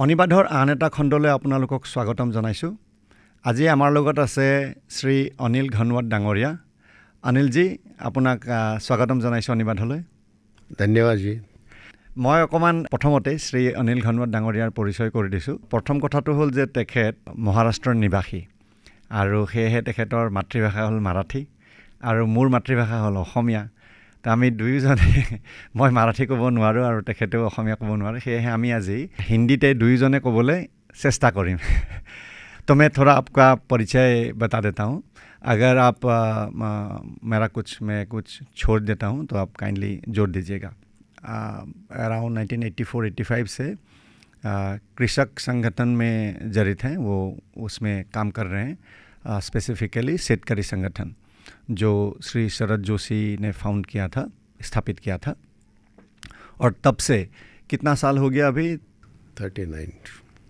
অনিবাদৰ আন এটা খণ্ডলৈ আপোনালোকক স্বাগতম জনাইছোঁ। আজি আমাৰ লগত আছে শ্ৰী অনিল ঘনৱাত ডাঙৰীয়া। অনিলজি, আপোনাক স্বাগতম জনাইছোঁ অনিবাদলৈ। ধন্যবাদ জি। মই অকণমান প্ৰথমতে শ্ৰী অনিল ঘনৱাত ডাঙৰীয়াৰ পৰিচয় কৰি দিছোঁ। প্ৰথম কথাটো হ'ল যে তেখেত মহাৰাষ্ট্ৰৰ নিবাসী আৰু সেয়েহে তেখেতৰ মাতৃভাষা হ'ল মাৰাঠী আৰু মোৰ মাতৃভাষা হ'ল অসমীয়া। তো আমি দুয়োজনে মই মাৰাঠী ক'ব নোৱাৰোঁ আৰু তেখেতেও অসমীয়া ক'ব নোৱাৰে, সেয়েহে আমি আজি হিন্দীতে দুয়োজনে ক'বলৈ চেষ্টা কৰিম। तो मैं थोड़ा आपका परिचय बता देता हूँ। अगर आप मैं कुछ छोड़ देता हूँ तो आप काइंडली जोड़ दीजिएगा। अराउंड 1984-85 से कृषक संगठन में जड़ित हैं, वो उसमें काम कर रहे हैं। स्पेसिफिकली शेतकरी संगठन जो श्री शरद जोशी ने फाउंड किया था, स्थापित किया था। और तब से कितना साल हो गया अभी?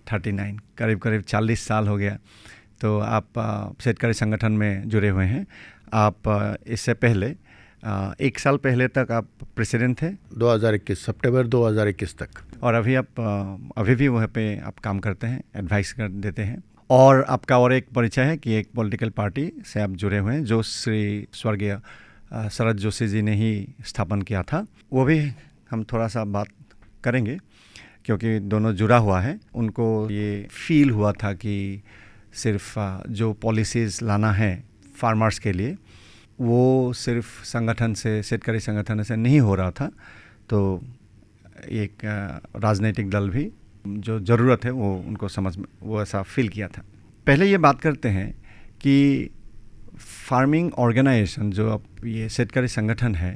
39 करीब 40 साल हो गया। तो आप शेतकरी संगठन में जुड़े हुए हैं। आप इससे पहले 1 साल पहले तक आप प्रेसिडेंट थे, 2021 सितंबर 2021 तक। और अभी भी वहाँ पे आप काम करते हैं, एडवाइस कर देते हैं। और आपका और एक परिचय है कि एक पॉलिटिकल पार्टी से आप जुड़े हुए हैं जो श्री स्वर्गीय शरद जोशी जी ने ही स्थापन किया था। वो भी हम थोड़ा सा बात करेंगे क्योंकि दोनों जुड़ा हुआ है। उनको ये फील हुआ था कि सिर्फ जो पॉलिसीज़ लाना है फार्मर्स के लिए वो सिर्फ शेतकरी संगठन से नहीं हो रहा था। तो एक राजनीतिक दल भी जो ज़रूरत है वो उनको वो ऐसा फील किया था। पहले ये बात करते हैं कि फार्मिंग ऑर्गेनाइजेशन जो आप ये शेतकरी संगठन है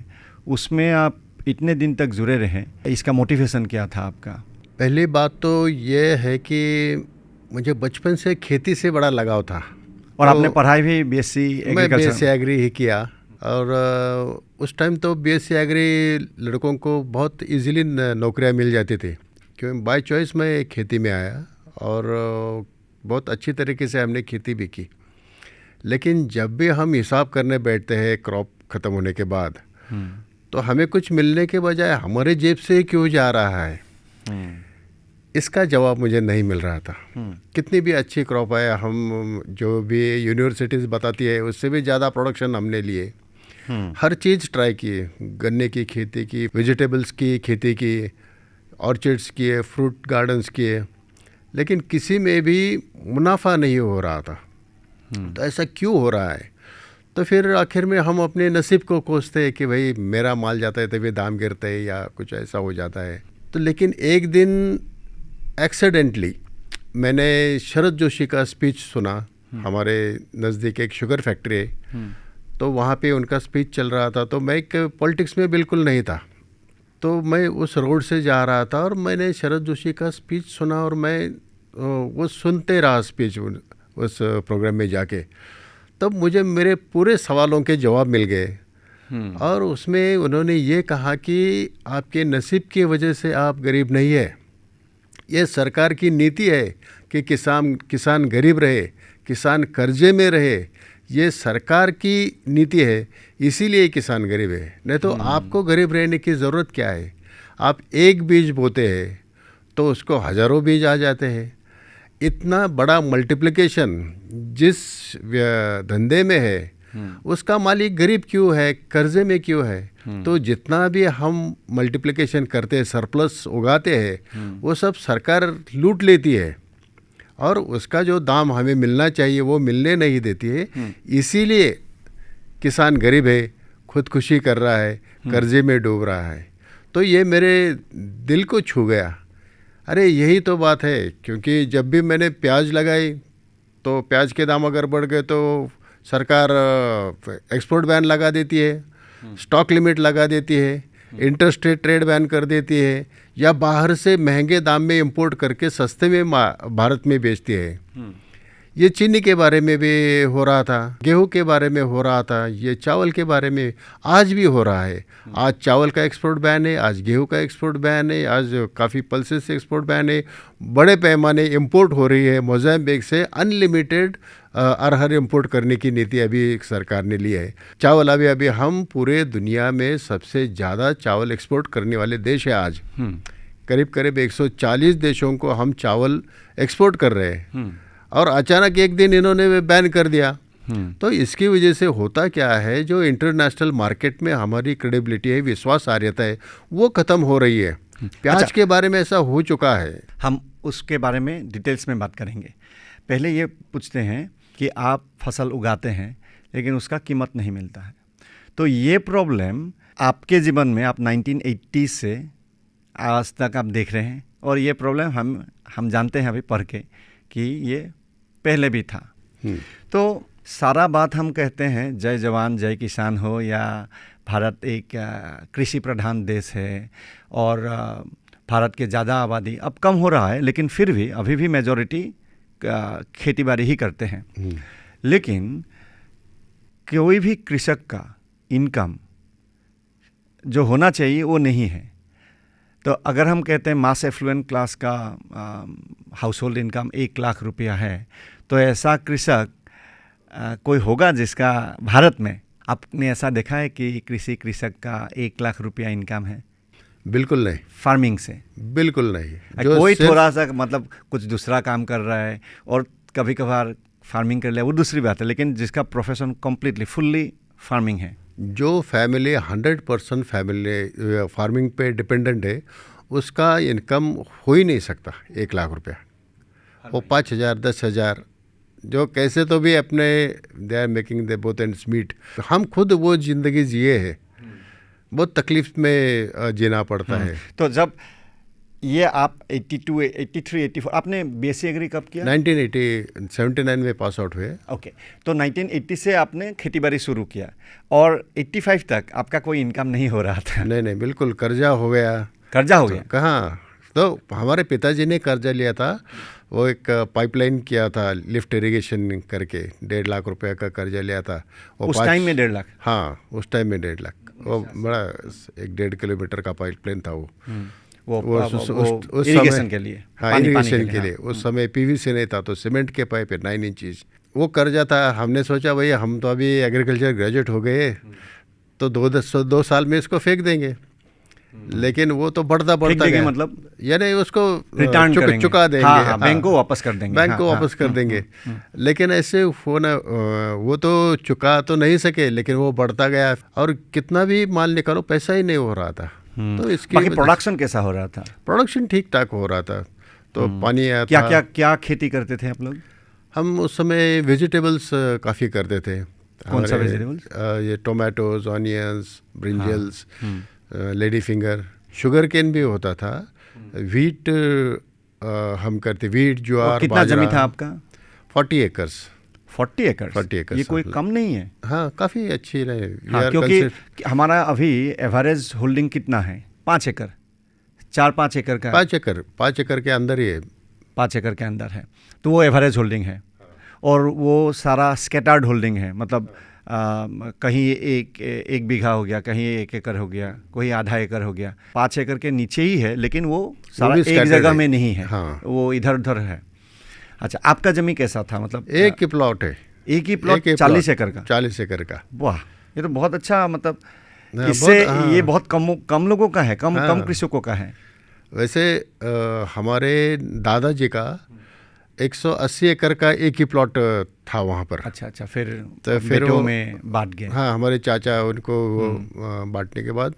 उसमें आप इतने दिन तक जुड़े रहे, इसका मोटिवेशन क्या था आपका? पहली बात तो ये है कि मुझे बचपन से खेती से बड़ा लगाव था। और तो आपने पढ़ाई भी बीएससी एग्रीकल्चर? मैं बीएससी एग्री ही किया। और उस टाइम तो बीएससी एग्री लड़कों को बहुत इजीली नौकरियां मिल जाती थी, क्योंकि बाय चॉइस मैं खेती में आया और बहुत अच्छी तरीके से हमने खेती भी की। लेकिन जब भी हम हिसाब करने बैठते हैं क्रॉप ख़त्म होने के बाद, तो हमें कुछ मिलने के बजाय हमारे जेब से क्यों जा रहा है, इसका जवाब मुझे नहीं मिल रहा था। कितनी भी अच्छी क्रॉप है, हम जो भी यूनिवर्सिटीज़ बताती है उससे भी ज़्यादा प्रोडक्शन हमने लिए। हर चीज़ ट्राई किए, गन्ने की खेती की, वेजिटेबल्स की खेती की, ऑर्चिड्स किए, फ्रूट गार्डन्स किए, लेकिन किसी में भी मुनाफा नहीं हो रहा था। तो ऐसा क्यों हो रहा है? तो फिर आखिर में हम अपने नसीब को कोसते हैं कि भाई मेरा माल जाता है तभी दाम गिरते हैं या कुछ ऐसा हो जाता है। तो लेकिन एक दिन एक्सीडेंटली मैंने शरद जोशी का स्पीच सुना। हमारे नज़दीक एक शुगर फैक्ट्री है, तो वहाँ पे उनका स्पीच चल रहा था। तो मैं एक पॉलिटिक्स में बिल्कुल नहीं था, तो मैं उस रोड से जा रहा था और मैंने शरद जोशी का स्पीच सुना और मैं वो सुनते रहा स्पीच उस प्रोग्राम में जाके। तब मुझे मेरे पूरे सवालों के जवाब मिल गए। और उसमें उन्होंने ये कहा कि आपके नसीब की वजह से आप गरीब नहीं है, ये सरकार की नीति है कि किसान गरीब रहे, किसान कर्जे में रहे। ये सरकार की नीति है, इसीलिए किसान गरीब है। नहीं तो आपको गरीब रहने की ज़रूरत क्या है? आप एक बीज बोते हैं तो उसको हज़ारों बीज आ जाते हैं। इतना बड़ा मल्टीप्लिकेशन जिस धंधे में है उसका मालिक गरीब क्यों है, कर्जे में क्यों है? तो जितना भी हम मल्टीप्लिकेशन करते हैं, सरप्लस उगाते हैं, वो सब सरकार लूट लेती है और उसका जो दाम हमें मिलना चाहिए वो मिलने नहीं देती है। इसीलिए किसान गरीब है, खुदकुशी कर रहा है, कर्जे में डूब रहा है। तो ये मेरे दिल को छू गया। अरे यही तो बात है, क्योंकि जब भी मैंने प्याज लगाई तो प्याज के दाम अगर बढ़ गए तो सरकार एक्सपोर्ट बैन लगा देती है, स्टॉक लिमिट लगा देती है, इंटरस्टेट ट्रेड बैन कर देती है, या बाहर से महंगे दाम में इंपोर्ट करके सस्ते में भारत में बेचती है। ये चीनी के बारे में भी हो रहा था, गेहूं के बारे में हो रहा था, ये चावल के बारे में आज भी हो रहा है। आज चावल का एक्सपोर्ट बैन है, आज गेहूं का एक्सपोर्ट बैन है, आज काफ़ी पल्सेस से एक्सपोर्ट बैन है। बड़े पैमाने इंपोर्ट हो रही है, मोज़ाम्बिक से अनलिमिटेड अरहर इंपोर्ट करने की नीति अभी सरकार ने ली है। चावल अभी हम पूरे दुनिया में सबसे ज़्यादा चावल एक्सपोर्ट करने वाले देश है आज। करीब करीब 140 देशों को हम चावल एक्सपोर्ट कर रहे हैं और अचानक एक दिन इन्होंने बैन कर दिया। तो इसकी वजह से होता क्या है, जो इंटरनेशनल मार्केट में हमारी क्रेडिबिलिटी है, विश्वासार्हता है, वो ख़त्म हो रही है। प्याज के बारे में ऐसा हो चुका है। हम उसके बारे में डिटेल्स में बात करेंगे। पहले ये पूछते हैं कि आप फसल उगाते हैं लेकिन उसका कीमत नहीं मिलता है, तो ये प्रॉब्लम आपके जीवन में आप 1980 से आज तक आप देख रहे हैं, और ये प्रॉब्लम हम जानते हैं अभी पढ़ के कि ये पहले भी था। तो सारा बात हम कहते हैं जय जवान जय किसान हो, या भारत एक कृषि प्रधान देश है और भारत के ज़्यादा आबादी अब कम हो रहा है, लेकिन फिर भी अभी भी मेजॉरिटी खेती बाड़ी ही करते हैं। लेकिन कोई भी कृषक का इनकम जो होना चाहिए वो नहीं है। तो अगर हम कहते हैं मास एफ्लुएंट क्लास का हाउस होल्ड इनकम 1 लाख रुपया है, तो ऐसा कृषक कोई होगा जिसका भारत में आपने ऐसा देखा है कि कृषक का 1 लाख रुपया इनकम है? बिल्कुल नहीं। फार्मिंग से बिल्कुल नहीं। कोई थोड़ा सा मतलब कुछ दूसरा काम कर रहा है और कभी कभार फार्मिंग कर लिया, वो दूसरी बात है, लेकिन जिसका प्रोफेशन कम्प्लीटली फुल्ली फार्मिंग है, जो फैमिली 100% फैमिली फार्मिंग पे डिपेंडेंट है, उसका इनकम हो ही नहीं सकता 1 लाख रुपया। वो 5,000 10,000 जो कैसे तो भी अपने they are making the both ends meet. हम खुद वो ज़िंदगी जिए हैं, बहुत तकलीफ में जीना पड़ता है। तो जब ये आप 82, 83, 84 आपने बीएससी एग्री कब किया? 1979 में पास आउट हुए। ओके, तो 1980 से आपने खेती बाड़ी शुरू किया और 85 तक आपका कोई इनकम नहीं हो रहा था? नहीं, बिल्कुल कर्जा हो गया। कर्जा हो गया? कहाँ, तो हमारे पिताजी ने कर्जा लिया था, वो एक पाइपलाइन किया था लिफ्ट इरिगेशन करके, 1.5 लाख रुपए का कर्जा लिया था। उस टाइम में 1.5 लाख? हाँ, उस टाइम में 1.5 लाख। वो बड़ा 1.5 किलोमीटर का पाइपलाइन था वो इरिगेशन के लिए। हाँ, इरिगेशन के लिए। उस समय पीवीसी नहीं था, तो सीमेंट के पाइप है 9 इंचेस। वो कर्जा था। हमने सोचा भाई हम तो अभी एग्रीकल्चर ग्रेजुएट हो गए, तो 2 साल में इसको फेंक देंगे। लेकिन वो तो बढ़ता गया, मतलब यानी उसको रिटर्न चुका देंगे। हाँ, बैंक को वापस कर देंगे। बैंक को वापस कर देंगे। लेकिन ऐसे होना, वो तो चुका तो नहीं सके, लेकिन वो बढ़ता गया और कितना भी माल निकालो पैसा ही नहीं हो रहा था। तो इसकी बाकी प्रोडक्शन कैसा हो रहा था? प्रोडक्शन ठीक ठाक हो रहा था। तो पानी आया था। क्या खेती करते थे आप लोग? हम उस समय वेजिटेबल्स काफ़ी करते थे। कौन सा वेजिटेबल्स? ये tomatoes, onions, brinjals, lady finger, sugar cane भी होता था। वीट हम करते, वीट, ज्वार, कितना जमीन था आपका? 40 एकर्स। 40 एकड़? ये कोई कम नहीं है। हाँ, काफ़ी अच्छी रहे। हाँ, क्योंकि हमारा अभी एवरेज होल्डिंग कितना है? 5 एकड़, 4-5 एकड़ का। 5 एकड़ के अंदर ही है। 5 एकड़ के अंदर है, तो वो एवरेज होल्डिंग है। और वो सारा स्कैटर्ड होल्डिंग है, मतलब कहीं 1 बीघा हो गया, कहीं 1 एकड़ हो गया, कोई आधा एकड़ हो गया। 5 एकड़ के नीचे ही है, लेकिन वो सारा एक जगह में नहीं है। हाँ। वो इधर उधर है। अच्छा, आपका जमीन कैसा था? मतलब एक ही प्लॉट है। एक ही प्लॉट 40 एकड़ का? 40 एकड़ का। वाह, ये तो बहुत अच्छा। मतलब इससे ये बहुत कम लोगों का है, कम कृषकों का है। वैसे हमारे दादाजी का 180 एकड़ का एक ही प्लॉट था वहाँ पर। अच्छा, फिर बेटों में बांट गए। हाँ, हमारे चाचा उनको बांटने के बाद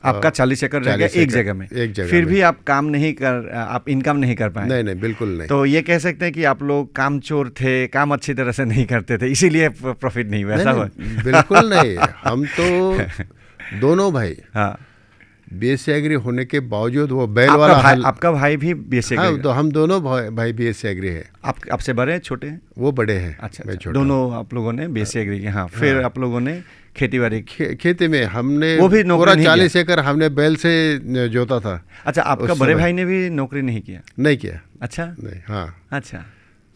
आपका 40 एकड़ रह गया एक जगह में। फिर भी आप आप इनकम नहीं कर पाए? नहीं, बिल्कुल नहीं। तो ये कह सकते हैं कि आप लोग कामचोर थे, काम अच्छी तरह से नहीं करते थे, इसीलिए प्रॉफिट नहीं हुआ? ऐसा हुआ? बिल्कुल नहीं। हम तो दोनों भाई, हाँ, बीएससी एग्री होने के बावजूद वो बैल वाला आपका भाई भी बीएससी एग्री? हाँ, तो हम दोनों भाई बीएससी एग्री है। आपसे बड़े हैं, छोटे हैं? वो बड़े हैं। अच्छा, दोनों आप लोगों ने बीएससी एग्री किया। हाँ, फिर आप लोगों ने खेती बाड़ी खेती में हमने वो भी पूरा 40 एकड़ हमने बैल से जोता था। अच्छा, आपका बड़े भाई ने भी नौकरी नहीं किया? नहीं किया। अच्छा, नहीं। हाँ, अच्छा।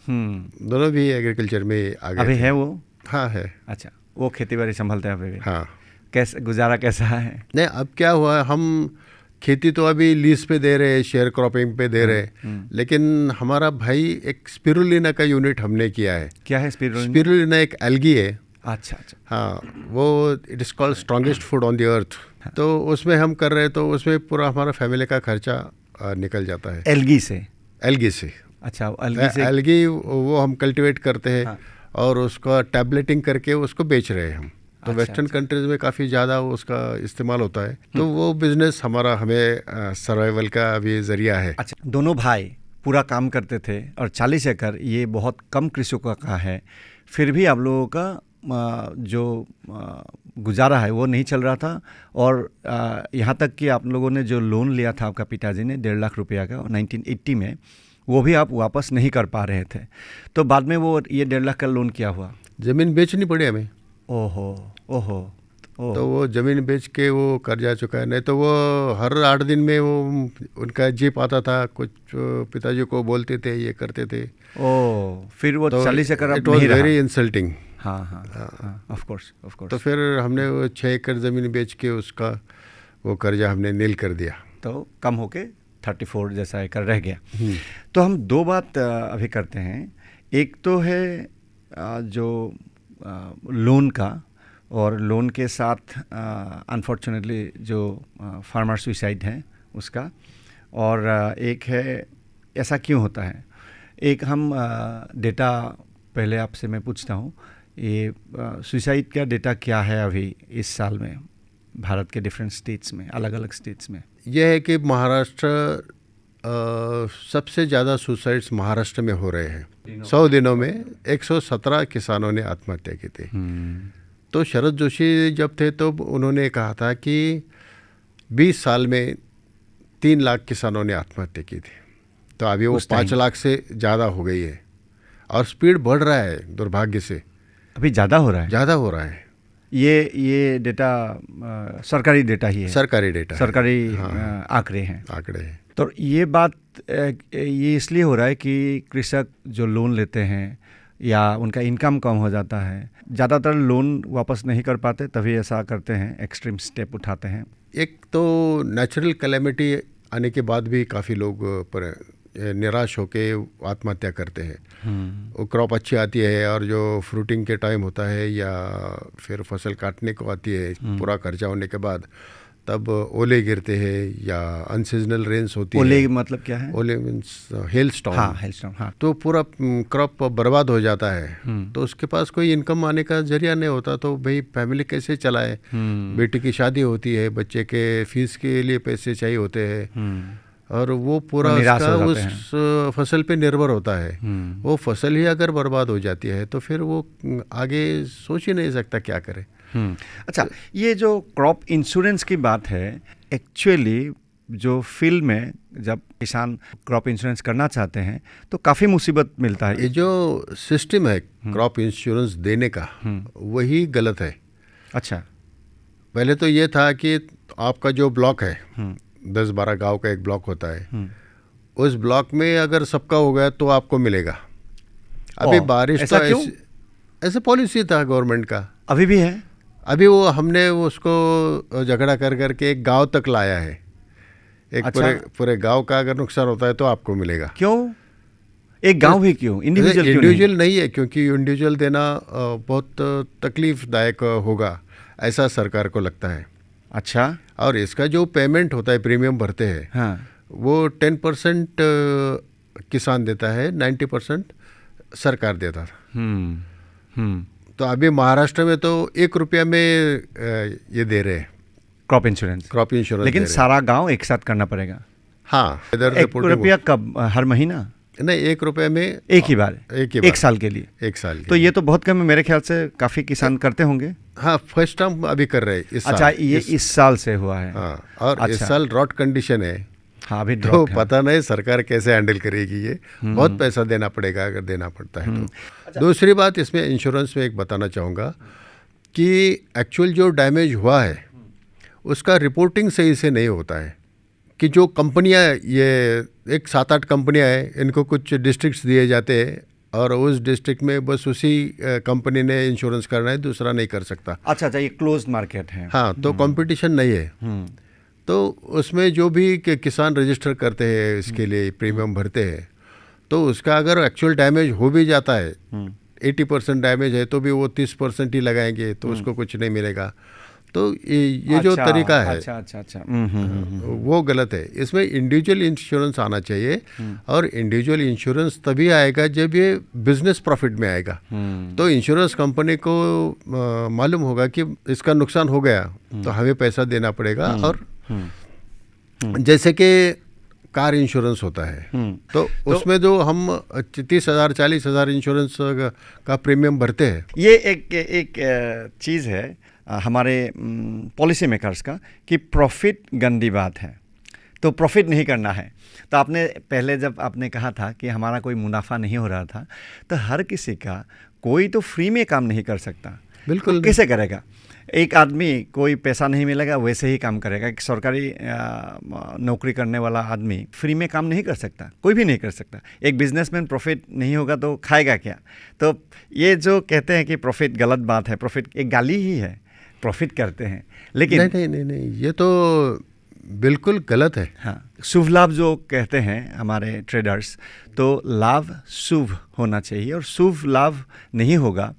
दोनों भी एग्रीकल्चर में आगे अभी है वो? हाँ, है। अच्छा, वो खेती बाड़ी संभालते हैं अभी भी? हाँ। कैसे गुजारा कैसा है? नहीं, अब क्या हुआ, हम खेती तो अभी लीज पे दे रहे, शेयर क्रॉपिंग पे दे रहे, लेकिन हमारा भाई एक स्पिरुलिना का यूनिट हमने किया है। क्या है स्पिरुलिना? स्पिरुलिना एक एल्गी है। अच्छा। हाँ, वो it is called strongest food on the earth. तो उसमें हम कर रहे हैं, तो उसमें पूरा हमारा फैमिली का खर्चा निकल जाता है। एल्गी से? एल्गी से। अच्छा, एल्गी से। एल्गी वो हम कल्टीवेट करते हैं। हाँ। और उसका टैबलेटिंग करके उसको बेच रहे हैं हम। तो अच्छा, वेस्टर्न कंट्रीज में काफ़ी ज़्यादा उसका इस्तेमाल होता है। तो वो बिजनेस हमें सर्वाइवल का अभी ज़रिया है। अच्छा, दोनों भाई पूरा काम करते थे और 40 एकड़ ये बहुत कम कृषकों का है, फिर भी आप लोगों का जो गुजारा है वो नहीं चल रहा था। और यहाँ तक कि आप लोगों ने जो लोन लिया था आपका पिताजी ने 1.5 लाख रुपया का 1980 में, वो भी आप वापस नहीं कर पा रहे थे। तो बाद में वो ये 1.5 लाख का लोन क्या हुआ? ज़मीन बेचनी पड़ी हमें। ओहो ओहो। तो वो ज़मीन बेच के वो कर्जा चुका है। नहीं तो वो हर 8 दिन में वो उनका जीप आता था, कुछ पिताजी को बोलते थे, ये करते थे। फिर वो 40 एकड़ अब इट वॉज नहीं रहा। Very insulting. हाँ हाँ हाँ, ऑफ कोर्स। तो फिर हमने वो 6 एकड़ ज़मीन बेच के उसका वो कर्जा हमने नील कर दिया। तो कम होके 34 जैसा एकड़ रह गया। तो हम दो बात अभी करते हैं। एक तो है जो लोन का, और लोन के साथ अनफॉर्चुनेटली जो फार्मर सुसाइड है उसका, और एक है ऐसा क्यों होता है। एक हम डेटा पहले आपसे मैं पूछता हूँ, ये सुसाइड का डेटा क्या है अभी इस साल में भारत के डिफरेंट स्टेट्स में, अलग अलग स्टेट्स में? यह है कि महाराष्ट्र सबसे ज़्यादा सुसाइड्स महाराष्ट्र में हो रहे हैं। 100 दिनों में 117 किसानों ने आत्महत्या की थी। तो शरद जोशी जब थे तो उन्होंने कहा था कि 20 साल में 3 लाख किसानों ने आत्महत्या की थी। तो अभी वो 5 लाख से ज़्यादा हो गई है और स्पीड बढ़ रहा है, दुर्भाग्य से अभी ज़्यादा हो रहा है। ज़्यादा हो रहा है। ये डेटा सरकारी डेटा ही है। सरकारी डेटा, सरकारी हाँ, आंकड़े हैं। आंकड़े हैं। तो ये बात ये इसलिए हो रहा है कि कृषक जो लोन लेते हैं या उनका इनकम कम हो जाता है, ज़्यादातर लोन वापस नहीं कर पाते, तभी ऐसा करते हैं, एक्सट्रीम स्टेप उठाते हैं। एक तो नेचुरल कैलेमिटी आने के बाद भी काफ़ी लोग पर निराश होके आत्महत्या करते हैं। वो क्रॉप अच्छी आती है और जो फ्रूटिंग के टाइम होता है या फिर फसल काटने को आती है पूरा खर्चा होने के बाद, तब ओले गिरते हैं या अनसीजनल रेन्स होती है। ओले मतलब क्या है? ओले मीन्स हेल स्टॉर्म। हाँ, हेल स्टॉर्म। हाँ। तो पूरा क्रॉप बर्बाद हो जाता है। तो उसके पास कोई इनकम आने का जरिया नहीं होता, तो भाई फैमिली कैसे चलाए। बेटी की शादी होती है, बच्चे के फीस के लिए पैसे चाहिए होते हैं, और वो पूरा उसका उस फसल पे निर्भर होता है। वो फसल ही अगर बर्बाद हो जाती है तो फिर वो आगे सोच ही नहीं सकता क्या करे। अच्छा, ये जो क्रॉप इंश्योरेंस की बात है, एक्चुअली जो फील्ड में जब किसान क्रॉप इंश्योरेंस करना चाहते हैं तो काफ़ी मुसीबत मिलता है। ये जो सिस्टम है क्रॉप इंश्योरेंस देने का, वही गलत है। अच्छा। पहले तो ये था कि आपका जो ब्लॉक है, 10-12 गांव का एक ब्लॉक होता है, उस ब्लॉक में अगर सबका हो गया तो आपको मिलेगा। अभी बारिश ऐसा तो क्यों? ऐसे पॉलिसी था गवर्नमेंट का। अभी भी है? अभी वो हमने उसको झगड़ा कर करके एक गांव तक लाया है। एक अच्छा। पूरे गांव का अगर नुकसान होता है तो आपको मिलेगा। क्यों? एक गांव भी क्यों? इंडिविजुअल नहीं है, क्योंकि इंडिविजुअल देना बहुत तकलीफदायक होगा, ऐसा सरकार को लगता है। अच्छा। और इसका जो पेमेंट होता है, प्रीमियम भरते हैं, हाँ। वो 10% किसान देता है, 90% सरकार देता था। तो अभी महाराष्ट्र में तो 1 रुपया में ये दे रहे हैं क्रॉप इंश्योरेंस। लेकिन सारा गांव एक साथ करना पड़ेगा। हाँ, 1 रुपया कब? हर महीना? नहीं, 1 रुपये में एक ही बार, एक साल के लिए। एक साल के तो ये तो बहुत कम है, मेरे ख्याल से काफ़ी किसान करते होंगे। हाँ, फर्स्ट टाइम अभी कर रहे हैं इस साल। अच्छा, ये इस साल से हुआ है। हाँ, और इस साल ड्रॉट कंडीशन है। हाँ, अभी तो पता नहीं सरकार कैसे हैंडल करेगी। ये बहुत पैसा देना पड़ेगा अगर देना पड़ता है तो। अच्छा। दूसरी बात इसमें इंश्योरेंस में एक बताना चाहूँगा कि एक्चुअल जो डैमेज हुआ है उसका रिपोर्टिंग सही से नहीं होता है। कि जो कंपनियां, ये एक 7-8 कंपनियां हैं, इनको कुछ डिस्ट्रिक्ट्स दिए जाते हैं और उस डिस्ट्रिक्ट में बस उसी कंपनी ने इंश्योरेंस करना है, दूसरा नहीं कर सकता। अच्छा, ये क्लोज्ड मार्केट है। हाँ, तो कंपटीशन नहीं है। तो उसमें जो भी किसान रजिस्टर करते हैं इसके लिए प्रीमियम भरते हैं, तो उसका अगर एक्चुअल डैमेज हो भी जाता है, 80% डैमेज है, तो भी वो 30% ही लगाएंगे, तो उसको कुछ नहीं मिलेगा। तो ये जो तरीका है अच्छा वो गलत है। इसमें इंडिविजुअल इंश्योरेंस आना चाहिए, और इंडिविजुअल इंश्योरेंस तभी आएगा जब ये बिजनेस प्रॉफिट में आएगा। तो इंश्योरेंस कंपनी को मालूम होगा कि इसका नुकसान हो गया तो हमें पैसा देना पड़ेगा। और जैसे कि कार इंश्योरेंस होता है तो उसमें जो हम 30,000 40,000 इंश्योरेंस का प्रीमियम भरते हैं, ये एक चीज़ है हमारे पॉलिसी मेकर्स का कि प्रॉफिट गंदी बात है, तो प्रॉफिट नहीं करना है। तो आपने पहले जब आपने कहा था कि हमारा कोई मुनाफा नहीं हो रहा था, तो हर किसी का कोई तो फ्री में काम नहीं कर सकता, बिल्कुल कैसे करेगा? एक आदमी कोई पैसा नहीं मिलेगा वैसे ही काम करेगा। एक सरकारी नौकरी करने वाला आदमी फ्री में काम नहीं कर सकता, कोई भी नहीं कर सकता। एक बिजनेसमैन प्रॉफिट नहीं होगा तो खाएगा क्या? तो ये जो कहते हैं कि प्रॉफिट गलत बात है, प्रॉफिट एक गाली ही है, प्रॉफिट करते हैं लेकिन नहीं, ये तो बिल्कुल गलत है। हाँ, शुभ लाभ जो कहते हैं हमारे ट्रेडर्स, तो लाभ शुभ होना चाहिए, और शुभ लाभ नहीं होगा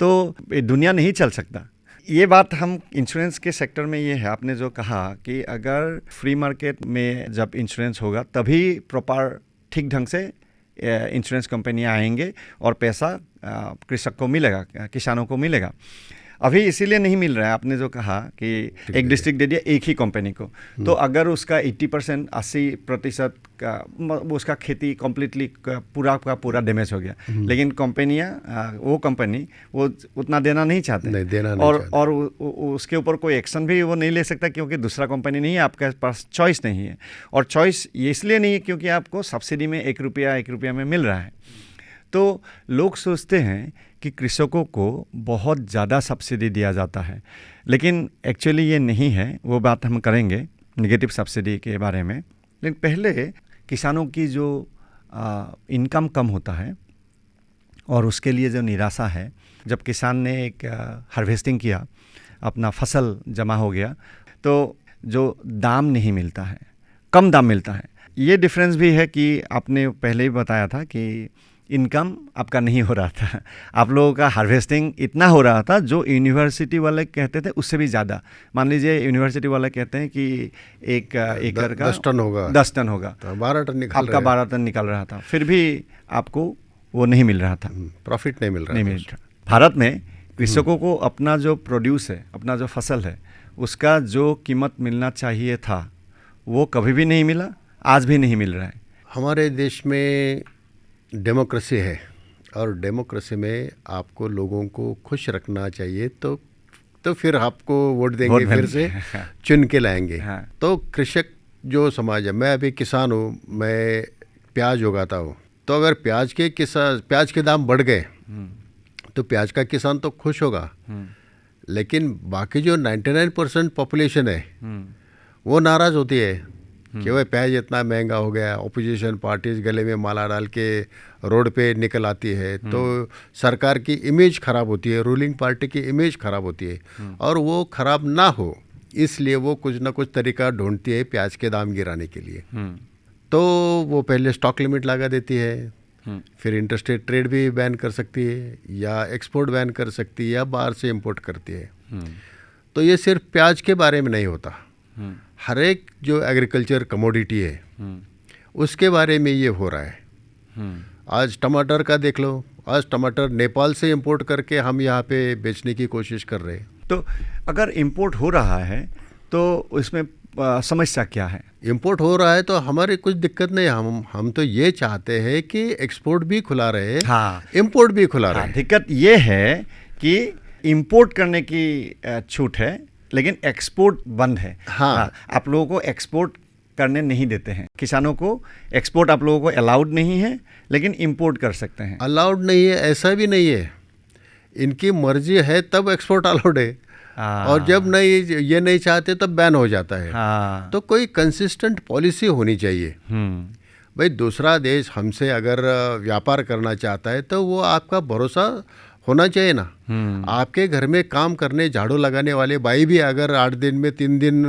तो ये दुनिया नहीं चल सकता। ये बात हम इंश्योरेंस के सेक्टर में ये है, आपने जो कहा कि अगर फ्री मार्केट में जब इंश्योरेंस होगा तभी प्रॉपर ठीक ढंग से इंश्योरेंस कंपनियां आएंगे और पैसा कृषक को मिलेगा, किसानों को मिलेगा। अभी इसीलिए नहीं मिल रहा है। आपने जो कहा कि एक डिस्ट्रिक्ट दे दिया एक ही कंपनी को, तो अगर उसका 80% 80% का उसका खेती कम्प्लीटली पूरा का पूरा डैमेज हो गया, लेकिन कंपनियां वो कंपनी वो उतना देना नहीं चाहते, और उसके ऊपर कोई एक्शन भी वो नहीं ले सकता क्योंकि दूसरा कंपनी नहीं है, आपके पास चॉइस नहीं है। और चॉइस ये इसलिए नहीं है क्योंकि आपको सब्सिडी में 1 रुपया में मिल रहा है। तो लोग सोचते हैं कि कृषकों को बहुत ज़्यादा सब्सिडी दिया जाता है, लेकिन एक्चुअली ये नहीं है। वो बात हम करेंगे नेगेटिव सब्सिडी के बारे में। लेकिन पहले किसानों की जो इनकम कम होता है और उसके लिए जो निराशा है, जब किसान ने एक हार्वेस्टिंग किया, अपना फसल जमा हो गया, तो जो दाम नहीं मिलता है, कम दाम मिलता है। ये डिफरेंस भी है कि आपने पहले ही बताया था कि इनकम आपका नहीं हो रहा था, आप लोगों का हार्वेस्टिंग इतना हो रहा था जो यूनिवर्सिटी वाले कहते थे उससे भी ज़्यादा। मान लीजिए यूनिवर्सिटी वाले कहते हैं कि एक एकड़ का 10 टन होगा, 10 टन होगा, तो 12 टन निकल आपका 12 टन निकल रहा था, फिर भी आपको वो नहीं मिल रहा था, प्रॉफिट नहीं मिल रहा। भारत में कृषकों को अपना जो प्रोड्यूस है, अपना जो फसल है, उसका जो कीमत मिलना चाहिए था वो कभी भी नहीं मिला, आज भी नहीं मिल रहा है। हमारे देश में डेमोक्रेसी है, और डेमोक्रेसी में आपको लोगों को खुश रखना चाहिए, तो फिर आपको वोट देंगे, फिर से चुन के लाएंगे। हाँ। तो कृषक जो समाज है, मैं अभी किसान हूँ, मैं प्याज उगाता हूँ, तो अगर प्याज के दाम बढ़ गए तो प्याज का किसान तो खुश होगा, लेकिन बाकी जो 99% पॉपुलेशन है वो नाराज़ होती है कि वह प्याज इतना महंगा हो गया। ऑपोजिशन पार्टीज गले में माला डाल के रोड पे निकल आती है, तो सरकार की इमेज ख़राब होती है, रूलिंग पार्टी की इमेज ख़राब होती है, और वो ख़राब ना हो इसलिए वो कुछ ना कुछ तरीका ढूंढती है प्याज के दाम गिराने के लिए। तो वो पहले स्टॉक लिमिट लगा देती है, फिर इंटरस्टेट ट्रेड भी बैन कर सकती है, या एक्सपोर्ट बैन कर सकती है, या बाहर से इंपोर्ट करती है। तो ये सिर्फ प्याज के बारे में नहीं होता, हर एक जो एग्रीकल्चर कमोडिटी है उसके बारे में ये हो रहा है। आज टमाटर का देख लो, आज टमाटर नेपाल से इंपोर्ट करके हम यहाँ पे बेचने की कोशिश कर रहे हैं। तो अगर इंपोर्ट हो रहा है तो इसमें समस्या क्या है? इंपोर्ट हो रहा है तो हमारी कुछ दिक्कत नहीं, हम तो ये चाहते हैं कि एक्सपोर्ट भी खुला रहे, हाँ, इंपोर्ट भी खुला रहे। दिक्कत ये है कि इंपोर्ट करने की छूट है लेकिन एक्सपोर्ट बंद है। हाँ, आप लोगों को एक्सपोर्ट करने नहीं देते हैं, किसानों को एक्सपोर्ट आप लोगों को अलाउड नहीं है, लेकिन इंपोर्ट कर सकते हैं। अलाउड नहीं है ऐसा भी नहीं है, इनकी मर्जी है तब एक्सपोर्ट अलाउड है, और जब नहीं ये नहीं चाहते तब बैन हो जाता है। तो कोई कंसिस्टेंट पॉलिसी होनी चाहिए। भाई दूसरा देश हमसे अगर व्यापार करना चाहता है तो वो आपका भरोसा होना चाहिए ना। आपके घर में काम करने झाड़ू लगाने वाले भाई भी अगर 8 दिन में 3 दिन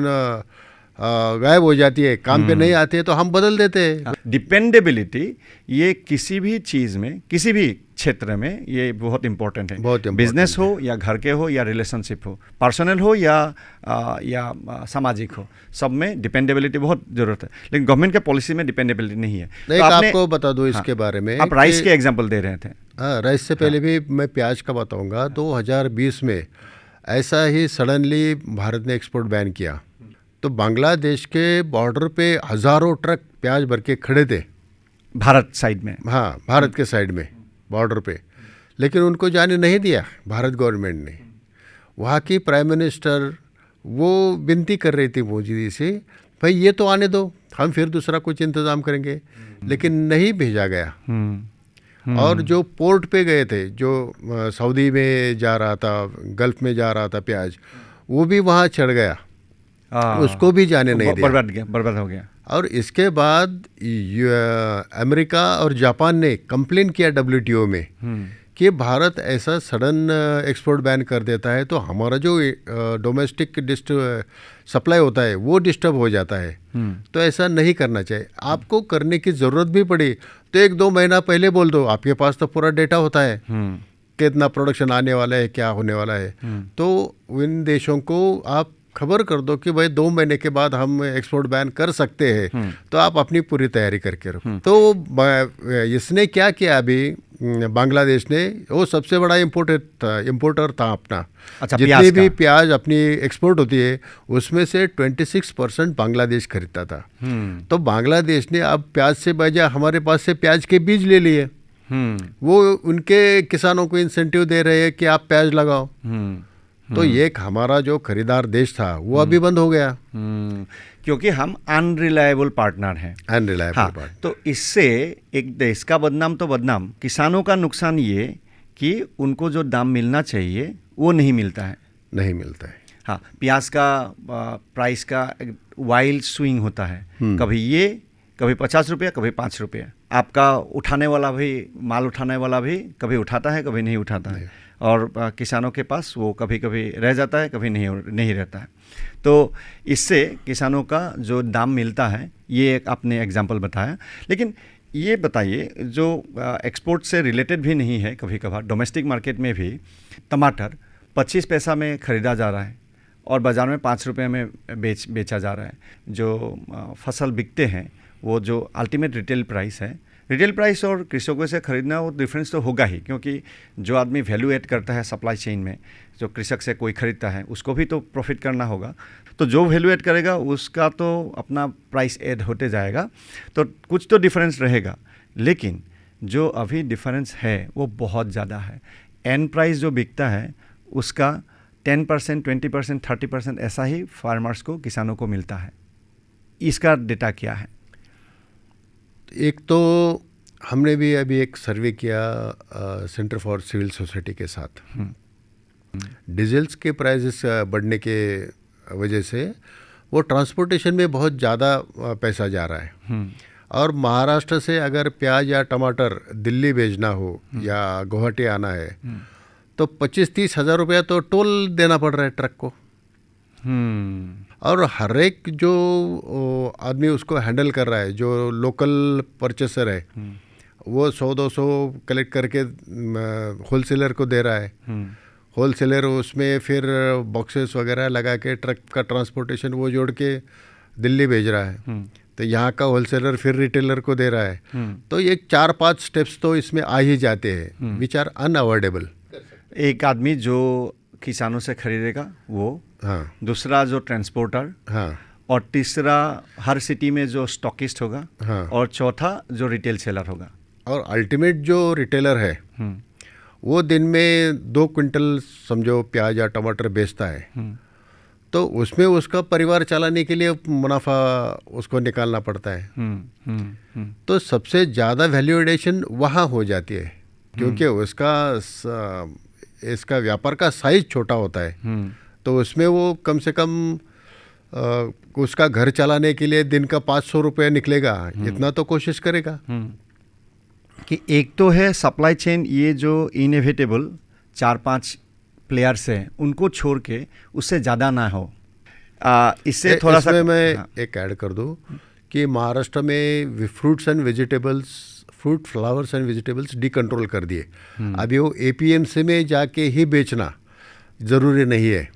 गायब हो जाती है, काम पे नहीं आती है, तो हम बदल देते हैं। डिपेंडेबिलिटी ये किसी भी चीज़ में, किसी भी क्षेत्र में ये बहुत इंपॉर्टेंट है। बहुत important बिजनेस हो या घर के हो या रिलेशनशिप हो, पर्सनल हो या सामाजिक हो, सब में डिपेंडेबिलिटी बहुत ज़रूरत है। लेकिन गवर्नमेंट के पॉलिसी में डिपेंडेबिलिटी नहीं है। नहीं, तो आपको बता दो इसके बारे में। आप राइस के एग्जाम्पल दे रहे थे। हाँ, राइस से पहले भी मैं प्याज का बताऊंगा। 2020 में ऐसा ही सडनली भारत ने एक्सपोर्ट बैन किया, तो बांग्लादेश के बॉर्डर पे हज़ारों ट्रक प्याज भर के खड़े थे, भारत साइड में। हाँ, भारत के साइड में बॉर्डर पे, लेकिन उनको जाने नहीं दिया भारत गवर्नमेंट ने। वहाँ की प्राइम मिनिस्टर वो विनती कर रही थी मोदी जी से, भाई ये तो आने दो, हम फिर दूसरा कुछ इंतज़ाम करेंगे, लेकिन नहीं भेजा गया। और जो पोर्ट पे गए थे, जो सऊदी में जा रहा था, गल्फ में जा रहा था प्याज, वो भी वहाँ चढ़ गया, उसको भी जाने नहीं दिया, बर्बाद हो गया। और इसके बाद अमेरिका और जापान ने कंप्लेन किया WTO में कि भारत ऐसा सडन एक्सपोर्ट बैन कर देता है तो हमारा जो डोमेस्टिक सप्लाई होता है वो डिस्टर्ब हो जाता है, तो ऐसा नहीं करना चाहिए। आपको करने की ज़रूरत भी पड़ी तो 1-2 महीना पहले बोल दो, आपके पास तो पूरा डेटा होता है कितना प्रोडक्शन आने वाला है, क्या होने वाला है, तो इन देशों को आप खबर कर दो कि भाई 2 महीने के बाद हम एक्सपोर्ट बैन कर सकते हैं, तो आप अपनी पूरी तैयारी करके रखो। तो इसने क्या किया अभी बांग्लादेश ने, वो सबसे बड़ा इम्पोर्टर था अपना। अच्छा, जितनी भी प्याज अपनी एक्सपोर्ट होती है उसमें से 26% बांग्लादेश खरीदता था। तो बांग्लादेश ने अब प्याज से बजाय हमारे पास से प्याज के बीज ले लिए, वो उनके किसानों को इंसेंटिव दे रहे हैं कि आप प्याज लगाओ। तो ये हमारा जो खरीदार देश था वो अभी बंद हो गया, क्योंकि हम अनरिलायबल पार्टनर हैं। Unreliable partner. तो इससे एक देश का बदनाम तो बदनाम, किसानों का नुकसान ये कि उनको जो दाम मिलना चाहिए वो नहीं मिलता है। नहीं मिलता है। हाँ, प्याज का प्राइस का वाइल्ड स्विंग होता है, कभी ये, कभी 50 रुपया, कभी 5 रुपया। आपका उठाने वाला भी, माल उठाने वाला भी कभी उठाता है, कभी नहीं उठाता है, और किसानों के पास वो कभी कभी रह जाता है, कभी नहीं रहता है। तो इससे किसानों का जो दाम मिलता है, ये एक आपने एग्जांपल बताया। लेकिन ये बताइए, जो एक्सपोर्ट से रिलेटेड भी नहीं है, कभी कभार डोमेस्टिक मार्केट में भी टमाटर 25 पैसा में ख़रीदा जा रहा है और बाज़ार में 5 रुपये में बेचा जा रहा है। जो फसल बिकते हैं वो जो अल्टीमेट रिटेल प्राइस है, रिटेल प्राइस और कृषकों से ख़रीदना वो डिफरेंस तो होगा ही, क्योंकि जो आदमी वैल्यू ऐड करता है सप्लाई चेन में, जो कृषक से कोई ख़रीदता है उसको भी तो प्रॉफिट करना होगा। तो जो वैल्यू ऐड करेगा उसका तो अपना प्राइस ऐड होते जाएगा, तो कुछ तो डिफरेंस रहेगा। लेकिन जो अभी डिफरेंस है वो बहुत ज़्यादा है। एंड प्राइस जो बिकता है उसका 10%, 20%, 30% ऐसा ही फार्मर्स को, किसानों को मिलता है। इसका डेटा क्या है? एक तो हमने भी अभी एक सर्वे किया सेंटर फॉर सिविल सोसाइटी के साथ। डीजल्स के प्राइसेस बढ़ने के वजह से वो ट्रांसपोर्टेशन में बहुत ज़्यादा पैसा जा रहा है। और महाराष्ट्र से अगर प्याज या टमाटर दिल्ली भेजना हो या गुवाहाटी आना है तो 25-30 हज़ार रुपया तो टोल देना पड़ रहा है ट्रक को। और हर एक जो आदमी उसको हैंडल कर रहा है, जो लोकल परचेसर है, वो 100-200 कलेक्ट करके होलसेलर को दे रहा है। होलसेलर उसमें फिर बॉक्सेस वगैरह लगा के ट्रक का ट्रांसपोर्टेशन वो जोड़ के दिल्ली भेज रहा है। तो यहाँ का होलसेलर फिर रिटेलर को दे रहा है। तो ये 4-5 स्टेप्स तो इसमें आ ही जाते हैं, विच आर अनअवॉइडेबल। एक आदमी जो किसानों से खरीदेगा वो, हाँ, दूसरा जो ट्रांसपोर्टर, हाँ, और तीसरा हर सिटी में जो स्टॉकिस्ट होगा, हाँ, और चौथा जो रिटेल सेलर होगा। और अल्टीमेट जो रिटेलर है वो दिन में 2 क्विंटल समझो प्याज या टमाटर बेचता है, तो उसमें उसका परिवार चलाने के लिए मुनाफा उसको निकालना पड़ता है। तो सबसे ज़्यादा वैल्यू एडिशन वहाँ हो जाती है, क्योंकि इसका व्यापार का साइज छोटा होता है। तो उसमें वो कम से कम उसका घर चलाने के लिए दिन का 500 रुपये निकलेगा, इतना तो कोशिश करेगा। कि एक तो है सप्लाई चेन, ये जो इनएविटेबल 4-5 प्लेयर्स हैं उनको छोड़ के उससे ज़्यादा ना हो। इससे थोड़ा सा इसमें मैं एक ऐड कर दूं कि महाराष्ट्र में fruits and vegetables, fruit flowers and vegetables decontrol कर दिए। अभी वो एपीएमसी में जाके ही बेचना ज़रूरी नहीं है।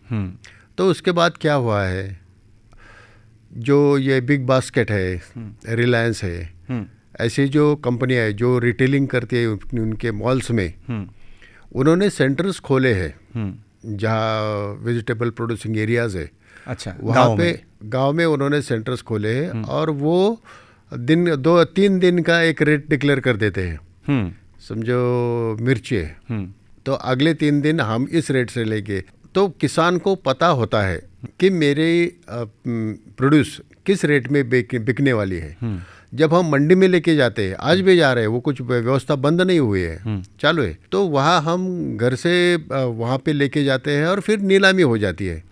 तो उसके बाद क्या हुआ है, जो ये बिग बास्केट है, रिलायंस है, ऐसी जो कंपनियां है जो रिटेलिंग करती है उनके मॉल्स में, उन्होंने सेंटर्स खोले हैं जहाँ वेजिटेबल प्रोड्यूसिंग एरियाज़ है। अच्छा, वहाँ पे गांव में उन्होंने सेंटर्स खोले हैं और वो 2-3 दिन का एक रेट डिक्लेयर कर देते हैं। समझो मिर्ची है तो अगले 3 दिन हम इस रेट से लेके, तो किसान को पता होता है कि मेरे प्रोड्यूस किस रेट में बिकने वाली है। जब हम मंडी में लेके जाते हैं, आज भी जा रहे हैं, वो कुछ व्यवस्था बंद नहीं हुई है, चालू है, तो वहाँ हम घर से वहाँ पे लेके जाते हैं और फिर नीलामी हो जाती है।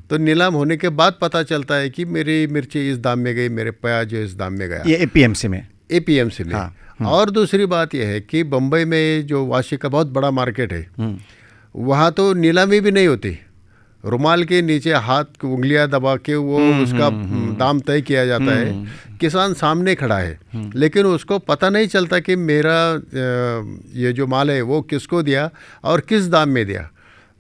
तो नीलाम होने के बाद पता चलता है कि मेरी मिर्ची इस दाम में गई, मेरे प्याज इस दाम में गया। ये एपीएमसी में हाँ। और दूसरी बात यह है कि बम्बई में जो वाशी का बहुत बड़ा मार्केट है, वहाँ तो नीलामी भी नहीं होती। रुमाल के नीचे हाथ उंगलियां दबा के वो उसका दाम तय किया जाता है। किसान सामने खड़ा है, लेकिन उसको पता नहीं चलता कि मेरा ये जो माल है वो किसको दिया और किस दाम में दिया।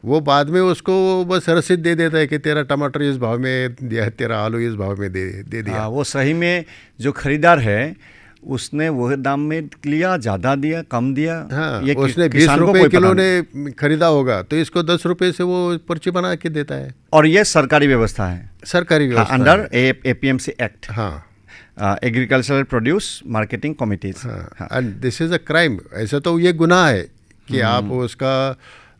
वो बाद में उसको बस रसीद दे देता है कि तेरा टमाटर इस भाव में दिया है, तेरा आलू इस भाव में दे दिया। वो सही में जो खरीदार है उसने वो दाम में लिया, ज़्यादा दिया, कम दिया। हाँ, ये उसने 20 रुपये किलो ने खरीदा होगा तो इसको 10 रुपये से वो पर्ची बना के देता है। और ये सरकारी व्यवस्था है, सरकारी व्यवस्था अंडर एपीएमसी एक्ट। हाँ, agricultural produce marketing committees. And this is a crime. ऐसा तो ये गुनाह है कि आप उसका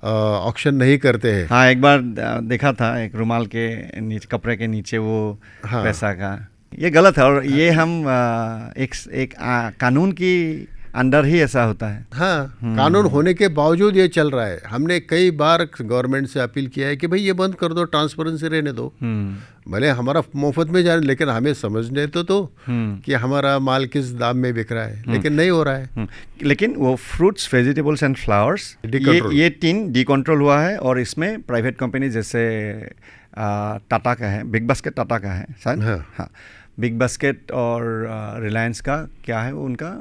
ऑक्शन नहीं करते हैं। हाँ, एक बार देखा था एक रुमाल के नीचे, कपड़े के नीचे वो पैसा का, ये गलत है। और ये हम एक कानून की अंडर ही ऐसा होता है। हाँ, कानून होने के बावजूद ये चल रहा है। हमने कई बार गवर्नमेंट से अपील किया है कि भाई ये बंद कर दो, ट्रांसपेरेंसी रहने दो, भले हमारा मुफ्त में जाए, लेकिन हमें समझने तो दो कि हमारा माल किस दाम में बिक रहा है, लेकिन नहीं हो रहा है। लेकिन वो फ्रूट्स, वेजिटेबल्स एंड फ्लावर्स ये 3 डिकंट्रोल हुआ है। और इसमें प्राइवेट कंपनी जैसे टाटा का है, बिग बास्केट टाटा का है शायद। हाँ, बिग बास्केट और रिलायंस का क्या है उनका,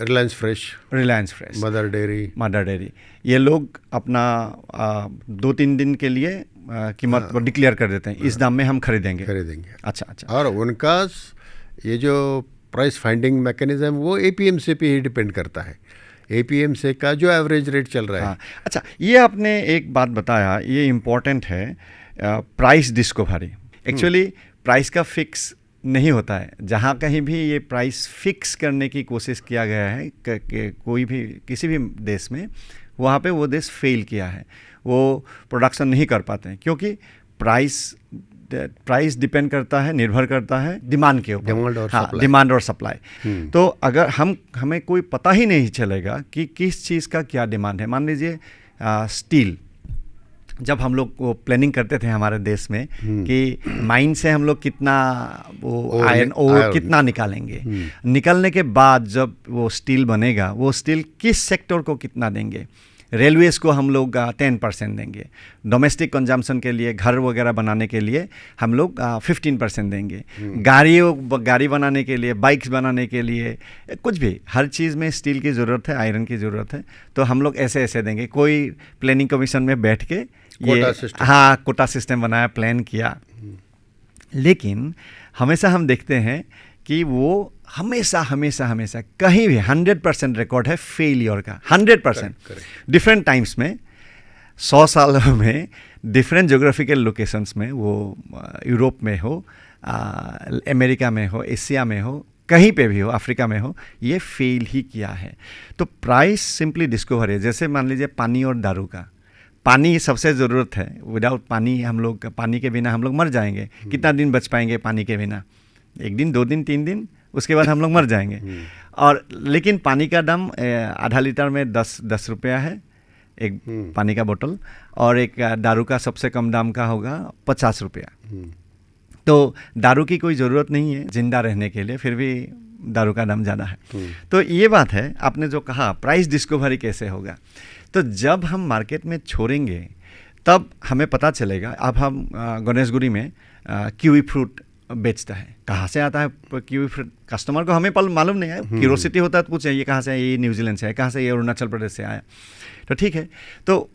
रिलायंस फ्रेश, मदर डेयरी, ये लोग अपना 2-3 दिन के लिए कीमत को डिक्लेयर कर देते हैं, इस दाम में हम खरीदेंगे। अच्छा। और उनका ये जो प्राइस फाइंडिंग मैकेनिज्म वो एपीएमसी पे ही डिपेंड करता है, एपीएमसी का जो एवरेज रेट चल रहा है। हाँ, अच्छा, ये आपने एक बात बताया, ये इम्पोर्टेंट है, प्राइस डिस्कवरी। एक्चुअली प्राइस का फिक्स नहीं होता है। जहाँ कहीं भी ये प्राइस फिक्स करने की कोशिश किया गया है कोई भी किसी भी देश में, वहाँ पे वो देश फेल किया है, वो प्रोडक्शन नहीं कर पाते हैं, क्योंकि प्राइस डिपेंड करता है, निर्भर करता है डिमांड के ऊपर। हाँ, डिमांड और सप्लाई। तो अगर हमें कोई पता ही नहीं चलेगा कि किस चीज़ का क्या डिमांड है। मान लीजिए स्टील, जब हम लोग वो प्लानिंग करते थे हमारे देश में कि माइन से हम लोग कितना वो आयरन ओर कितना निकालेंगे, निकलने के बाद जब वो स्टील बनेगा, वो स्टील किस सेक्टर को कितना देंगे। रेलवेज़ को हम लोग 10% देंगे, डोमेस्टिक कंजम्पशन के लिए, घर वगैरह बनाने के लिए हम लोग 15% देंगे, गाड़ी बनाने के लिए, बाइक्स बनाने के लिए, कुछ भी, हर चीज़ में स्टील की ज़रूरत है, आयरन की ज़रूरत है, तो हम लोग ऐसे देंगे। कोई प्लानिंग कमीशन में बैठ के कोटा सिस्टम बनाया, प्लान किया, लेकिन हमेशा हम देखते हैं कि वो हमेशा कहीं भी 100% रिकॉर्ड है फेलियर का, 100%। डिफरेंट टाइम्स में, 100 सालों में, डिफरेंट जोग्राफिकल लोकेशंस में, वो यूरोप में हो, अमेरिका में हो, एशिया में हो, कहीं पे भी हो, अफ्रीका में हो, ये फेल ही किया है। तो प्राइस सिंपली डिस्कवर है। जैसे मान लीजिए पानी और दारू का, पानी सबसे ज़रूरत है, विदाउट पानी पानी के बिना हम लोग मर जाएंगे। कितना दिन बच पाएंगे पानी के बिना? 1 दिन, 2 दिन, 3 दिन, उसके बाद हम लोग मर जाएंगे। और लेकिन पानी का दाम आधा लीटर में 10 रुपया है एक पानी का बोतल, और एक दारू का सबसे कम दाम का होगा 50 रुपया। तो दारू की कोई ज़रूरत नहीं है ज़िंदा रहने के लिए, फिर भी दारू का दाम ज़्यादा है। तो ये बात है, आपने जो कहा प्राइस डिस्कवरी कैसे होगा, तो जब हम मार्केट में छोड़ेंगे तब हमें पता चलेगा। अब हम गणेशगुरी में कीवी फ्रूट बेचता है, कहाँ से आता है कीवी फ्रूट, कस्टमर को हमें मालूम नहीं है, क्यूरोसिटी होता है तो पूछे ये कहाँ से है, ये न्यूजीलैंड से है, कहाँ से, ये अरुणाचल प्रदेश से आया। तो ठीक है, तो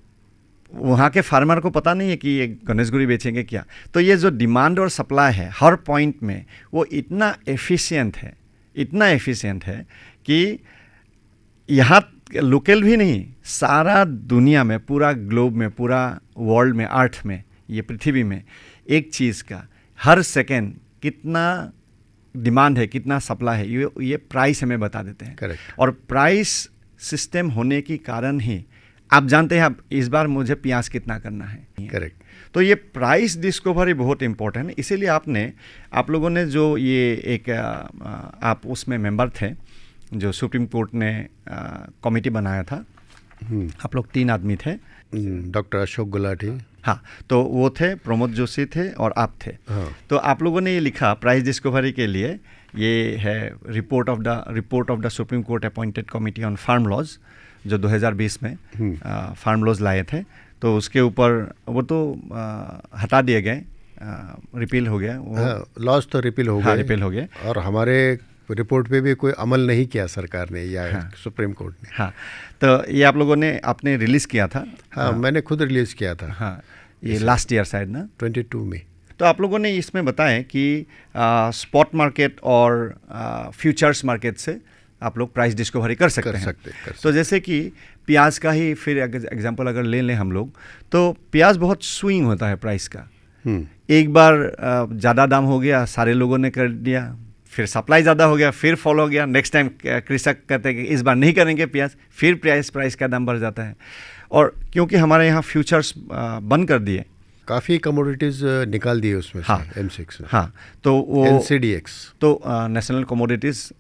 वहाँ के फार्मर को पता नहीं है कि ये गणेशगुरी बेचेंगे क्या। तो ये जो डिमांड और सप्लाई है हर पॉइंट में, वो इतना एफिशिएंट है कि यहाँ लोकल भी नहीं, सारा दुनिया में, पूरा ग्लोब में, पूरा वर्ल्ड में, अर्थ में, ये पृथ्वी में एक चीज़ का हर सेकेंड कितना डिमांड है, कितना सप्लाई है, ये प्राइस हमें बता देते हैं। करेक्ट। और प्राइस सिस्टम होने के कारण ही आप जानते हैं अब इस बार मुझे प्याज कितना करना है। करेक्ट। तो ये प्राइस डिस्कवरी बहुत इम्पोर्टेंट है। इसीलिए आप लोगों ने जो ये एक आप उसमें मेंबर थे, जो सुप्रीम कोर्ट ने कमेटी बनाया था, आप लोग 3 आदमी थे, डॉक्टर अशोक गुलाटी, हाँ, तो वो थे, प्रमोद जोशी थे और आप थे। हाँ। तो आप लोगों ने ये लिखा प्राइस डिस्कवरी के लिए, ये है report of the supreme court appointed committee on farm laws, जो 2020 में फार्म लॉज लाए थे। तो उसके ऊपर वो तो हटा दिए गए, रिपील हो गया वो। लॉज तो रिपील हो हाँ, गए, रिपील हो गए। और हमारे रिपोर्ट पे भी कोई अमल नहीं किया सरकार ने या सुप्रीम कोर्ट ने। हाँ, तो ये आप लोगों ने आपने रिलीज़ किया था। हाँ, मैंने खुद रिलीज़ किया था। हाँ, ये लास्ट ईयर शायद ना, 22 में। तो आप लोगों ने इसमें बताया कि स्पॉट मार्केट और फ्यूचर्स मार्केट से आप लोग प्राइस डिस्कवरी कर सकते हैं। तो जैसे कि प्याज का ही फिर एग्जांपल अगर ले लें हम लोग, तो प्याज बहुत स्विंग होता है प्राइस का। एक बार ज़्यादा दाम हो गया, सारे लोगों ने कर दिया, फिर सप्लाई ज़्यादा हो गया, फिर फॉल हो गया, नेक्स्ट टाइम कृषक कहते हैं कि इस बार नहीं करेंगे प्याज, फिर प्राइस का दाम बढ़ जाता है। और क्योंकि हमारे यहाँ फ्यूचर्स बंद कर दिए, काफ़ी कमोडिटीज़ निकाल दिए उसमें। हाँ, से M6 में। हाँ, तो वो NCDX, तो नेशनल कमोडिटीज़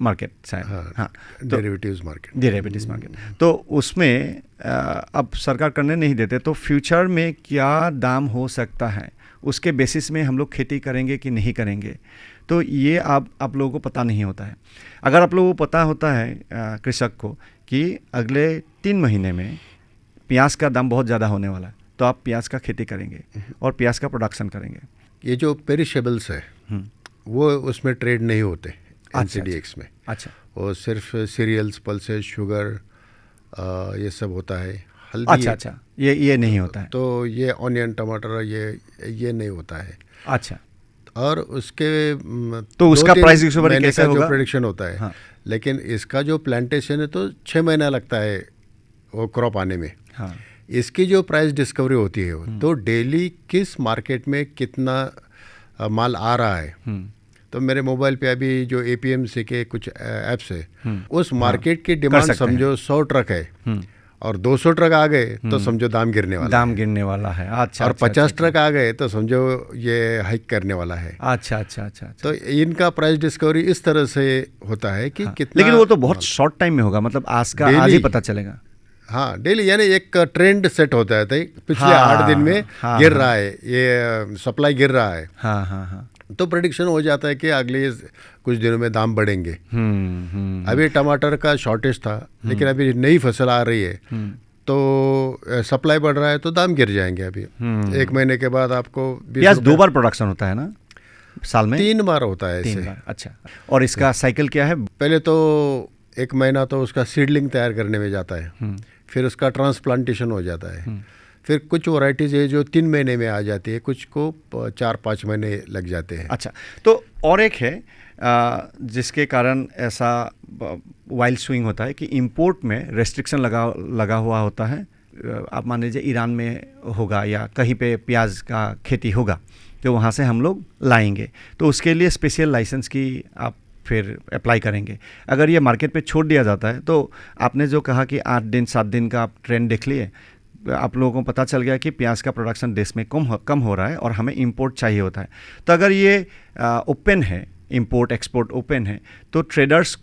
मार्केट शायद, हाँ, डेरिवेटिव्स मार्केट। तो उसमें अब सरकार करने नहीं देते, तो फ्यूचर में क्या दाम हो सकता है उसके बेसिस में हम लोग खेती करेंगे कि नहीं करेंगे। तो ये आप लोगों को पता नहीं होता है। अगर आप लोगों को पता होता है कृषक को कि अगले 3 महीने में प्याज का दाम बहुत ज़्यादा होने वाला है, तो आप प्याज का खेती करेंगे और प्याज का प्रोडक्शन करेंगे। ये जो पेरिशेबल्स है वो उसमें ट्रेड नहीं होते NCDX में। अच्छा, वो सिर्फ सीरियल्स, पल्सेस, शुगर, ये सब होता है। हल्दी, अच्छा, ये नहीं होता है। तो ये ऑनियन, टमाटर, ये नहीं होता है। अच्छा, और उसके तो उसका प्राइस डिस्कवरी कैसे होगा? जो प्रेडिक्शन होता है। हाँ। लेकिन इसका जो प्लांटेशन है तो 6 महीना लगता है वो क्रॉप आने में। हाँ। इसकी जो प्राइस डिस्कवरी होती है तो डेली किस मार्केट में कितना माल आ रहा है। तो मेरे मोबाइल पे अभी जो APMC के कुछ ऐप्स है, उस मार्केट की डिमांड समझो 100 ट्रक है और 200 ट्रक आ गए तो समझो दाम गिरने वाला है। अच्छा, और 50 ट्रक आ गए तो समझो ये हाइक करने वाला है। अच्छा। तो इनका प्राइस डिस्कवरी इस तरह से होता है कि कितना, लेकिन वो तो बहुत शॉर्ट टाइम में होगा, मतलब आज ही पता चलेगा। हाँ, डेली, यानी एक ट्रेंड सेट होता है। पिछले 8 दिन में गिर रहा है, ये सप्लाई गिर रहा है। हाँ। तो प्रेडिक्शन हो जाता है कि अगले कुछ दिनों में दाम बढ़ेंगे। अभी टमाटर का शॉर्टेज था, लेकिन अभी नई फसल आ रही है तो सप्लाई बढ़ रहा है तो दाम गिर जाएंगे। अभी 1 महीने के बाद आपको प्याज 2 बार प्रोडक्शन होता है ना साल में? 3 बार होता है ऐसे। 3 बार, अच्छा। और इसका साइकिल क्या है? पहले तो 1 महीना तो उसका सीडलिंग तैयार करने में जाता है, फिर उसका ट्रांसप्लांटेशन हो जाता है, फिर कुछ वैरायटीज़ है जो 3 महीने में आ जाती है, कुछ को 4-5 महीने लग जाते हैं। अच्छा, तो और एक है जिसके कारण ऐसा वाइल्ड स्विंग होता है कि इंपोर्ट में रेस्ट्रिक्शन लगा हुआ होता है। आप मान लीजिए ईरान में होगा या कहीं पे प्याज का खेती होगा, तो वहाँ से हम लोग लाएंगे, तो उसके लिए स्पेशल लाइसेंस की आप फिर अप्लाई करेंगे। अगर ये मार्केट पे छोड़ दिया जाता है, तो आपने जो कहा कि 8 दिन 7 दिन का आप ट्रेंड देख लिए, आप लोगों को पता चल गया कि प्याज का प्रोडक्शन देश में कम हो रहा है और हमें इंपोर्ट चाहिए होता है। तो अगर ये ओपन है, इंपोर्ट एक्सपोर्ट ओपन है, तो ट्रेडर्स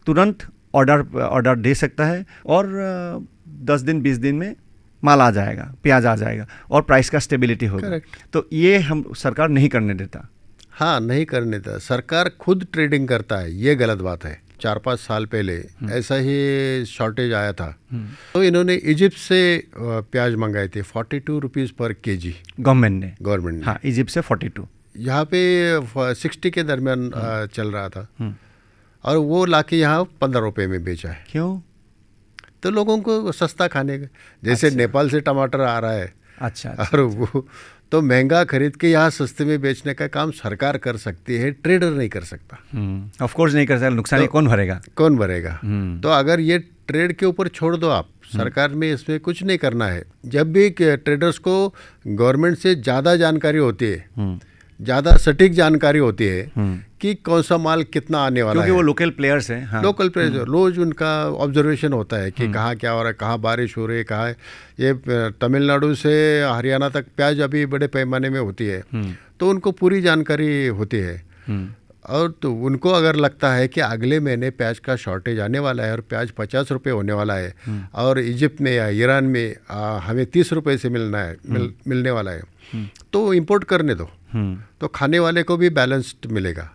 तुरंत ऑर्डर दे सकता है और 10 दिन 20 दिन में माल आ जाएगा, प्याज आ जाएगा और प्राइस का स्टेबिलिटी होगा। Correct. तो ये हम सरकार नहीं करने देता। हाँ, नहीं करने देता। सरकार खुद ट्रेडिंग करता है, ये गलत बात है। 4-5 साल पहले ऐसा ही शॉर्टेज आया था, तो इन्होंने इजिप्ट से प्याज मंगाए थे 42 रुपीज़ पर केजी। गवर्नमेंट ने, ने हाँ, इजिप्ट से 42, यहाँ पे 60 के दरमियान चल रहा था, और वो लाके यहाँ 15 रुपये में बेचा है। क्यों? तो लोगों को सस्ता खाने का, जैसे नेपाल से टमाटर आ रहा है, अच्छा। और वो तो महंगा खरीद के यहाँ सस्ते में बेचने का काम सरकार कर सकती है, ट्रेडर नहीं कर सकता। ऑफ कोर्स नहीं कर सकता, नुकसान तो कौन भरेगा? कौन भरेगा? तो अगर ये ट्रेड के ऊपर छोड़ दो आप, सरकार में इसमें कुछ नहीं करना है। जब भी ट्रेडर्स को गवर्नमेंट से ज़्यादा जानकारी होती है, ज़्यादा सटीक जानकारी होती है कि कौन सा माल कितना आने वाला है, क्योंकि वो लोकल प्लेयर्स हैं। हाँ। लोकल प्लेयर्स रोज उनका ऑब्जर्वेशन होता है कि कहाँ क्या हो रहा है, कहाँ बारिश हो रही है, कहाँ ये तमिलनाडु से हरियाणा तक प्याज अभी बड़े पैमाने में होती है, तो उनको पूरी जानकारी होती है। और तो उनको अगर लगता है कि अगले महीने प्याज का शॉर्टेज आने वाला है और प्याज 50 रुपये होने वाला है, और इजिप्ट में या ईरान में हमें 30 रुपये से मिलने वाला है, तो इंपोर्ट करने दो, तो खाने वाले को भी बैलेंस्ड मिलेगा।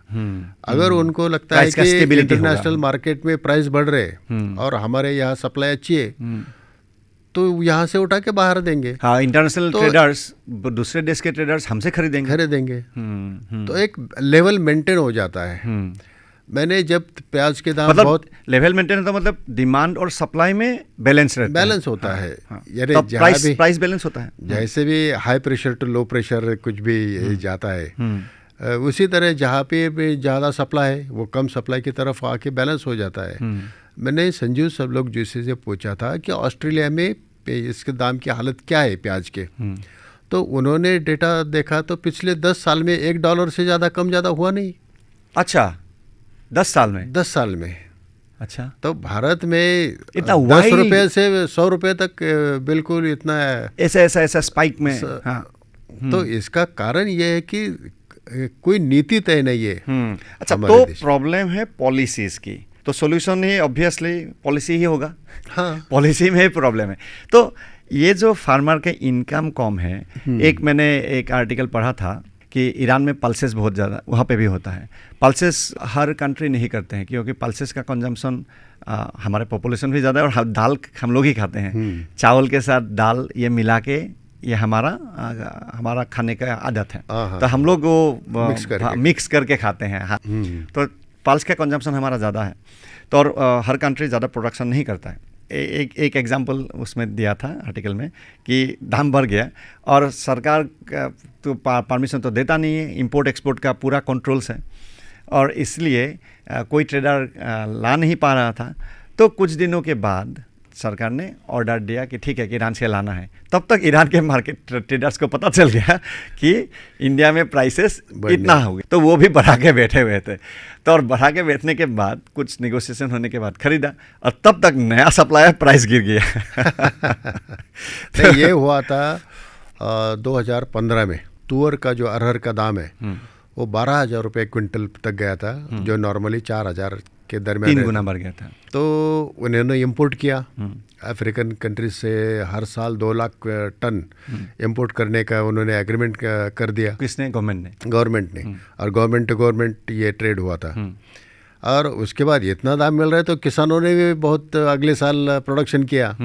अगर उनको लगता है कि इंटरनेशनल मार्केट में प्राइस बढ़ रहे और हमारे यहाँ सप्लाई अच्छी है, तो यहाँ से उठा के बाहर देंगे। हाँ, इंटरनेशनल ट्रेडर्स, दूसरे देश के ट्रेडर्स हमसे खरीदेंगे। तो एक लेवल मेंटेन हो जाता है। मैंने जब प्याज के दाम मतलब बहुत लेवल मेंटेन होता, मतलब डिमांड और सप्लाई में बैलेंस रहता है। बैलेंस होता है। यानी प्राइस बैलेंस होता है। जैसे भी high pressure to low pressure कुछ भी जाता है, उसी तरह जहाँ पे भी ज़्यादा सप्लाई है वो कम सप्लाई की तरफ आके बैलेंस हो जाता है। मैंने संजीव सब लोग जिसे से पूछा था कि ऑस्ट्रेलिया में इसके दाम की हालत क्या है प्याज के, तो उन्होंने डेटा देखा तो पिछले 10 साल में $1 से ज़्यादा कम ज़्यादा हुआ नहीं। अच्छा, 10 साल में? 10 साल में। अच्छा। तो भारत में इतना 10 रुपये से 100 रुपये तक बिल्कुल इतना ऐसा स्पाइक में। हाँ। तो इसका कारण ये है कि कोई नीति तय नहीं है। अच्छा, तो प्रॉब्लम है पॉलिसीज की, तो सॉल्यूशन ही ऑब्वियसली पॉलिसी ही होगा। हाँ, पॉलिसी में ही प्रॉब्लम है। तो ये जो फार्मर के इनकम कम है, मैंने एक आर्टिकल पढ़ा था कि ईरान में पल्सेस बहुत ज़्यादा, वहाँ पे भी होता है। पल्सेस हर कंट्री नहीं करते हैं, क्योंकि पल्सेस का कंजम्पशन हमारे पॉपुलेशन भी ज़्यादा है, और दाल हम लोग ही खाते हैं, चावल के साथ दाल ये मिला के, ये हमारा खाने का आदत है। तो हम लोग वो मिक्स करके खाते हैं। हाँ। तो पल्स का कंजम्पशन हमारा ज़्यादा है, तो और हर कंट्री ज़्यादा प्रोडक्शन नहीं करता है। एक एग्जांपल उसमें दिया था आर्टिकल में कि दाम बढ़ गया और सरकार तो परमिशन तो देता नहीं है, इंपोर्ट एक्सपोर्ट का पूरा कंट्रोल्स है, और इसलिए कोई ट्रेडर ला नहीं पा रहा था। तो कुछ दिनों के बाद सरकार ने ऑर्डर दिया कि ठीक है कि ईरान से लाना है। तब तक ईरान के मार्केट ट्रेडर्स को पता चल गया कि इंडिया में प्राइसेस इतना हो गए, तो वो भी बढ़ा के बैठे हुए थे। तो और बढ़ा के बैठने के बाद कुछ नेगोशिएशन होने के बाद खरीदा, और तब तक नया सप्लायर प्राइस गिर गया। तो ये हुआ था 2015 में। तुअर का जो अरहर का दाम है वो 12,000 रुपये क्विंटल तक गया था, जो नॉर्मली 4,000 के दरमियान 3 गुना बढ़ गया था। तो उन्होंने इंपोर्ट किया अफ्रीकन कंट्रीज से, हर साल 2 लाख टन इंपोर्ट करने का उन्होंने एग्रीमेंट कर दिया। किसने? गवर्नमेंट ने। और गवर्नमेंट टू गवर्नमेंट ये ट्रेड हुआ था। और उसके बाद इतना दाम मिल रहा है तो किसानों ने भी बहुत अगले साल प्रोडक्शन किया।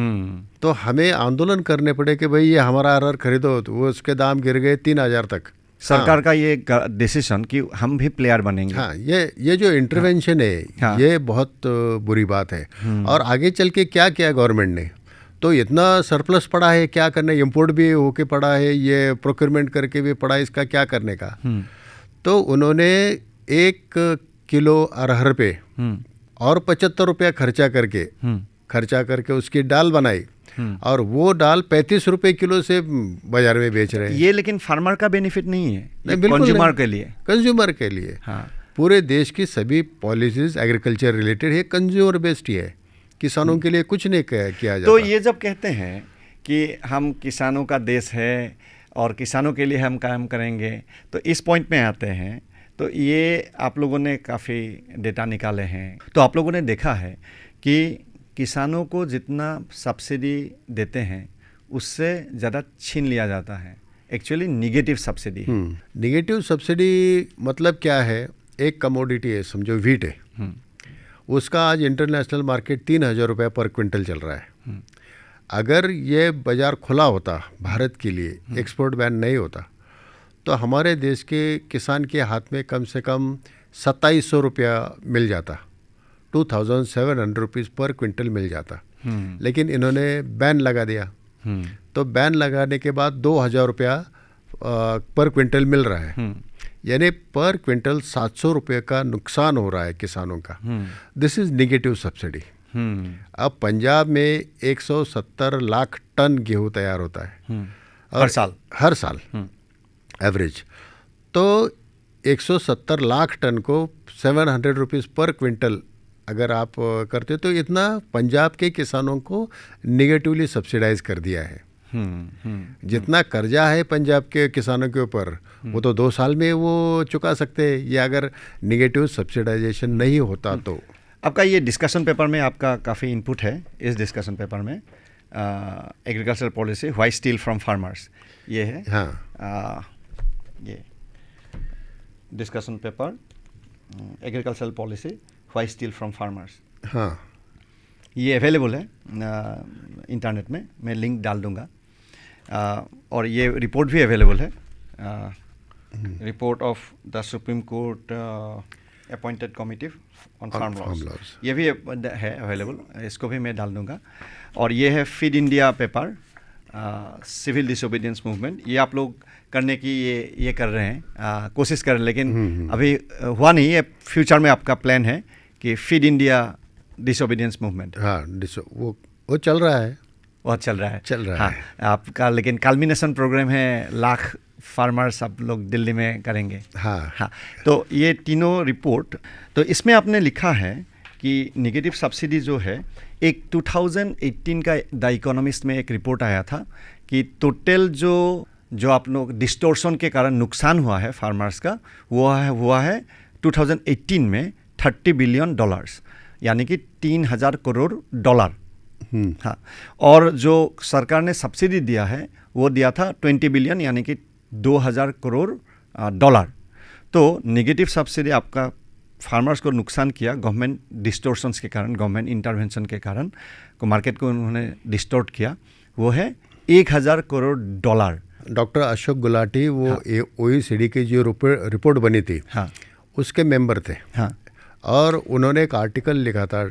तो हमें आंदोलन करने पड़े कि भाई ये हमारा अरहर खरीदो, तो वो उसके दाम गिर गए 3,000 तक। सरकार का ये डिसीजन कि हम भी प्लेयर बनेंगे। हाँ, ये जो इंटरवेंशन है, ये बहुत बुरी बात है। और आगे चल के क्या किया गवर्नमेंट ने, तो इतना सरप्लस पड़ा है, क्या करना है, इम्पोर्ट भी होके पड़ा है, ये प्रोक्योरमेंट करके भी पड़ा है, इसका क्या करने का। तो उन्होंने 1 किलो अरहर पे और 75 रुपया खर्चा करके उसकी दाल बनाई, और वो दाल 35 रुपए किलो से बाजार में बेच रहे हैं। ये लेकिन फार्मर का बेनिफिट नहीं है, कंज्यूमर के लिए। हाँ। पूरे देश की सभी पॉलिसीज एग्रीकल्चर रिलेटेड है, कंज्यूमर बेस्ड ही है, किसानों के लिए कुछ नहीं किया जाता। तो ये जब कहते हैं कि हम किसानों का देश है और किसानों के लिए हम काम करेंगे, तो इस पॉइंट में आते हैं। तो ये आप लोगों ने काफ़ी डेटा निकाले हैं, तो आप लोगों ने देखा है कि किसानों को जितना सब्सिडी देते हैं उससे ज़्यादा छीन लिया जाता है। एक्चुअली निगेटिव सब्सिडी है। निगेटिव सब्सिडी मतलब क्या है, एक कमोडिटी है, समझो व्हीट है, उसका आज इंटरनेशनल मार्केट 3,000 रुपये पर क्विंटल चल रहा है। अगर ये बाज़ार खुला होता भारत के लिए, एक्सपोर्ट बैन नहीं होता, तो हमारे देश के किसान के हाथ में कम से कम 2,700 रुपया मिल जाता, 2,700 रुपीज़ पर क्विंटल मिल जाता। लेकिन इन्होंने बैन लगा दिया। तो बैन लगाने के बाद 2,000 रुपया पर क्विंटल मिल रहा है, यानी पर क्विंटल 700 रुपये का नुकसान हो रहा है किसानों का। This is negative subsidy. अब पंजाब में 170 लाख टन गेहूँ तैयार होता है हर साल एवरेज। तो 170 लाख टन को 700 रुपीज़ पर क्विंटल अगर आप करते हो, तो इतना पंजाब के किसानों को निगेटिवली सब्सिडाइज कर दिया है। जितना कर्जा है पंजाब के किसानों के ऊपर, वो तो 2 साल में वो चुका सकते हैं, या अगर निगेटिव सब्सिडाइजेशन नहीं होता तो। आपका ये डिस्कशन पेपर में आपका काफ़ी इनपुट है। इस डिस्कशन पेपर में agriculture policy why steel from farmers, ये है। हाँ, ये discussion paper agriculture policy why steel from farmers, हाँ, ये अवेलेबल है इंटरनेट में, मैं लिंक डाल दूंगा। और ये रिपोर्ट भी अवेलेबल है, report of the supreme court appointed committee on farm laws, ये भी है अवेलेबल, इसको भी मैं डाल दूंगा। और ये है feed India paper civil disobedience movement, ये आप लोग करने की ये कर रहे हैं, कोशिश कर रहे हैं, लेकिन अभी हुआ नहीं है। फ्यूचर में आपका प्लान है कि फीड इंडिया डिसोबीडियंस मूवमेंट, हाँ, वो चल रहा है, बहुत चल रहा है। हाँ, आपका लेकिन कल्मिनेशन प्रोग्राम है, लाख फार्मर्स आप लोग दिल्ली में करेंगे। हाँ। तो ये तीनों रिपोर्ट, तो इसमें आपने लिखा है कि नेगेटिव सब्सिडी जो है, एक 2018 का द इकोनॉमिस्ट में एक रिपोर्ट आया था कि टोटल जो आप लोग डिस्टोर्शन के कारण नुकसान हुआ है फार्मर्स का, वो हुआ है 2018 में $30 बिलियन, यानी कि 3,000 करोड़ डॉलर। हाँ, और जो सरकार ने सब्सिडी दिया है वो दिया था 20 बिलियन, यानी कि 2,000 करोड़ डॉलर। तो नेगेटिव सब्सिडी आपका फार्मर्स को नुकसान किया गवर्नमेंट डिस्टोर्शंस के कारण, गवर्नमेंट इंटरवेंशन के कारण, को मार्केट को उन्होंने डिस्टोर्ट किया, वो है 1,000 करोड़ डॉलर। डॉक्टर अशोक गुलाटी, वो OECD की जो रिपोर्ट बनी थी, हाँ, उसके मेंबर थे। हाँ, और उन्होंने एक आर्टिकल लिखा था,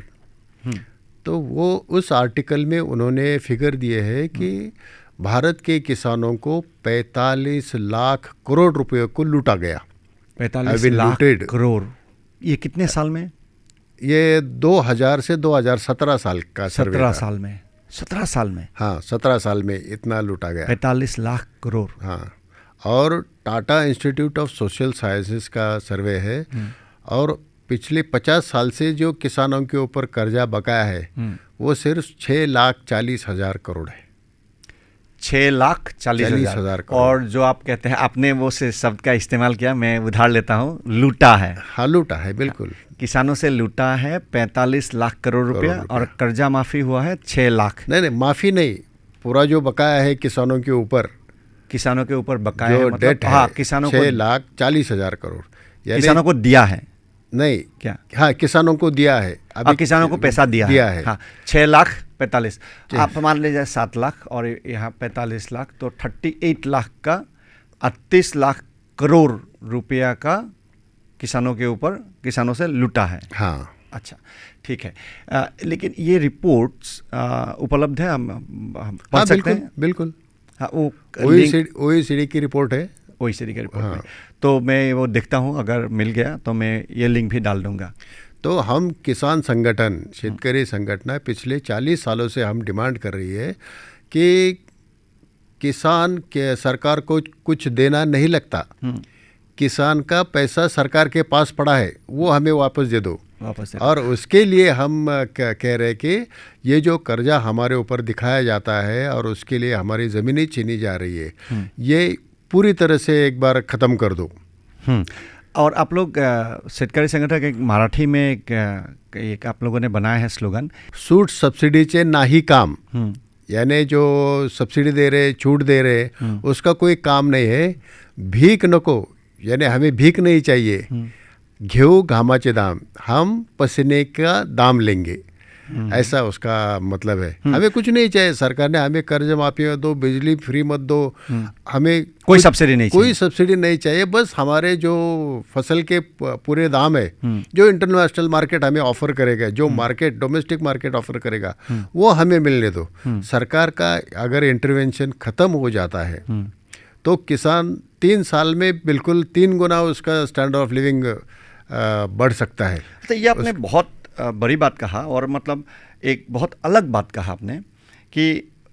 तो वो उस आर्टिकल में उन्होंने फिगर दिए है कि भारत के किसानों को 45 लाख करोड़ रुपए को लूटा गया। 45 लाख करोड़, ये कितने साल में? ये 2000 से 2017 साल का सर्वे था। 17 साल में, हाँ, 17 साल में इतना लूटा गया, 45 लाख करोड़। हाँ, और Tata institute of social sciences का सर्वे है, और पिछले 50 साल से जो किसानों के ऊपर कर्जा बकाया है, वो सिर्फ 6,40,000 करोड़ है। 6,40,000 करोड़। और जो आप कहते हैं, आपने वो से शब्द का इस्तेमाल किया, मैं उधार लेता हूँ, लूटा है। हाँ, लूटा है, बिल्कुल। किसानों से लूटा है 45 लाख करोड़ रुपया, और कर्जा माफ़ी हुआ है 6 लाख। नहीं, माफ़ी नहीं, पूरा जो बकाया है किसानों के ऊपर बकाया है, मतलब, हाँ, किसानों को 6,40,000 करोड़ किसानों को दिया है। नहीं, क्या? हाँ, किसानों को दिया है, अभी किसानों को पैसा दिया है। हाँ, 6,45,000, आप मान लीजिए 7 लाख और यहाँ 45 लाख, तो 38 लाख का 38 लाख करोड़ रुपया का किसानों से लूटा है। हाँ, अच्छा, ठीक है। लेकिन ये रिपोर्ट्स उपलब्ध है, हम पढ़ सकते हैं? बिल्कुल। हाँ, वो OECD की रिपोर्ट है, OECD की रिपोर्ट में, तो मैं वो देखता हूँ, अगर मिल गया तो मैं ये लिंक भी डाल दूंगा। तो हम किसान संगठन, शेतकरी संगठन पिछले 40 सालों से हम डिमांड कर रही है कि किसान के सरकार को कुछ देना नहीं लगता, किसान का पैसा सरकार के पास पड़ा है, वो हमें वापस दे दो। और उसके लिए हम कह रहे हैं कि ये जो कर्जा हमारे ऊपर दिखाया जाता है और उसके लिए हमारी ज़मीनें छीनी जा रही है, ये पूरी तरह से एक बार ख़त्म कर दो। और आप लोग शेतकरी संगठन के मराठी में एक आप लोगों ने बनाया है स्लोगन, सूट सब्सिडीचे नाही काम, यानी जो सब्सिडी दे रहे, छूट दे रहे, उसका कोई काम नहीं है। भीख नको, यानी हमें भीख नहीं चाहिए, घेऊ घामाचे दाम, हम पसीने का दाम लेंगे, ऐसा उसका मतलब है। हमें कुछ नहीं चाहिए, सरकार ने हमें कर्ज माफी मत दो, बिजली फ्री मत दो, हमें कोई सब्सिडी नहीं चाहिए, कोई सब्सिडी नहीं चाहिए, बस हमारे जो फसल के पूरे दाम है जो इंटरनेशनल मार्केट हमें ऑफर करेगा, जो मार्केट डोमेस्टिक मार्केट ऑफर करेगा वो हमें मिलने दो। सरकार का अगर इंटरवेंशन खत्म हो जाता है तो किसान 3 साल में बिल्कुल 3 गुना उसका स्टैंडर्ड ऑफ लिविंग बढ़ सकता है। तो ये आपने बहुत बड़ी बात कहा, और मतलब एक बहुत अलग बात कहा आपने कि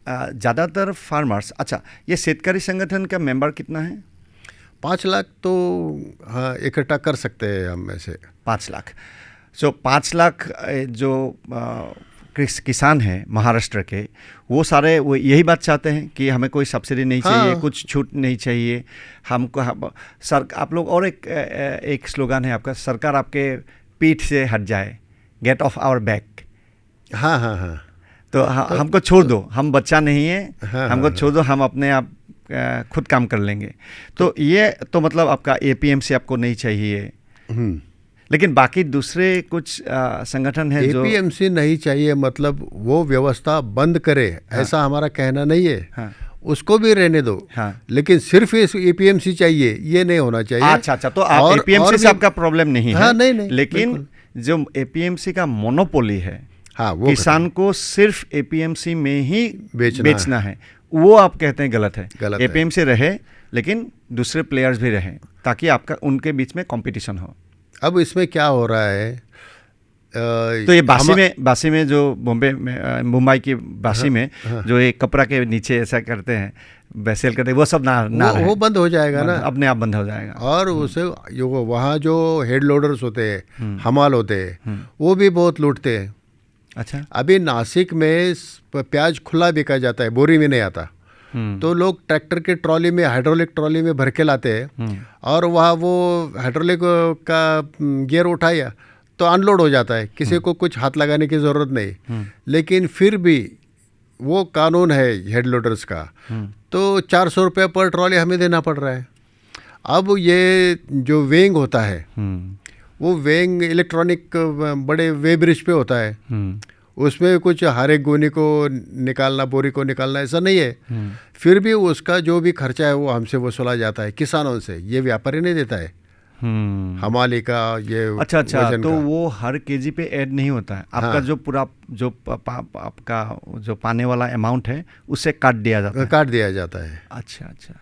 ज़्यादातर फार्मर्स, अच्छा ये शेतकारी संगठन का मेंबर कितना है? 5 लाख तो हाँ इकट्ठा कर सकते हैं हम में से। 5 लाख, सो 5 लाख जो किसान हैं महाराष्ट्र के, वो सारे वो यही बात चाहते हैं कि हमें कोई सब्सिडी नहीं चाहिए, कुछ छूट नहीं चाहिए हमको। आप लोग और एक स्लोगन है आपका, सरकार आपके पीठ से हट जाए, गेट ऑफ आवर बैक। हाँ हाँ हाँ, तो हमको छोड़ दो, हम बच्चा नहीं है, हमको छोड़ दो, हम अपने आप खुद काम कर लेंगे। तो ये तो मतलब आपका एपीएमसी आपको नहीं चाहिए, लेकिन बाकी दूसरे कुछ संगठन है जो एपीएमसी नहीं चाहिए मतलब वो व्यवस्था बंद करे, ऐसा हमारा कहना नहीं है। उसको भी रहने दो, लेकिन सिर्फ एपीएमसी चाहिए ये नहीं होना चाहिए। अच्छा, तो आप एपीएमसी से आपका प्रॉब्लम नहीं है? नहीं, लेकिन जो एपीएमसी का मोनोपोली है, वो किसान को सिर्फ एपीएमसी में ही बेचना है, वो आप कहते हैं गलत है। एपीएमसी रहे लेकिन दूसरे प्लेयर्स भी रहे, ताकि आपका उनके बीच में कंपटीशन हो। अब इसमें क्या हो रहा है, तो ये बासी में जो मुंबई की बासी में जो एक कपड़ा के नीचे ऐसा करते हैं, बेसेल करते हैं, वो सब ना वो बंद हो जाएगा ना, अपने आप बंद हो जाएगा। और उसे वहाँ जो हेड लोडर्स होते हैं, हमाल होते हैं, वो भी बहुत लूटते हैं। अच्छा, अभी नासिक में प्याज खुला बिका जाता है, बोरी में नहीं आता, तो लोग ट्रैक्टर के ट्रॉली में, हाइड्रोलिक ट्रॉली में भर के लाते हैं, और वहाँ वो हाइड्रोलिक का गियर उठाया तो अनलोड हो जाता है, किसी को कुछ हाथ लगाने की ज़रूरत नहीं। लेकिन फिर भी वो कानून है हेड लोडर्स का, तो 400 रुपये पर ट्रॉली हमें देना पड़ रहा है। अब ये जो वेइंग होता है, वो वेइंग इलेक्ट्रॉनिक बड़े वे ब्रिज पे होता है, उसमें कुछ हर एक गोनी को निकालना, बोरी को निकालना ऐसा नहीं है। फिर भी उसका जो भी खर्चा है वो हमसे वसूला जाता है, किसानों से, ये व्यापारी नहीं देता है, हमाली का ये। अच्छा, तो वो हर केजी पे ऐड नहीं होता है, आपका जो पूरा जो आपका जो पाने वाला अमाउंट है उससे काट दिया जाता है। अच्छा।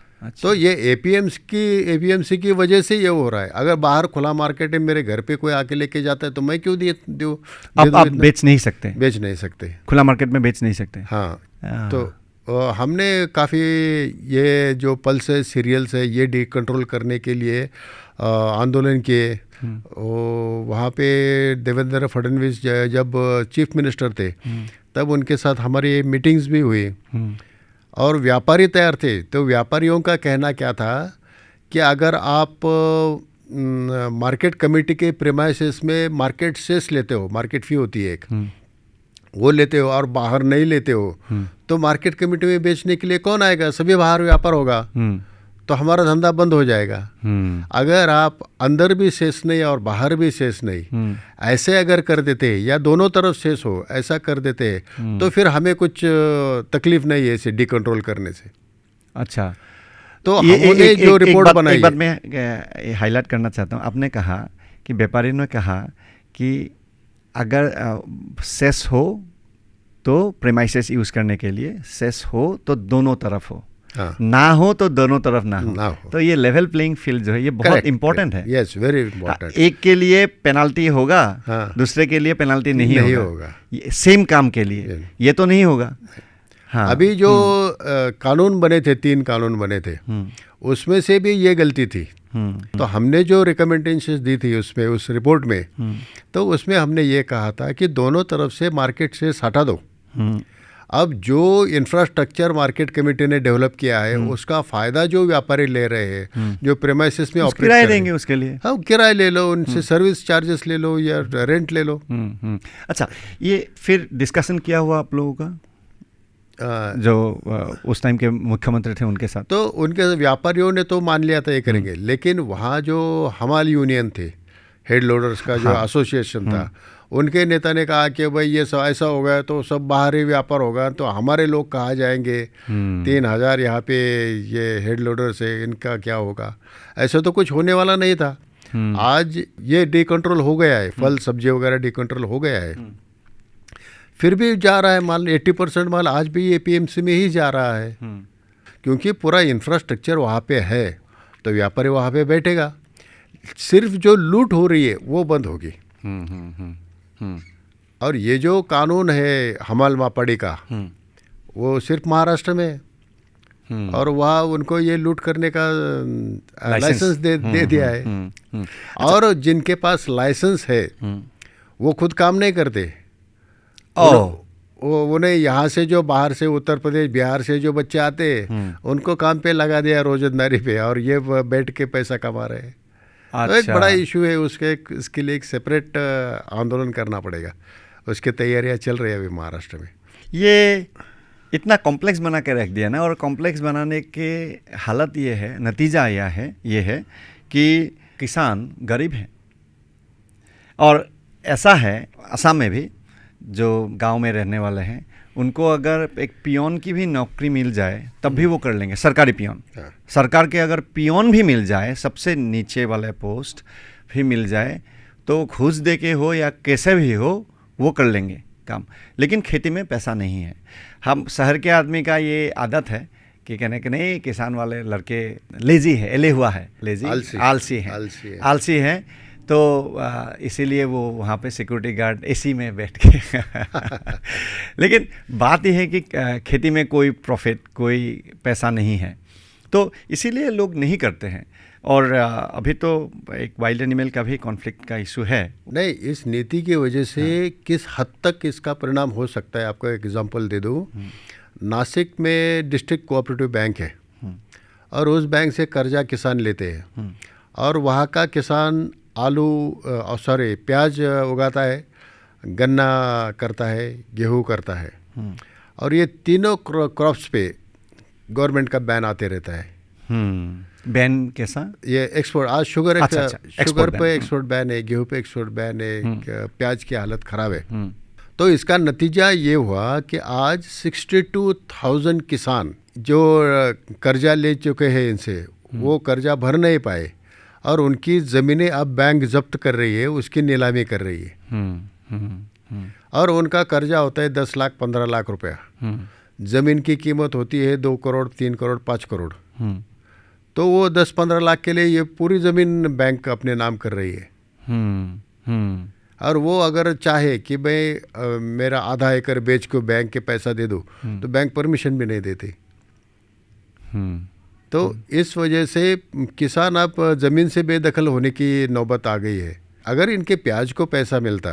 तो ये एपीएमसी की वजह से ये हो रहा है। अगर बाहर खुला मार्केट है, मेरे घर पे कोई आके लेके जाता है तो मैं क्यों दूँ? आप बेच नहीं सकते, खुला मार्केट में बेच नहीं सकते। हाँ, तो हमने काफ़ी ये जो पल्स है, सीरियल्स है, ये कंट्रोल करने के लिए आंदोलन किए। वहाँ पे देवेंद्र फडणवीस जब चीफ मिनिस्टर थे तब उनके साथ हमारी मीटिंग्स भी हुई, और व्यापारी तैयार थे। तो व्यापारियों का कहना क्या था कि अगर आप मार्केट कमेटी के प्रेमाइसेस में मार्केट सेस लेते हो, मार्केट फ़ी होती है एक, वो लेते हो और बाहर नहीं लेते हो, तो मार्केट कमेटी में बेचने के लिए कौन आएगा? सभी बाहर व्यापार होगा, तो हमारा धंधा बंद हो जाएगा। अगर आप अंदर भी सेस नहीं और बाहर भी सेस नहीं, ऐसे अगर कर देते या दोनों तरफ सेस हो, ऐसा कर देते तो फिर हमें कुछ तकलीफ नहीं है इसे डिकंट्रोल करने से। अच्छा, तो हमने जो रिपोर्ट बनाई, एक बात मैं हाईलाइट करना चाहता हूँ। आपने कहा कि व्यापारी ने कहा कि अगर सेस हो तो प्रेमाइसेस यूज़ करने के लिए, सेस हो तो दोनों तरफ हो, ना हो तो दोनों तरफ ना हो। तो ये लेवल प्लेइंग फील्ड जो है ये बहुत इंपॉर्टेंट है। Yes, very important. एक के लिए पेनाल्टी होगा, दूसरे के लिए पेनाल्टी नहीं होगा। सेम काम के लिए ये तो नहीं होगा। हाँ, अभी जो कानून बने थे, 3 कानून बने थे, उसमें से भी ये गलती थी। तो हमने जो रिकमेंडेशंस दी थी उसमें, उस रिपोर्ट में, तो उसमें हमने ये कहा था कि दोनों तरफ से मार्केट से हटा दो। अब जो इंफ्रास्ट्रक्चर मार्केट कमेटी ने डेवलप किया है उसका फ़ायदा जो व्यापारी ले रहे हैं, जो प्रेमाइसेस में ऑपरेट किराए देंगे उसके लिए, हाँ किराए ले लो, उनसे सर्विस चार्जेस ले लो या रेंट ले लो। अच्छा, ये फिर डिस्कशन किया हुआ आप लोगों का जो उस टाइम के मुख्यमंत्री थे उनके साथ? तो उनके व्यापारियों ने तो मान लिया था ये करेंगे, लेकिन वहाँ जो हमाल यूनियन थे, हेड लोडर्स का जो एसोसिएशन था, उनके नेता ने कहा कि भाई ये सब ऐसा हो गया तो सब बाहरी व्यापार होगा, तो हमारे लोग कहाँ जाएंगे, 3,000 यहाँ पे ये हेड लोडर्स है, इनका क्या होगा। ऐसा तो कुछ होने वाला नहीं था। आज ये डिकंट्रोल हो गया है, फल सब्जी वगैरह डिकंट्रोल हो गया है, फिर भी जा रहा है माल, 80% माल आज भी एपीएमसी में ही जा रहा है, क्योंकि पूरा इंफ्रास्ट्रक्चर वहाँ पे है, तो व्यापारी वहाँ पे बैठेगा। सिर्फ जो लूट हो रही है वो बंद होगी। और ये जो कानून है हमाल मापड़ी का, वो सिर्फ महाराष्ट्र में है, और वहाँ उनको ये लूट करने का लाइसेंस दे दिया है। और जिनके पास लाइसेंस है वो खुद काम नहीं करते। उन्हें यहाँ से जो बाहर से उत्तर प्रदेश बिहार से जो बच्चे आते हैं उनको काम पे लगा दिया रोजंदारी पे, और ये बैठ के पैसा कमा रहे हैं। तो एक बड़ा इशू है, इसके लिए एक सेपरेट आंदोलन करना पड़ेगा। उसकी तैयारियां चल रही है अभी महाराष्ट्र में। ये इतना कॉम्प्लेक्स बना के रख दिया ना, और कॉम्प्लेक्स बनाने के हालत ये है, नतीजा ये है कि किसान गरीब है। और ऐसा है असम में भी, जो गांव में रहने वाले हैं उनको अगर एक पियोन की भी नौकरी मिल जाए तब भी वो कर लेंगे, सरकारी पियोन। सरकार के अगर पियोन भी मिल जाए, सबसे नीचे वाले पोस्ट भी मिल जाए, तो घूस दे के हो या कैसे भी हो वो कर लेंगे काम। लेकिन खेती में पैसा नहीं है। हम शहर के आदमी का ये आदत है कि कहने कि नहीं, किसान वाले लड़के लेजी है, एले हुआ है, लेजी आलसी है, तो इसीलिए वो वहाँ पे सिक्योरिटी गार्ड एसी में बैठ के लेकिन बात यह है कि खेती में कोई प्रॉफिट, कोई पैसा नहीं है, तो इसीलिए लोग नहीं करते हैं। और अभी तो एक वाइल्ड एनिमल का भी कॉन्फ्लिक्ट का इशू है। नहीं, इस नीति की वजह से किस हद तक इसका परिणाम हो सकता है, आपको एक एग्जांपल दे दूँ। नासिक में डिस्ट्रिक्ट कोऑपरेटिव बैंक है, और उस बैंक से कर्जा किसान लेते हैं, और वहाँ का किसान प्याज उगाता है, गन्ना करता है, गेहूँ करता है, और ये तीनों क्रॉप्स पे गवर्नमेंट का बैन आते रहता है। बैन कैसा? ये एक्सपोर्ट, आज शुगर पे एक्सपोर्ट बैन है, गेहूँ पे एक्सपोर्ट बैन है, प्याज की हालत ख़राब है। तो इसका नतीजा ये हुआ कि आज 62,000 किसान जो कर्जा ले चुके हैं इनसे, वो कर्जा भर नहीं पाए, और उनकी ज़मीनें अब बैंक जब्त कर रही है, उसकी नीलामी कर रही है। और उनका कर्जा होता है 10 लाख 15 लाख रुपया। ज़मीन की कीमत होती है 2 करोड़ 3 करोड़ 5 करोड़। तो वो 10-15 लाख के लिए ये पूरी ज़मीन बैंक अपने नाम कर रही है। और वो अगर चाहे कि मैं मेरा आधा एकड़ बेच को बैंक के पैसा दे दूँ, तो बैंक परमिशन भी नहीं देती। तो इस वजह से किसान अब ज़मीन से बेदखल होने की नौबत आ गई है। अगर इनके प्याज को पैसा मिलता,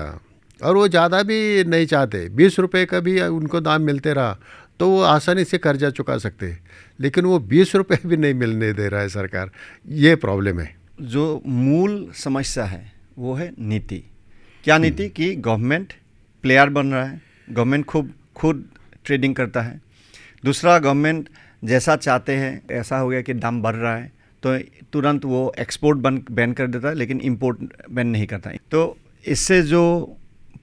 और वो ज़्यादा भी नहीं चाहते, 20 रुपये का भी उनको दाम मिलते रहा, तो वो आसानी से कर्जा चुका सकते, लेकिन वो 20 रुपये भी नहीं मिलने दे रहा है सरकार। ये प्रॉब्लम है। जो मूल समस्या है वो है नीति। क्या नीति? कि गवर्नमेंट प्लेयर बन रहा है, गवर्नमेंट खुद ट्रेडिंग करता है। दूसरा, गवर्नमेंट जैसा चाहते हैं ऐसा हो गया कि दाम बढ़ रहा है, तो तुरंत वो एक्सपोर्ट बैन कर देता है, लेकिन इंपोर्ट बैन नहीं करता है। तो इससे जो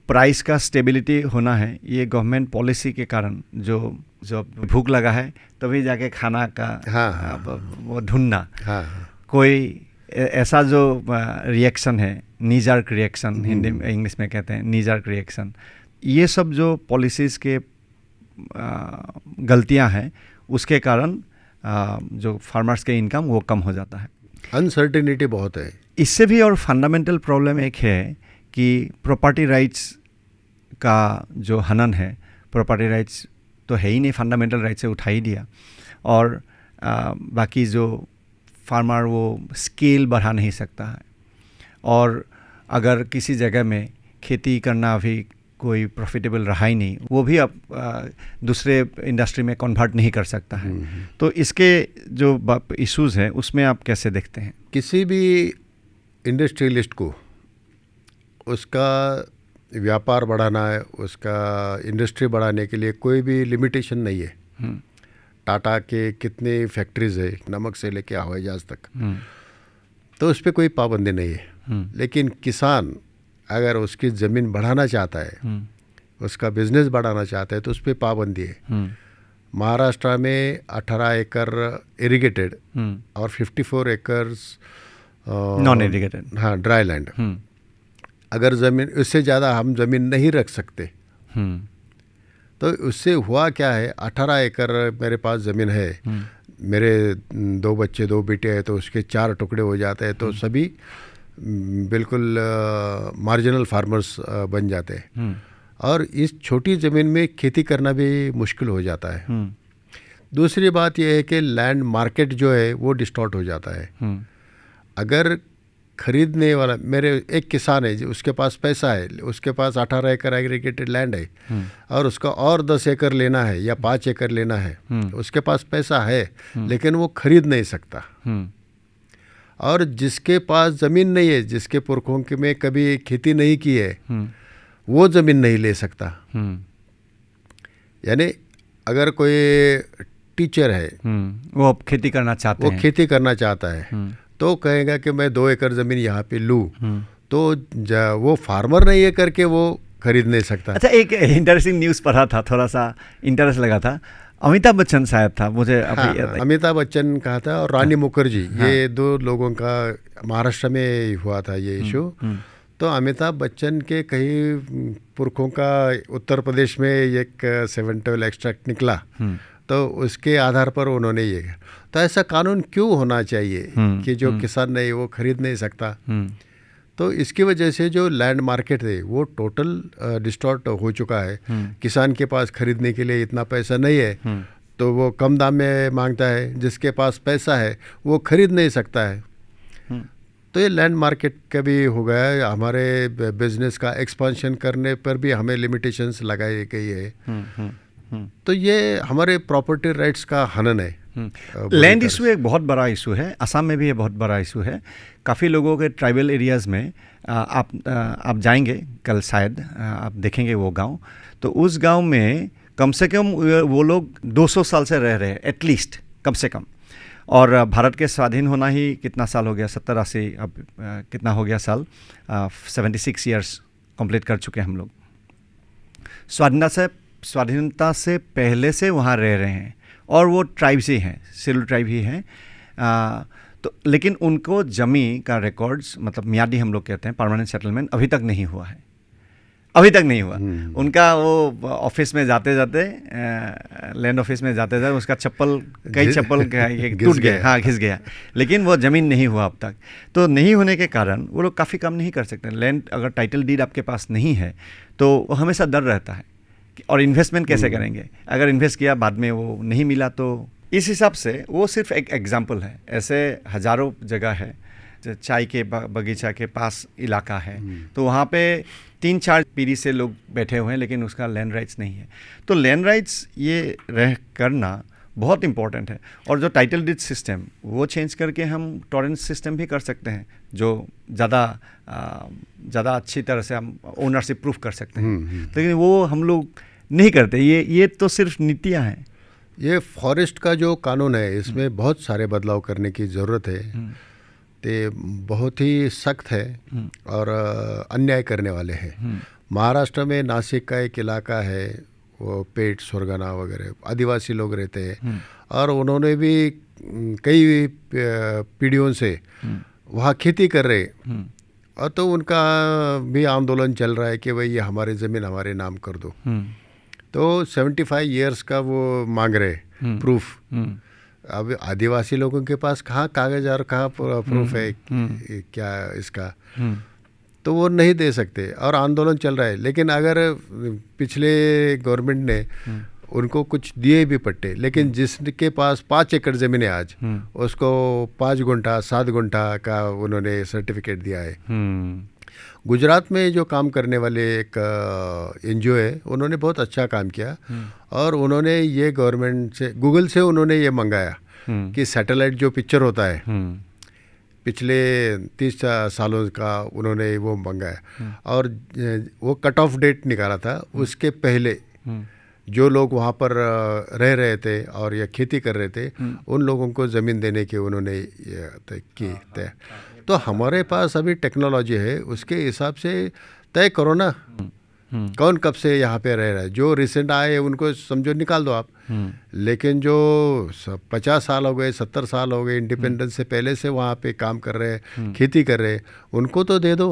प्राइस का स्टेबिलिटी होना है, ये गवर्नमेंट पॉलिसी के कारण जो भूख लगा है तभी जाके खाना का वो ढूंढना, कोई ऐसा जो रिएक्शन है, नीजर्क रिएक्शन हिंदी में, इंग्लिश में कहते हैं नीजर्क रिएक्शन, ये सब जो पॉलिसीज़ के गलतियां हैं, उसके कारण जो फार्मर्स के इनकम वो कम हो जाता है। अनसर्टेनिटी बहुत है। इससे भी और फंडामेंटल प्रॉब्लम एक है कि प्रॉपर्टी राइट्स का जो हनन है, प्रॉपर्टी राइट्स तो है ही नहीं, फंडामेंटल राइट्स से उठा ही दिया, और बाकी जो फार्मर वो स्केल बढ़ा नहीं सकता है, और अगर किसी जगह में खेती करना अभी कोई प्रॉफिटेबल रहा ही नहीं, वो भी अब दूसरे इंडस्ट्री में कन्वर्ट नहीं कर सकता है। तो इसके जो इश्यूज़ हैं उसमें आप कैसे देखते हैं? किसी भी इंडस्ट्रियलिस्ट को उसका व्यापार बढ़ाना है, उसका इंडस्ट्री बढ़ाने के लिए कोई भी लिमिटेशन नहीं है। टाटा के कितने फैक्ट्रीज़ है, नमक से लेके हवाई जहाज़ तक, तो उस पर कोई पाबंदी नहीं है। लेकिन किसान अगर उसकी ज़मीन बढ़ाना चाहता है, उसका बिजनेस बढ़ाना चाहता है, तो उस पर पाबंदी है। महाराष्ट्र में 18 एकड़ इरिगेटेड और 54 एकर्स नॉन इरिगेटेड, हाँ, ड्राई लैंड। अगर ज़मीन उससे ज़्यादा हम ज़मीन नहीं रख सकते, तो उससे हुआ क्या है, 18 एकड़ मेरे पास ज़मीन है, मेरे 2 बच्चे 2 बेटे हैं, तो उसके 4 टुकड़े हो जाते हैं, तो सभी बिल्कुल मार्जिनल फार्मर्स बन जाते हैं। और इस छोटी ज़मीन में खेती करना भी मुश्किल हो जाता है। दूसरी बात यह है कि लैंड मार्केट जो है वो डिस्टॉर्ट हो जाता है। अगर खरीदने वाला, मेरे एक किसान है जो उसके पास पैसा है, उसके पास 18 एकड़ एग्रीगेटेड लैंड है और उसका और 10 एकड़ लेना है या 5 एकड़ लेना है, उसके पास पैसा है लेकिन वो खरीद नहीं सकता। और जिसके पास ज़मीन नहीं है, जिसके पुरखों में कभी खेती नहीं की है, वो ज़मीन नहीं ले सकता। यानी अगर कोई टीचर है, वो अब खेती करना चाहते वो हैं, खेती करना चाहता है, तो कहेगा कि मैं 2 एकड़ ज़मीन यहाँ पे लूँ, तो वो फार्मर नहीं है करके वो खरीद नहीं सकता। अच्छा, एक इंटरेस्टिंग न्यूज़ पढ़ा था, थोड़ा सा इंटरेस्ट लगा था। अमिताभ बच्चन शायद था, मुझे अभी हाँ, अमिताभ बच्चन कहा था और रानी मुखर्जी, ये 2 लोगों का महाराष्ट्र में हुआ था ये इशू। तो अमिताभ बच्चन के कई पुरखों का उत्तर प्रदेश में एक 712 एक्सट्रैक्ट निकला, तो उसके आधार पर उन्होंने ये, तो ऐसा कानून क्यों होना चाहिए कि जो किसान नहीं वो खरीद नहीं सकता। तो इसकी वजह से जो लैंड मार्केट है वो टोटल डिस्टॉर्ट हो चुका है। किसान के पास खरीदने के लिए इतना पैसा नहीं है, तो वो कम दाम में मांगता है, जिसके पास पैसा है वो खरीद नहीं सकता है। तो ये लैंड मार्केट का भी हो गया है। हमारे बिजनेस का एक्सपेंशन करने पर भी हमें लिमिटेशंस लगाई गई है। तो ये हमारे प्रॉपर्टी राइट्स का हनन है। लैंड इशू एक बहुत बड़ा इशू है, असम में भी ये बहुत बड़ा इशू है। काफ़ी लोगों के ट्राइबल एरियाज़ में आप जाएंगे कल, शायद आप देखेंगे वो गांव, तो उस गांव में कम से कम वो लोग 200 साल से रह रहे हैं, एटलीस्ट, कम से कम। और भारत के स्वाधीन होना ही कितना साल हो गया, 70-80, अब कितना हो गया साल, 76 ईयर्स कंप्लीट कर चुके हैं हम लोग। स्वाधीनता से पहले से वहाँ रह रहे हैं, और वो ट्राइब्स ही हैं, सिलू ट्राइब ही हैं। तो लेकिन उनको जमी का रिकॉर्ड्स, मतलब मियादी हम लोग कहते हैं, परमानेंट सेटलमेंट अभी तक नहीं हुआ है, अभी तक नहीं हुआ। उनका वो ऑफिस में जाते जाते, लैंड ऑफिस में जाते जाते उसका चप्पल, कई चप्पल टूट गया, हाँ, घिस गया, लेकिन वो ज़मीन नहीं हुआ अब तक। तो नहीं होने के कारण वो लोग काफ़ी काम नहीं कर सकते। लैंड अगर टाइटल डीड आपके पास नहीं है तो वो हमेशा डर रहता है, और इन्वेस्टमेंट कैसे करेंगे, अगर इन्वेस्ट किया बाद में वो नहीं मिला। तो इस हिसाब से वो सिर्फ एक एग्जाम्पल है, ऐसे हज़ारों जगह है। चाय के बगीचा के पास इलाका है, तो वहाँ पे 3-4 पीढ़ी से लोग बैठे हुए हैं, लेकिन उसका लैंड राइट्स नहीं है। तो लैंड राइट्स ये रह करना बहुत इंपॉर्टेंट है। और जो टाइटल डीड सिस्टम, वो चेंज करके हम टॉरेंट सिस्टम भी कर सकते हैं, जो ज़्यादा अच्छी तरह से हम ओनरशिप प्रूफ कर सकते हैं। लेकिन वो हम लोग नहीं करते। ये तो सिर्फ नीतियाँ हैं। ये फॉरेस्ट का जो कानून है, इसमें बहुत सारे बदलाव करने की ज़रूरत है। ते बहुत ही सख्त है और अन्याय करने वाले हैं। महाराष्ट्र में नासिक का एक इलाका है, वो पेट, सुरगाना वगैरह आदिवासी लोग रहते हैं, और उन्होंने भी कई पीढ़ियों से वहाँ खेती कर रहे, और तो उनका भी आंदोलन चल रहा है कि भाई ये हमारी ज़मीन हमारे नाम कर दो। तो 75 ईयर्स का वो मांग रहे प्रूफ। अब आदिवासी लोगों के पास कहाँ कागज़ और कहाँ प्रूफ है क्या इसका, तो वो नहीं दे सकते, और आंदोलन चल रहा है। लेकिन अगर पिछले गवर्नमेंट ने उनको कुछ दिए भी पट्टे, लेकिन जिसके पास 5 एकड़ ज़मीन है आज, उसको 5 गुंठा 7 गुंठा का उन्होंने सर्टिफिकेट दिया है। गुजरात में जो काम करने वाले एक NGO है, उन्होंने बहुत अच्छा काम किया, और उन्होंने ये गवर्नमेंट से, गूगल से उन्होंने ये मंगाया कि सैटेलाइट जो पिक्चर होता है, पिछले 30 सालों का उन्होंने वो मंगाया, और वो कट ऑफ डेट निकाला था। उसके पहले जो लोग वहाँ पर रह रहे थे और या खेती कर रहे थे, उन लोगों को ज़मीन देने के उन्होंने की तय। तो हमारे पास अभी टेक्नोलॉजी है, उसके हिसाब से तय करो ना कौन कब से यहाँ पे रह रहा है। जो रिसेंट आए उनको समझो निकाल दो आप, लेकिन जो 50 साल हो गए 70 साल हो गए इंडिपेंडेंस से पहले से वहाँ पे काम कर रहे हैं, खेती कर रहे हैं, उनको तो दे दो,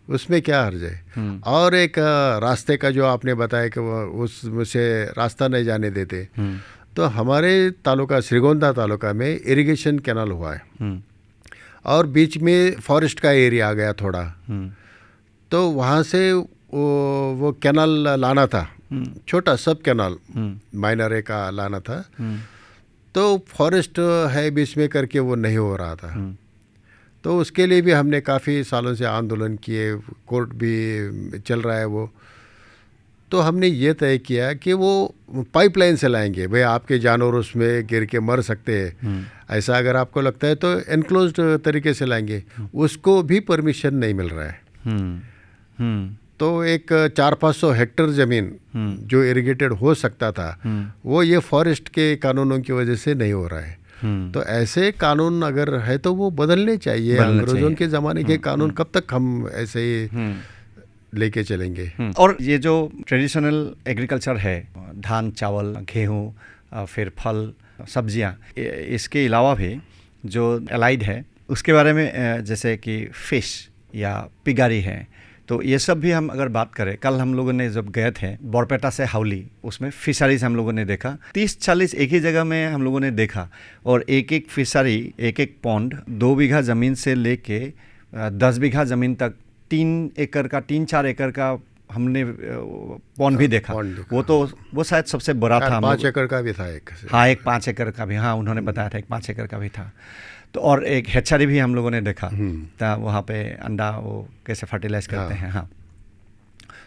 उसमें क्या हर्ज है। और एक रास्ते का जो आपने बताया कि वो उससे रास्ता नहीं जाने देते, तो हमारे तालुका श्रीगोंदा तालुका में इरिगेशन कैनाल हुआ है और बीच में फॉरेस्ट का एरिया आ गया थोड़ा, तो वहाँ से वो कैनाल लाना था, छोटा सब कैनाल माइनर का लाना था, तो फॉरेस्ट है बीच में करके वो नहीं हो रहा था। तो उसके लिए भी हमने काफ़ी सालों से आंदोलन किए, कोर्ट भी चल रहा है वो। तो हमने ये तय किया कि वो पाइपलाइन से लाएंगे, भाई आपके जानवर उसमें गिर के मर सकते हैं, ऐसा अगर आपको लगता है तो एनक्लोज्ड तरीके से लाएंगे, उसको भी परमिशन नहीं मिल रहा है। तो एक 400-500 हेक्टेयर ज़मीन जो इरिगेटेड हो सकता था, वो ये फॉरेस्ट के कानूनों की वजह से नहीं हो रहा है। तो ऐसे कानून अगर है तो वो बदलने चाहिए। अंग्रेजों के ज़माने के कानून कब तक हम ऐसे ही लेके चलेंगे। और ये जो ट्रेडिशनल एग्रीकल्चर है, धान चावल गेहूँ फिर फल सब्जियाँ, इसके अलावा भी जो एलाइड है उसके बारे में जैसे कि फ़िश या पिगारी है, तो ये सब भी हम अगर बात करें, कल हम लोगों ने जब गए थे बोरपेटा से हाउली, उसमें फिशरीज हम लोगों ने देखा 30-40 एक ही जगह में हम लोगों ने देखा, और एक एक फिशरी एक एक पॉन्ड 2 बीघा ज़मीन से लेके 10 बीघा ज़मीन तक 3 एकड़ का 3-4 एकड़ का हमने पॉन्ड भी देखा। वो शायद सबसे बड़ा था। 5 एकड़ का भी था एक। हाँ, एक 5 एकड़ का भी, हाँ उन्होंने बताया था एक 5 एकड़ का भी था। तो और एक हेचरी भी हम लोगों ने देखा था, वहाँ पे अंडा वो कैसे फर्टिलाइज करते हैं। हाँ,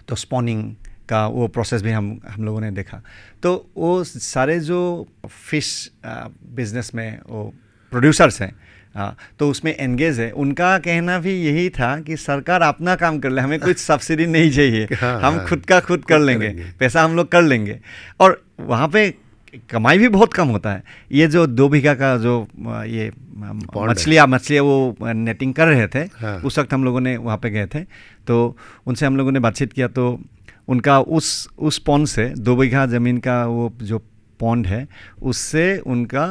तो स्पॉनिंग का वो प्रोसेस भी हम लोगों ने देखा। तो वो सारे जो फिश बिजनेस में वो प्रोड्यूसर्स हैं, तो उसमें एंगेज है, उनका कहना भी यही था कि सरकार अपना काम कर ले, हमें कुछ सब्सिडी नहीं चाहिए, हम खुद का खुद कर लेंगे, पैसा हम लोग कर लेंगे। और वहाँ पे कमाई भी बहुत कम होता है। ये जो 2 बीघा का जो ये मछलियाँ वो नेटिंग कर रहे थे, उस वक्त हम लोगों ने वहाँ पे गए थे, तो उनसे हम लोगों ने बातचीत किया, तो उनका उस पॉन्ड से 2 बीघा ज़मीन का वो जो पॉन्ड है, उससे उनका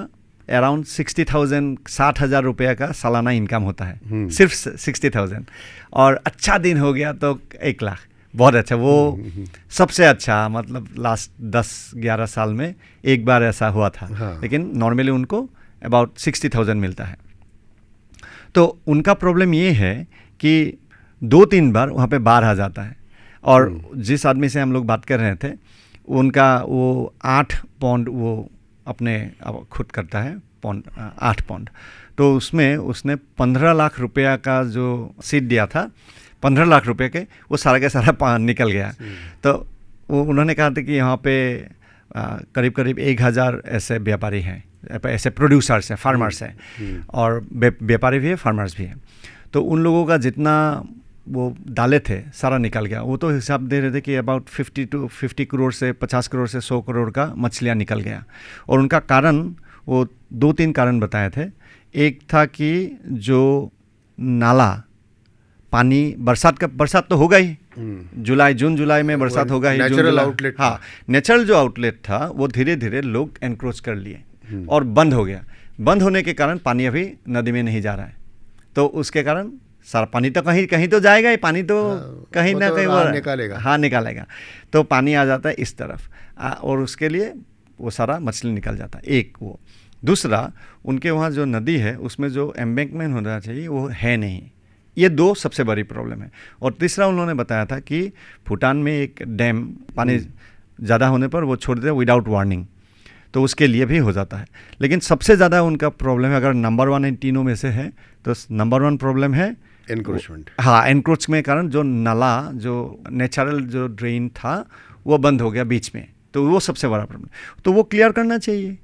अराउंड 60,000 रुपये का सालाना इनकम होता है, सिर्फ 60,000। और अच्छा दिन हो गया तो 1 लाख, बहुत अच्छा। वो सबसे अच्छा, मतलब लास्ट 10-11 साल में एक बार ऐसा हुआ था। लेकिन नॉर्मली उनको अबाउट 60,000 मिलता है। तो उनका प्रॉब्लम ये है कि 2-3 बार वहाँ पे बाढ़ आ जाता है। और जिस आदमी से हम लोग बात कर रहे थे, उनका वो 8 पॉन्ड वो अपने खुद करता है, 8 पॉन्ड। तो उसमें उसने 15 लाख रुपया का जो सीड दिया था, 15 लाख रुपए के, वो सारा का सारा निकल गया। तो वो उन्होंने कहा था कि यहाँ पे करीब 1000 ऐसे व्यापारी हैं, ऐसे प्रोड्यूसर्स हैं, फार्मर्स हैं, और व्यापारी भी है, फार्मर्स भी हैं। तो उन लोगों का जितना वो डाले थे सारा निकल गया। वो तो हिसाब दे रहे थे कि अबाउट 50 करोड़ से 50 करोड़ से 100 करोड़ का मछलियाँ निकल गया। और उनका कारण, वो 2-3 कारण बताए थे। एक था कि जो नाला पानी, बरसात तो होगा ही, जून जुलाई में बरसात होगा ही, नेचुरल आउटलेट। हाँ, नेचुरल जो आउटलेट था वो धीरे धीरे लोग एनक्रोच कर लिए और बंद हो गया। बंद होने के कारण पानी अभी नदी में नहीं जा रहा है। तो उसके कारण सारा पानी तो कहीं तो जाएगा ही, पानी तो कहीं ना कहीं वो निकालेगा। हाँ, निकालेगा। तो पानी आ जाता है इस तरफ, और उसके लिए वो सारा मछली निकल जाता है। एक वो, दूसरा उनके वहाँ जो नदी है उसमें जो एम्बैंकमेंट होना चाहिए वो है नहीं। ये 2 सबसे बड़ी प्रॉब्लम है। और तीसरा उन्होंने बताया था कि भूटान में एक डैम पानी ज़्यादा होने पर वो छोड़ देते विदाउट वार्निंग, तो उसके लिए भी हो जाता है। लेकिन सबसे ज़्यादा उनका प्रॉब्लम है, अगर नंबर 1 इन तीनों में से है, तो नंबर 1 प्रॉब्लम है एनक्रोचमेंट। हाँ, एनक्रोच में कारण जो नाला, जो नेचुरल जो ड्रेन था वो बंद हो गया बीच में, तो वो सबसे बड़ा प्रॉब्लम। तो वो क्लियर करना चाहिए।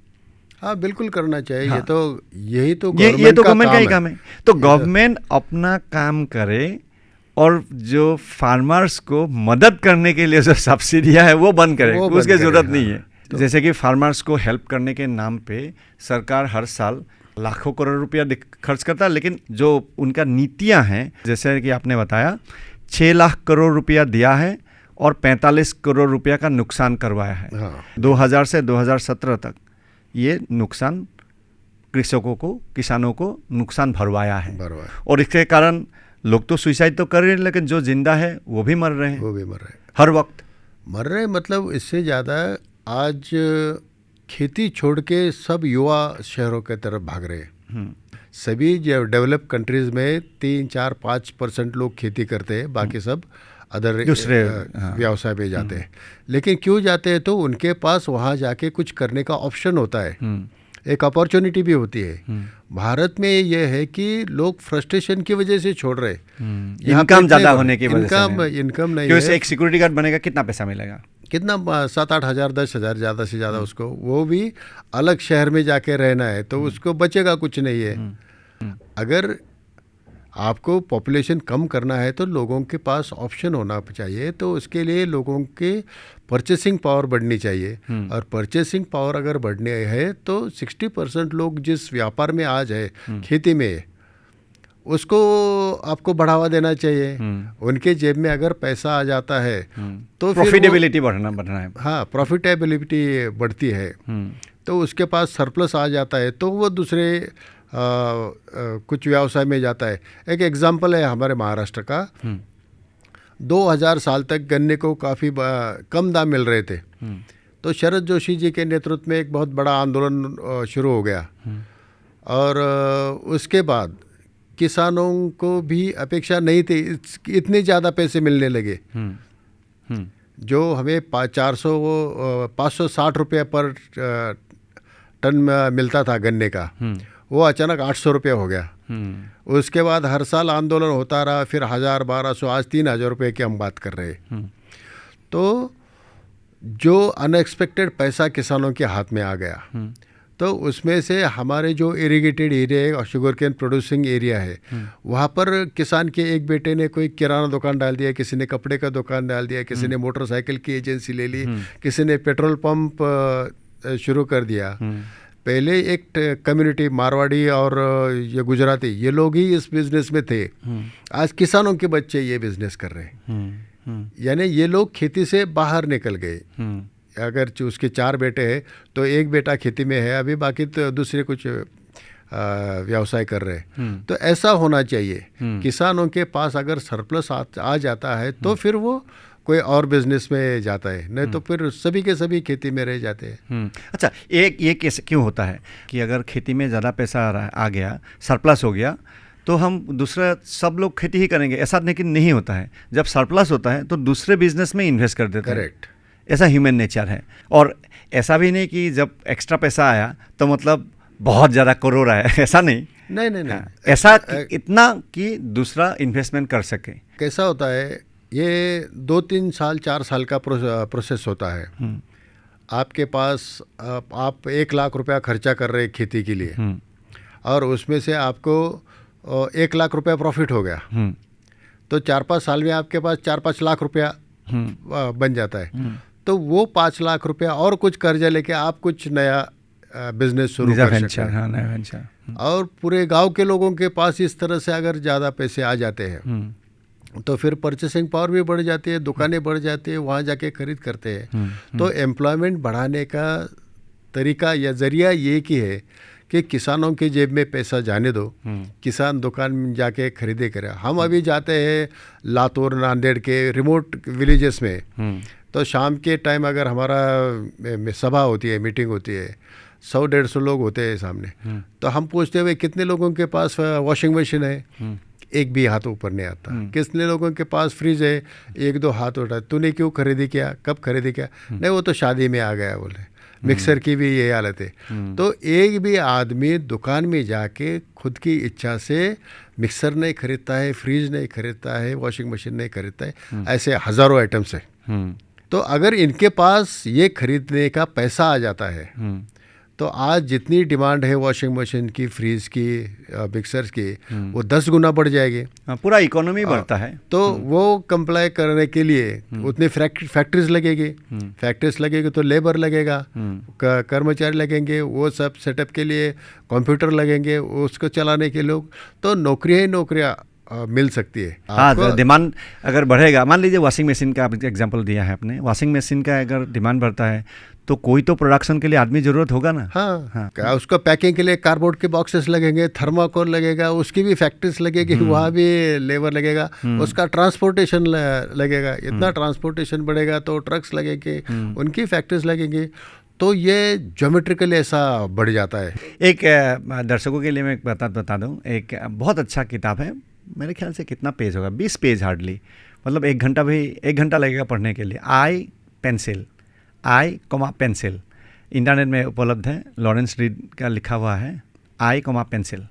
हाँ, बिल्कुल करना चाहिए। हाँ। यही तो गवर्नमेंट का ही काम है। तो गवर्नमेंट अपना काम करे, और जो फार्मर्स को मदद करने के लिए जो सब्सिडियाँ है वो बंद करे, उसकी ज़रूरत नहीं है। जैसे कि फार्मर्स को हेल्प करने के नाम पे सरकार हर साल लाखों करोड़ रुपया खर्च करता है, लेकिन जो उनका नीतियां हैं, जैसे कि आपने बताया 6 लाख करोड़ रुपया दिया है और 45 करोड़ रुपया का नुकसान करवाया है। हाँ। 2000 से 2017 तक ये नुकसान कृषकों को, किसानों को नुकसान भरवाया है। और इसके कारण लोग तो सुसाइड तो कर रहे हैं, लेकिन जो जिंदा है वो भी मर रहे हैं, वो भी मर रहे हैं, हर वक्त मर रहे हैं। मतलब इससे ज़्यादा आज खेती छोड़ के सब युवा शहरों की तरफ भाग रहे हैं। सभी डेवलप कंट्रीज़ में 3-4-5% लोग खेती करते हैं, बाकी सब अदर दूसरे व्यवसाय पे जाते हैं। लेकिन क्यों जाते हैं? तो उनके पास वहाँ जाके कुछ करने का ऑप्शन होता है, एक अपॉर्चुनिटी भी होती है। भारत में ये है कि लोग फ्रस्ट्रेशन की वजह से छोड़ रहे, इनकम ज़्यादा होने की वजह से, इनकम नहीं है। एक सिक्योरिटी गार्ड बनेगा, कितना पैसा मिलेगा? कितना 7-8 हज़ार 10 हज़ार ज़्यादा से ज़्यादा उसको, वो भी अलग शहर में जाके रहना है, तो उसको बचेगा कुछ नहीं है। अगर आपको पॉपुलेशन कम करना है तो लोगों के पास ऑप्शन होना चाहिए, तो उसके लिए लोगों के परचेसिंग पावर बढ़नी चाहिए। और परचेसिंग पावर अगर बढ़नी है तो 60% लोग जिस व्यापार में आज है, खेती में, उसको आपको बढ़ावा देना चाहिए। उनके जेब में अगर पैसा आ जाता है तो प्रॉफिटेबिलिटी बढ़ना है। हाँ, प्रॉफिटेबिलिटी बढ़ती है, तो उसके पास सरप्लस आ जाता है, तो वो दूसरे कुछ व्यवसाय में जाता है। एक एग्जाम्पल है हमारे महाराष्ट्र का। 2000 साल तक गन्ने को काफ़ी कम दाम मिल रहे थे, तो शरद जोशी जी के नेतृत्व में एक बहुत बड़ा आंदोलन शुरू हो गया। और उसके बाद किसानों को भी अपेक्षा नहीं थी, इतने ज़्यादा पैसे मिलने लगे। जो हमें 560 रुपये पर टन मिलता था गन्ने का, वो अचानक 800 रुपये हो गया। उसके बाद हर साल आंदोलन होता रहा, फिर 1000, 1200, आज 3000 रुपये की हम बात कर रहे हैं। तो जो अनएक्सपेक्टेड पैसा किसानों के हाथ में आ गया, तो उसमें से हमारे जो इरिगेटेड एरिया है और शुगर केन प्रोड्यूसिंग एरिया है, वहाँ पर किसान के एक बेटे ने कोई किराना दुकान डाल दिया, किसी ने कपड़े का दुकान डाल दिया, किसी ने मोटरसाइकिल की एजेंसी ले ली, किसी ने पेट्रोल पंप शुरू कर दिया। पहले एक कम्युनिटी मारवाड़ी और ये गुजराती, ये लोग ही इस बिजनेस में थे। आज किसानों के बच्चे ये बिजनेस कर रहे हैं, यानी ये लोग खेती से बाहर निकल गए। अगर उसके 4 बेटे हैं तो एक बेटा खेती में है अभी, बाकी तो दूसरे कुछ व्यवसाय कर रहे हैं। तो ऐसा होना चाहिए, किसानों के पास अगर सरप्लस आ जाता है तो फिर वो कोई और बिजनेस में जाता है, नहीं तो फिर सभी के सभी खेती में रह जाते हैं। अच्छा, ये कैसे क्यों होता है कि अगर खेती में ज़्यादा पैसा आ गया, सरप्लस हो गया, तो हम दूसरा सब लोग खेती ही करेंगे? ऐसा लेकिन नहीं होता है। जब सरप्लस होता है तो दूसरे बिजनेस में इन्वेस्ट कर देते हैं। करेक्ट, ऐसा ह्यूमन नेचर है। और ऐसा भी नहीं कि जब एक्स्ट्रा पैसा आया तो मतलब बहुत ज़्यादा करोड़ आया, ऐसा नहीं। नहीं। ऐसा इतना कि दूसरा इन्वेस्टमेंट कर सके। कैसा होता है, ये 2-3 साल 4 साल का प्रोसेस होता है। आपके पास आप 1 लाख रुपया खर्चा कर रहे खेती के लिए, और उसमें से आपको 1 लाख रुपया प्रॉफिट हो गया, तो 4-5 साल में आपके पास 4-5 लाख रुपया बन जाता है। तो वो 5 लाख रुपया और कुछ कर्जा लेके आप कुछ नया बिजनेस शुरू कर सकते हैं। नया वेंचर। और पूरे गांव के लोगों के पास इस तरह से अगर ज़्यादा पैसे आ जाते हैं तो फिर परचेसिंग पावर भी बढ़ जाती है, दुकानें बढ़ जाती है, वहाँ जाके खरीद करते हैं। तो एम्प्लॉयमेंट बढ़ाने का तरीका या ज़रिया ये की है कि किसानों के जेब में पैसा जाने दो, किसान दुकान में जाके खरीदे करें। हम अभी जाते हैं लातूर, नांदेड़ के रिमोट विलेजेस में, तो शाम के टाइम अगर हमारा सभा होती है, मीटिंग होती है, 100-150 लोग होते हैं सामने, तो हम पूछते हुए कितने लोगों के पास वॉशिंग मशीन है, एक भी हाथ ऊपर नहीं आता। कितने लोगों के पास फ्रिज है, 1-2 हाथ उठा। तूने क्यों खरीदी किया, कब खरीदी किया? नहीं, वो तो शादी में आ गया बोले। मिक्सर की भी ये हालत है। तो एक भी आदमी दुकान में जाके खुद की इच्छा से मिक्सर नहीं खरीदता है, फ्रिज नहीं खरीदता है, वॉशिंग मशीन नहीं खरीदता है। ऐसे हज़ारों आइटम्स है। तो अगर इनके पास ये खरीदने का पैसा आ जाता है तो आज जितनी डिमांड है वॉशिंग मशीन की, फ्रीज की, मिक्सर्स की, वो 10 गुना बढ़ जाएगी। पूरा इकोनॉमी बढ़ता है। तो वो कंप्लाई करने के लिए उतनी फैक्ट्रीज लगेगी, फैक्ट्रीज लगेगी तो लेबर लगेगा, कर्मचारी लगेंगे, वो सब सेटअप के लिए कंप्यूटर लगेंगे, उसको चलाने के लोग, तो नौकरियाँ मिल सकती है। हाँ, तो डिमांड अगर बढ़ेगा, मान लीजिए वॉशिंग मशीन का आप एग्जांपल दिया है आपने, वॉशिंग मशीन का अगर डिमांड बढ़ता है तो कोई तो प्रोडक्शन के लिए आदमी जरूरत होगा ना। हाँ। उसको पैकिंग के लिए कार्डबोर्ड के बॉक्सेस लगेंगे, थर्माकोल लगेगा, उसकी भी फैक्ट्रीज लगेगी, वहाँ भी लेबर लगेगा, उसका ट्रांसपोर्टेशन लगेगा, इतना ट्रांसपोर्टेशन बढ़ेगा तो ट्रक्स लगेंगे, उनकी फैक्ट्रीज लगेंगी, तो ये ज्योमेट्रिकली ऐसा बढ़ जाता है। एक दर्शकों के लिए मैं बता दूं, एक बहुत अच्छा किताब है, मेरे ख्याल से कितना पेज होगा, 20 पेज हार्डली, मतलब 1 घंटा लगेगा पढ़ने के लिए। आई पेंसिल इंटरनेट में उपलब्ध है, लॉरेंस रीड का लिखा हुआ है, आई पेंसिल।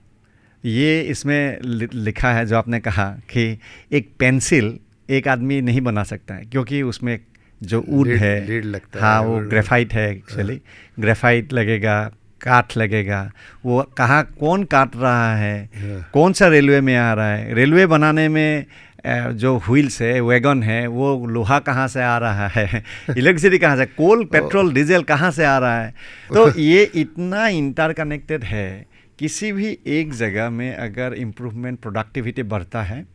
ये इसमें लिखा है जो आपने कहा कि एक पेंसिल एक आदमी नहीं बना सकता है, क्योंकि उसमें जो वुड है, लीड लगता हाँ, है, वो ग्रेफाइट है एक्चुअली, ग्रेफाइट लगेगा, काठ लगेगा, वो कहाँ कौन काट रहा है, कौन सा रेलवे में आ रहा है, रेलवे बनाने में जो व्हील्स है, वैगन है, वो लोहा कहाँ से आ रहा है, इलेक्ट्रिसिटी कहाँ से, कोल, पेट्रोल, डीजल कहाँ से आ रहा है। तो ये इतना इंटरकनेक्टेड है, किसी भी एक जगह में अगर इम्प्रूवमेंट, प्रोडक्टिविटी बढ़ता है,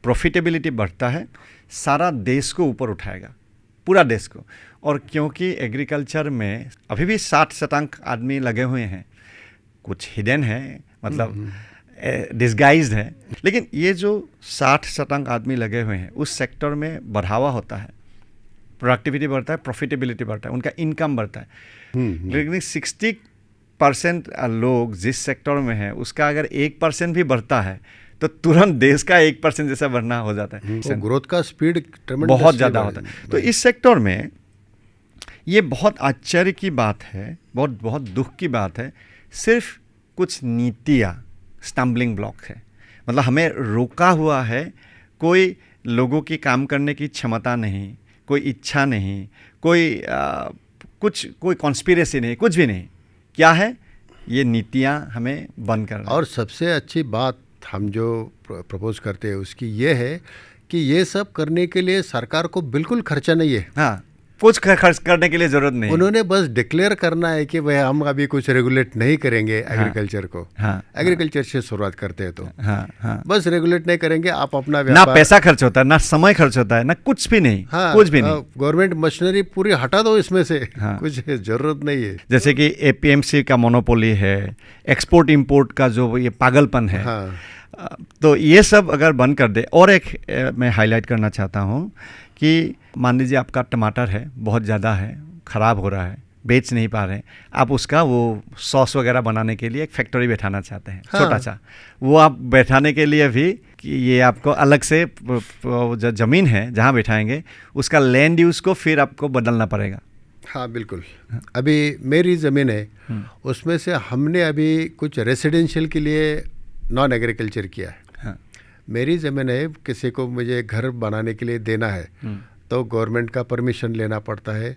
प्रॉफिटेबिलिटी बढ़ता है, सारा देश को ऊपर उठाएगा, पूरा देश को। और क्योंकि एग्रीकल्चर में अभी भी 60% आदमी लगे हुए हैं, कुछ हिडन है, मतलब डिस्गाइज्ड है, लेकिन ये जो 60% आदमी लगे हुए हैं उस सेक्टर में बढ़ावा होता है, प्रोडक्टिविटी बढ़ता है, प्रॉफिटेबिलिटी बढ़ता है, उनका इनकम बढ़ता है। लेकिन 60% लोग जिस सेक्टर में है उसका अगर 1% भी बढ़ता है तो तुरंत देश का 1% जैसा बढ़ना हो जाता है। ग्रोथ का स्पीड बहुत ज़्यादा होता है। तो इस सेक्टर में ये बहुत आश्चर्य की बात है, बहुत दुख की बात है, सिर्फ कुछ नीतियाँ स्टम्बलिंग ब्लॉक है, मतलब हमें रोका हुआ है, कोई लोगों की काम करने की क्षमता नहीं, कोई इच्छा नहीं, कोई कॉन्स्पिरेसी नहीं, कुछ भी नहीं। क्या है? ये नीतियाँ हमें बंद करना। और सबसे अच्छी बात हम जो प्रपोज करते हैं उसकी ये है कि ये सब करने के लिए सरकार को बिल्कुल खर्चा नहीं है। हाँ, कुछ खर्च करने के लिए ज़रूरत नहीं। उन्होंने बस डिक्लेयर करना है कि भाई हम अभी कुछ रेगुलेट नहीं करेंगे एग्रीकल्चर को। एग्रीकल्चर से शुरुआत करते हैं तो बस रेगुलेट नहीं करेंगे, आप अपना ना पैसा खर्च होता है, ना समय खर्च होता है, ना कुछ भी नहीं। कुछ भी नहीं। गवर्नमेंट मशीनरी पूरी हटा दो इसमें से। कुछ जरूरत नहीं है। जैसे कि एपीएमसी का मोनोपोली है, एक्सपोर्ट इंपोर्ट का जो ये पागलपन है, तो ये सब अगर बंद कर दे। और एक मैं हाईलाइट करना चाहता हूँ कि मान लीजिए आपका टमाटर है, बहुत ज़्यादा है, ख़राब हो रहा है, बेच नहीं पा रहे हैं, आप उसका वो सॉस वगैरह बनाने के लिए एक फैक्ट्री बैठाना चाहते हैं, छोटा सा, वो आप बैठाने के लिए भी कि ये आपको अलग से जो ज़मीन है जहाँ बैठाएंगे उसका लैंड यूज़ को फिर आपको बदलना पड़ेगा। हाँ बिल्कुल। अभी मेरी ज़मीन है, उसमें से हमने अभी कुछ रेसिडेंशियल के लिए नॉन एग्रीकल्चर किया है। मेरी ज़मीन है, किसी को मुझे घर बनाने के लिए देना है तो गवर्नमेंट का परमिशन लेना पड़ता है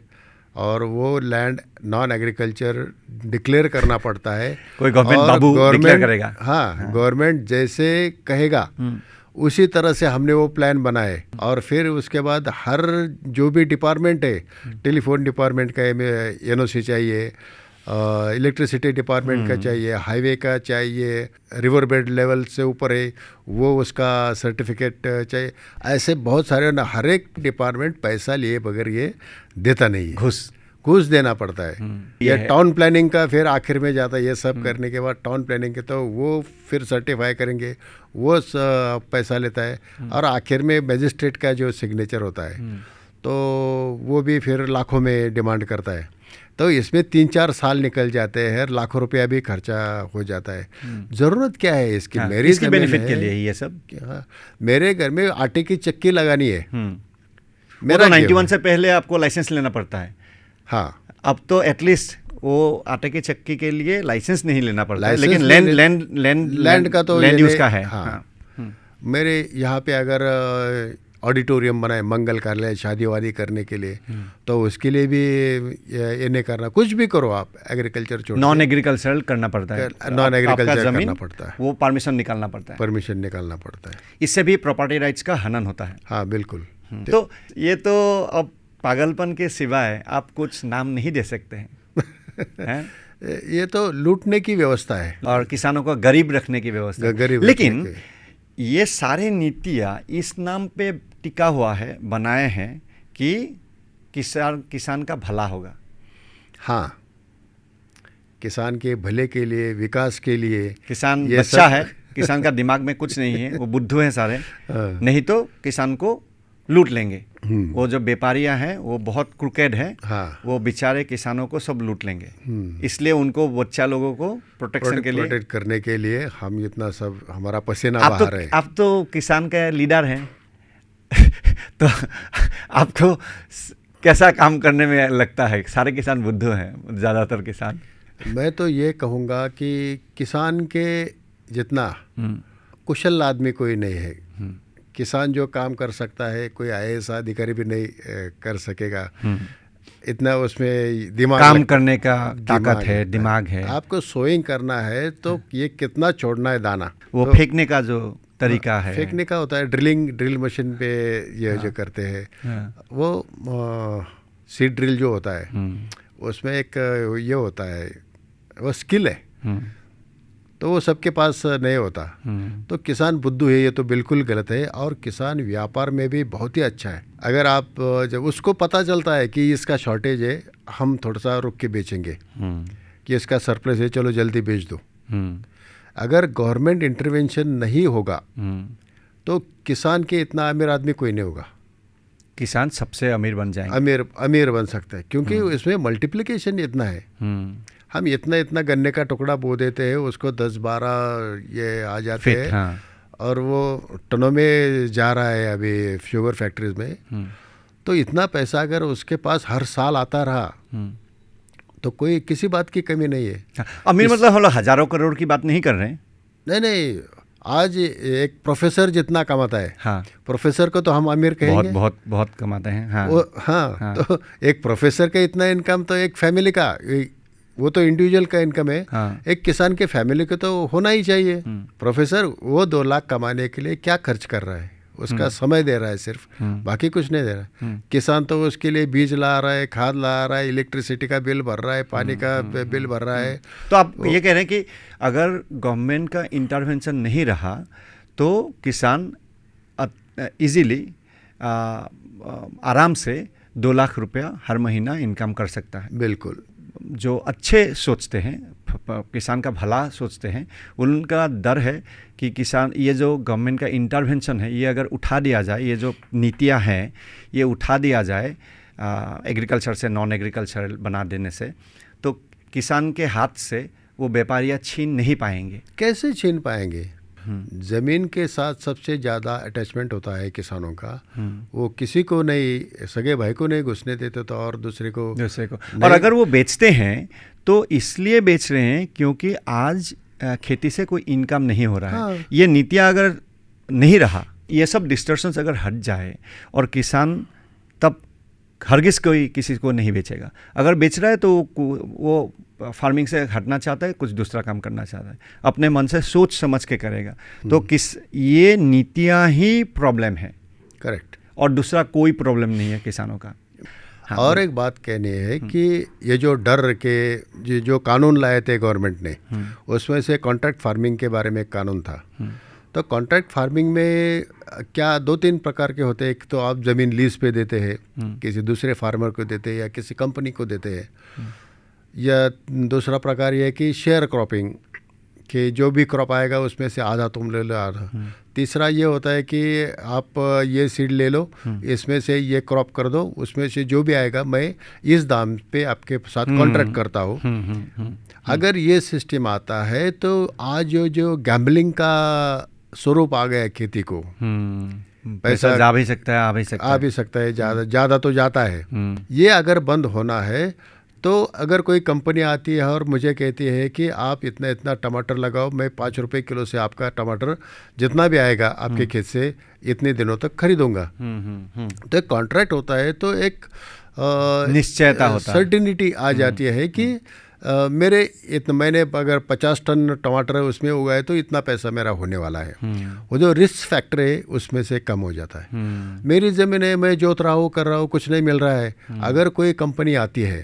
और वो लैंड नॉन एग्रीकल्चर डिक्लेयर करना पड़ता है। कोई गवर्नमेंट डिक्लेयर करेगा। हाँ, गवर्नमेंट जैसे कहेगा उसी तरह से हमने वो प्लान बनाए। और फिर उसके बाद हर जो भी डिपार्टमेंट है, टेलीफोन डिपार्टमेंट का एनओसी चाहिए, इलेक्ट्रिसिटी डिपार्टमेंट का चाहिए, हाईवे का चाहिए, रिवर बेड लेवल से ऊपर है वो उसका सर्टिफिकेट चाहिए। ऐसे बहुत सारे ना, हर एक डिपार्टमेंट पैसा लिए बगैर ये देता नहीं है, घूस देना पड़ता है। ये टाउन प्लानिंग का फिर आखिर में जाता है। ये सब करने के बाद टाउन प्लानिंग के तो वो फिर सर्टिफाई करेंगे, वो पैसा लेता है। और आखिर में मजिस्ट्रेट का जो सिग्नेचर होता है तो वो भी फिर लाखों में डिमांड करता है। तो इसमें 3-4 साल निकल जाते हैं, लाखों रुपया भी खर्चा हो जाता है। ज़रूरत क्या है इसकी? मेरी इसके बेनिफिट के लिए ये सब। मेरे घर में आटे की चक्की लगानी है। मेरा 91 से पहले आपको लाइसेंस लेना पड़ता है। हाँ, अब तो एटलीस्ट वो आटे की चक्की के लिए लाइसेंस नहीं लेना पड़ता है, लेकिन लैंड का तो लैंड यूज़ का है। हाँ। मेरे यहाँ पे अगर ऑडिटोरियम बनाए मंगल कार्यालय शादी वादी करने के लिए, तो उसके लिए भी ये नहीं करना। कुछ भी करो आप, एग्रीकल्चर छोड़ नॉन एग्रीकल्चरल करना पड़ता है, नॉन एग्रीकल्चर जमीन करना पड़ता है, वो परमिशन निकालना पड़ता है, परमिशन निकालना पड़ता है। इससे भी प्रॉपर्टी राइट्स का हनन होता है। हाँ बिल्कुल। तो ये तो अब पागलपन के सिवाय आप कुछ नाम नहीं दे सकते हैं ये तो लूटने की व्यवस्था है और किसानों को गरीब रखने की व्यवस्था है। गरीब लेकिन रखने ये सारे नीतियाँ इस नाम पे टिका हुआ है, बनाए हैं कि किसान का भला होगा। हाँ, किसान के भले के लिए, विकास के लिए। किसान बच्चा है, किसान का दिमाग में कुछ नहीं है, वो बुद्धू हैं सारे, नहीं तो किसान को लूट लेंगे। वो जो व्यापारियां हैं वो बहुत क्रूकेड हैं, हाँ। वो बेचारे किसानों को सब लूट लेंगे। इसलिए उनको बच्चा लोगों को प्रोटेक्शन के लिए, प्रोटेक्ट करने के लिए हम इतना सब हमारा पसीना बहा रहे हैं। आप तो किसान का लीडर हैं तो आपको कैसा काम करने में लगता है? सारे किसान बुद्धू हैं, ज़्यादातर किसान। मैं तो ये कहूँगा कि किसान के जितना कुशल आदमी कोई नहीं है। किसान जो काम कर सकता है कोई IAS अधिकारी भी नहीं कर सकेगा। इतना उसमें दिमाग, काम करने का ताकत है, दिमाग है। आपको सोइंग करना है तो ये कितना छोड़ना है दाना, वो तो फेंकने का जो तरीका है, फेंकने का होता है। ड्रिल मशीन पे ये जो करते हैं वो सीड ड्रिल जो होता है उसमें एक ये होता है, वो स्किल है, तो वो सबके पास नहीं होता। तो किसान बुद्धू है, ये तो बिल्कुल गलत है। और किसान व्यापार में भी बहुत ही अच्छा है। अगर आप जब उसको पता चलता है कि इसका शॉर्टेज है, हम थोड़ा सा रुक के बेचेंगे, कि इसका सरप्लस है, चलो जल्दी बेच दो। अगर गवर्नमेंट इंटरवेंशन नहीं होगा तो किसान के इतना अमीर आदमी कोई नहीं होगा। किसान सबसे अमीर बन जाएंगे, अमीर बन सकता है, क्योंकि इसमें मल्टीप्लिकेशन इतना है। हम इतना गन्ने का टुकड़ा बो देते हैं, उसको 10-12 ये आ जाते हैं। हाँ। और वो टनों में जा रहा है अभी शुगर फैक्ट्रीज में। तो इतना पैसा अगर उसके पास हर साल आता रहा तो कोई किसी बात की कमी नहीं है। अमीर मतलब हम लोग हजारों करोड़ की बात नहीं कर रहे हैं। नहीं, आज एक प्रोफेसर जितना कमाता है, हाँ, प्रोफेसर को तो हम अमीर कहेंगे। बहुत कमाते हैं। हाँ, हाँ। तो एक प्रोफेसर का इतना इनकम तो एक फैमिली का, वो तो इंडिविजुअल का इनकम है। हाँ। एक किसान के फैमिली को तो होना ही चाहिए। प्रोफेसर वो 2 लाख कमाने के लिए क्या खर्च कर रहा है? उसका समय दे रहा है सिर्फ, बाकी कुछ नहीं दे रहा। किसान तो उसके लिए बीज ला रहा है, खाद ला रहा है, इलेक्ट्रिसिटी का बिल भर रहा है, पानी का बिल भर रहा है। तो आप ये कह रहे हैं कि अगर गवर्नमेंट का इंटरवेंशन नहीं रहा तो किसान इजीली आराम से 2 लाख रुपया हर महीना इनकम कर सकता है। बिल्कुल। जो अच्छे सोचते हैं, किसान का भला सोचते हैं, उनका डर है कि किसान, ये जो गवर्नमेंट का इंटरवेंशन है, ये अगर उठा दिया जाए, ये जो नीतियां हैं ये उठा दिया जाए एग्रीकल्चर से नॉन एग्रीकल्चरल बना देने से, तो किसान के हाथ से वो व्यापारियाँ छीन नहीं पाएंगे। कैसे छीन पाएंगे? ज़मीन के साथ सबसे ज़्यादा अटैचमेंट होता है किसानों का। वो किसी को नहीं, सगे भाई को नहीं घुसने देते तो और दूसरे को। और अगर वो बेचते हैं तो इसलिए बेच रहे हैं क्योंकि आज खेती से कोई इनकम नहीं हो रहा है। हाँ। ये नीतियाँ अगर नहीं रहा, ये सब डिस्टर्शंस अगर हट जाए और किसान तब हरगिज़ कोई किसी को नहीं बेचेगा। अगर बेच रहा है तो वो फार्मिंग से हटना चाहता है, कुछ दूसरा काम करना चाहता है, अपने मन से सोच समझ के करेगा। तो ये नीतियाँ ही प्रॉब्लम है। करेक्ट। और दूसरा कोई प्रॉब्लम नहीं है किसानों का। हाँ, और एक बात कहनी है कि ये जो डर के जो कानून लाए थे गवर्नमेंट ने, उसमें से कॉन्ट्रैक्ट फार्मिंग के बारे में एक कानून था। तो कॉन्ट्रैक्ट फार्मिंग में क्या 2-3 प्रकार के होते हैं। एक तो आप ज़मीन लीज पे देते हैं, किसी दूसरे फार्मर को देते हैं या किसी कंपनी को देते हैं, या दूसरा प्रकार ये है कि शेयर क्रॉपिंग, कि जो भी क्रॉप आएगा उसमें से आधा तुम ले लो, आधा। तीसरा ये होता है कि आप ये सीड ले लो, इसमें से ये क्रॉप कर दो, उसमें से जो भी आएगा मैं इस दाम पे आपके साथ कॉन्ट्रैक्ट करता हूँ। अगर ये सिस्टम आता है तो आज जो गैम्बलिंग का स्वरूप आ गया खेती को, पैसा जा भी सकता है, आ भी सकता है, ज़्यादा तो जाता है। ये अगर बंद होना है तो अगर कोई कंपनी आती है और मुझे कहती है कि आप इतना इतना टमाटर लगाओ, मैं 5 रुपए किलो से आपका टमाटर जितना भी आएगा आपके खेत से इतने दिनों तक खरीदूंगा। तो एक कॉन्ट्रैक्ट होता है, तो एक निश्चयता होता है, सर्टिनिटी आ जाती है कि मेरे इतना, मैंने अगर 50 टन टमाटर उसमें उगाए तो इतना पैसा मेरा होने वाला है। वो जो रिस्क फैक्टर है उसमें से कम हो जाता है। मेरी ज़मीन है, मैं जोत रहा हूँ, कर रहा हूँ, कुछ नहीं मिल रहा है। अगर कोई कंपनी आती है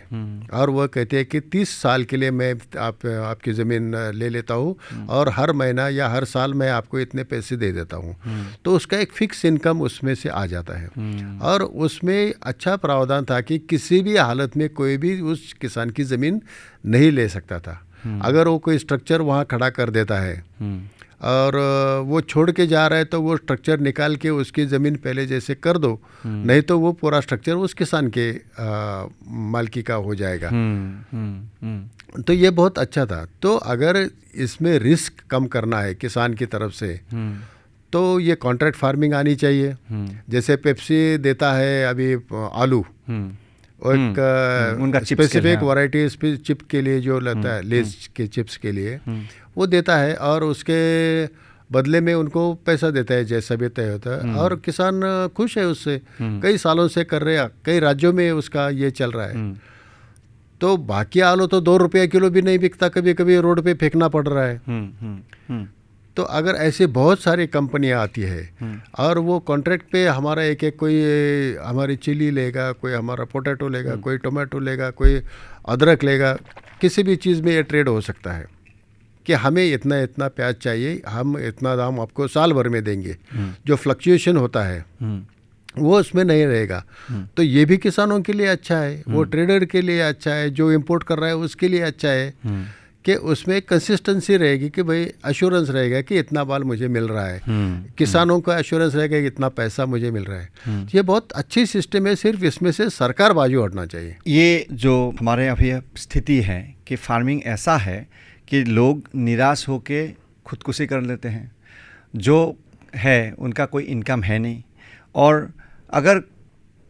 और वह कहती है कि 30 साल के लिए मैं आपकी ज़मीन ले लेता हूँ और हर महीना या हर साल मैं आपको इतने पैसे दे देता हूँ, तो उसका एक फिक्स इनकम उसमें से आ जाता है। और उसमें अच्छा प्रावधान था कि किसी भी हालत में कोई भी उस किसान की ज़मीन नहीं ले सकता था। अगर वो कोई स्ट्रक्चर वहाँ खड़ा कर देता है और वो छोड़ के जा रहा है तो वो स्ट्रक्चर निकाल के उसकी ज़मीन पहले जैसे कर दो, नहीं तो वो पूरा स्ट्रक्चर उस किसान के मालिकी का हो जाएगा। तो ये बहुत अच्छा था। तो अगर इसमें रिस्क कम करना है किसान की तरफ से तो ये कॉन्ट्रैक्ट फार्मिंग आनी चाहिए। जैसे पेप्सी देता है अभी आलू, और उनका एक स्पेसिफिक वैरायटी चिप के लिए जो लेता है, लेस के चिप्स के लिए वो देता है और उसके बदले में उनको पैसा देता है जैसा भी तय होता है, और किसान खुश है उससे। कई सालों से कर रहे हैं, कई राज्यों में उसका ये चल रहा है। तो बाकी आलू तो 2 रुपये किलो भी नहीं बिकता, कभी कभी रोड पे फेंकना पड़ रहा है। तो अगर ऐसे बहुत सारी कंपनियां आती है और वो कॉन्ट्रैक्ट पे हमारा एक एक, कोई हमारी चिली लेगा, कोई हमारा पोटैटो लेगा, कोई टोमेटो लेगा, कोई अदरक लेगा, किसी भी चीज़ में ये ट्रेड हो सकता है कि हमें इतना इतना प्याज चाहिए, हम इतना दाम आपको साल भर में देंगे। जो फ्लक्चुएशन होता है वो उसमें नहीं रहेगा। तो ये भी किसानों के लिए अच्छा है, वो ट्रेडर के लिए अच्छा है, जो इंपोर्ट कर रहा है उसके लिए अच्छा है कि उसमें कंसिस्टेंसी रहेगी कि भाई एश्योरेंस रहेगा कि इतना माल मुझे मिल रहा है। किसानों का एश्योरेंस रहेगा कि इतना पैसा मुझे मिल रहा है। ये बहुत अच्छी सिस्टम है, सिर्फ इसमें से सरकार बाजू हटना चाहिए। ये जो हमारे अभी स्थिति है कि फार्मिंग ऐसा है कि लोग निराश होके खुदकुशी कर लेते हैं, जो है उनका कोई इनकम है नहीं, और अगर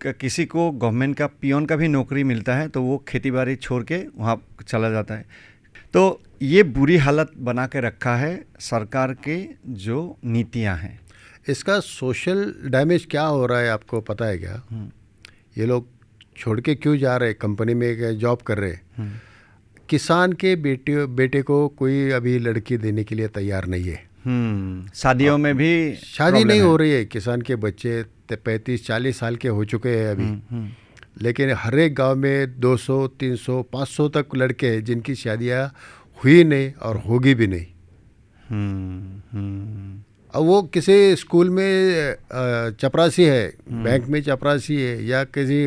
किसी को गवर्नमेंट का पियोन का भी नौकरी मिलता है तो वो खेतीबाड़ी छोड़ के वहाँ चला जाता है। तो ये बुरी हालत बना के रखा है सरकार के जो नीतियां हैं। इसका सोशल डैमेज क्या हो रहा है आपको पता है क्या? ये लोग छोड़ के क्यों जा रहे हैं? कंपनी में जॉब कर रहे, किसान के बेटे को कोई अभी लड़की देने के लिए तैयार नहीं है। शादियों में भी शादी नहीं हो रही है। किसान के बच्चे 35-40 साल के हो चुके हैं अभी, लेकिन हर एक गांव में 200, 300, 500 तक लड़के हैं जिनकी शादियां हुई नहीं और होगी भी नहीं। अब वो किसी स्कूल में चपरासी है, बैंक में चपरासी है, या किसी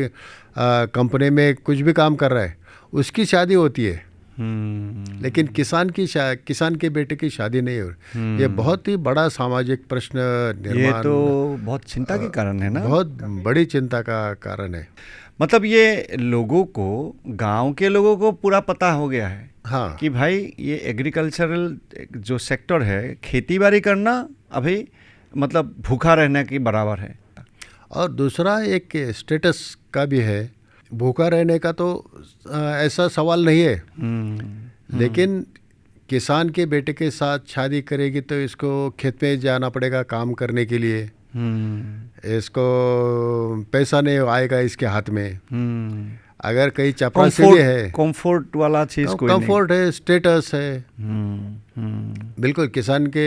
कंपनी में कुछ भी काम कर रहा है, उसकी शादी होती है। लेकिन किसान के बेटे की शादी नहीं हो रही। ये बहुत ही बड़ा सामाजिक प्रश्न निर्माण, ये तो बहुत चिंता के कारण है ना, बहुत बड़ी चिंता का कारण है। मतलब ये लोगों को, गांव के लोगों को पूरा पता हो गया है हाँ, कि भाई ये एग्रीकल्चरल जो सेक्टर है, खेतीबाड़ी करना अभी मतलब भूखा रहने के बराबर है। और दूसरा एक स्टेटस का भी है। भूखा रहने का तो ऐसा सवाल नहीं है, लेकिन किसान के बेटे के साथ शादी करेगी तो इसको खेत में जाना पड़ेगा काम करने के लिए, इसको पैसा नहीं आएगा इसके हाथ में। अगर कहीं चपरासी है, कंफर्ट वाला चीज़ कोई नहीं, कंफर्ट है, स्टेटस है। बिल्कुल, किसान के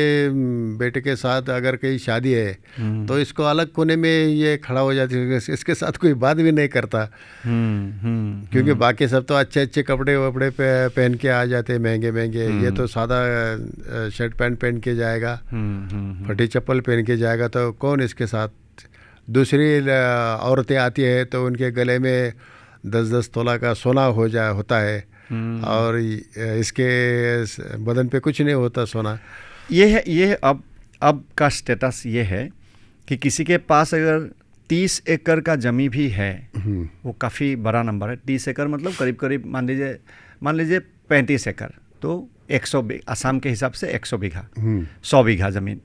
बेटे के साथ अगर कहीं शादी है तो इसको अलग कोने में ये खड़ा हो जाती है, इसके साथ कोई बात भी नहीं करता। क्योंकि बाकी सब तो अच्छे अच्छे कपड़े वपड़े पहन के आ जाते हैं, महंगे महंगे। ये तो सादा शर्ट पैंट पहन के जाएगा, फटी चप्पल पहन के जाएगा, तो कौन इसके साथ। दूसरी औरतें आती है तो उनके गले में 10-10 तोला का सोना होता है, और इसके बदन पे कुछ नहीं होता सोना। ये अब का स्टेटस ये है कि किसी के पास अगर 30 एकड़ का जमी भी है, वो काफ़ी बड़ा नंबर है। 30 एकड़ मतलब करीब करीब मान लीजिए 35 एकड़, तो 100 असम के हिसाब से 100 बीघा, 100 बीघा ज़मीन,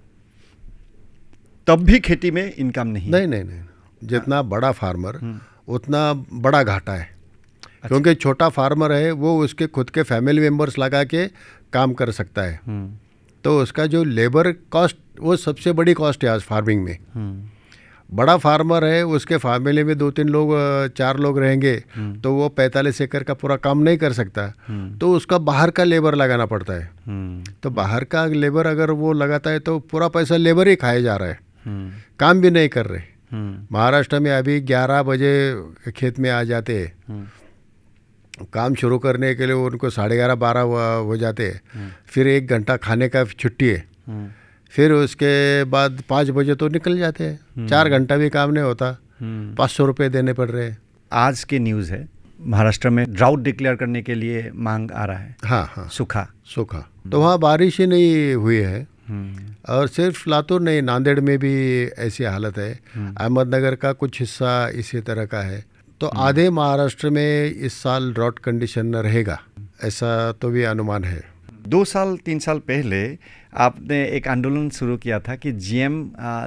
तब भी खेती में इनकम नहीं। नहीं। जितना बड़ा फार्मर उतना बड़ा घाटा है। क्योंकि छोटा फार्मर है वो उसके खुद के फैमिली मेम्बर्स लगा के काम कर सकता है। तो उसका जो लेबर कॉस्ट वो सबसे बड़ी कॉस्ट है आज फार्मिंग में। बड़ा फार्मर है उसके फैमिली में 2-3 लोग 4 लोग रहेंगे तो वो 45 एकड़ का पूरा काम नहीं कर सकता, तो उसका बाहर का लेबर लगाना पड़ता है। तो बाहर का लेबर अगर वो लगाता है तो पूरा पैसा लेबर ही खाया जा रहा है, काम भी नहीं कर रहे। महाराष्ट्र में अभी 11 बजे खेत में आ जाते हैं, काम शुरू करने के लिए उनको 11:30-12 हो जाते हैं, फिर 1 घंटा खाने का छुट्टी है, फिर उसके बाद 5 बजे तो निकल जाते हैं। 4 घंटा भी काम नहीं होता, 500 रुपये देने पड़ रहे हैं। आज की न्यूज़ है महाराष्ट्र में ड्राउट डिक्लेयर करने के लिए मांग आ रहा है। हाँ, सूखा तो वहाँ बारिश ही नहीं हुई है। और सिर्फ लातूर नहीं, नांदेड़ में भी ऐसी हालत है, अहमदनगर का कुछ हिस्सा इसी तरह का है। तो आधे महाराष्ट्र में इस साल ड्राउट कंडीशन रहेगा, ऐसा तो भी अनुमान है। 2-3 साल पहले आपने एक आंदोलन शुरू किया था कि जीएम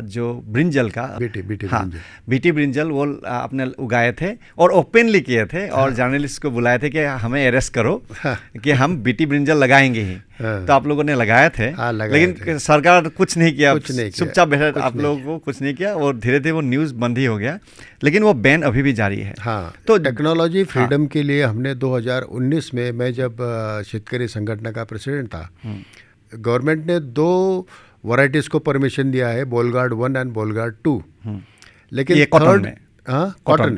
जो ब्रिंजल का बीटी ब्रिंजल वो आपने उगाए थे और ओपनली किए थे और जर्नलिस्ट को बुलाए थे कि हमें अरेस्ट करो कि हम बीटी ब्रिंजल लगाएंगे ही। तो आप लोगों ने लगाए थे, लेकिन सरकार कुछ नहीं किया, चुपचाप बैठा, आप लोगों को कुछ नहीं किया और धीरे धीरे वो न्यूज़ बंद ही हो गया, लेकिन वो बैन अभी भी जारी है। तो टेक्नोलॉजी फ्रीडम के लिए हमने 2019 में, मैं जब शेतकरी संगठन का प्रेसिडेंट था, गवर्नमेंट ने 2 वैरायटीज़ को परमिशन दिया है, बोलगार्ड 1 एंड बोलगार्ड 2। लेकिन कॉटन में,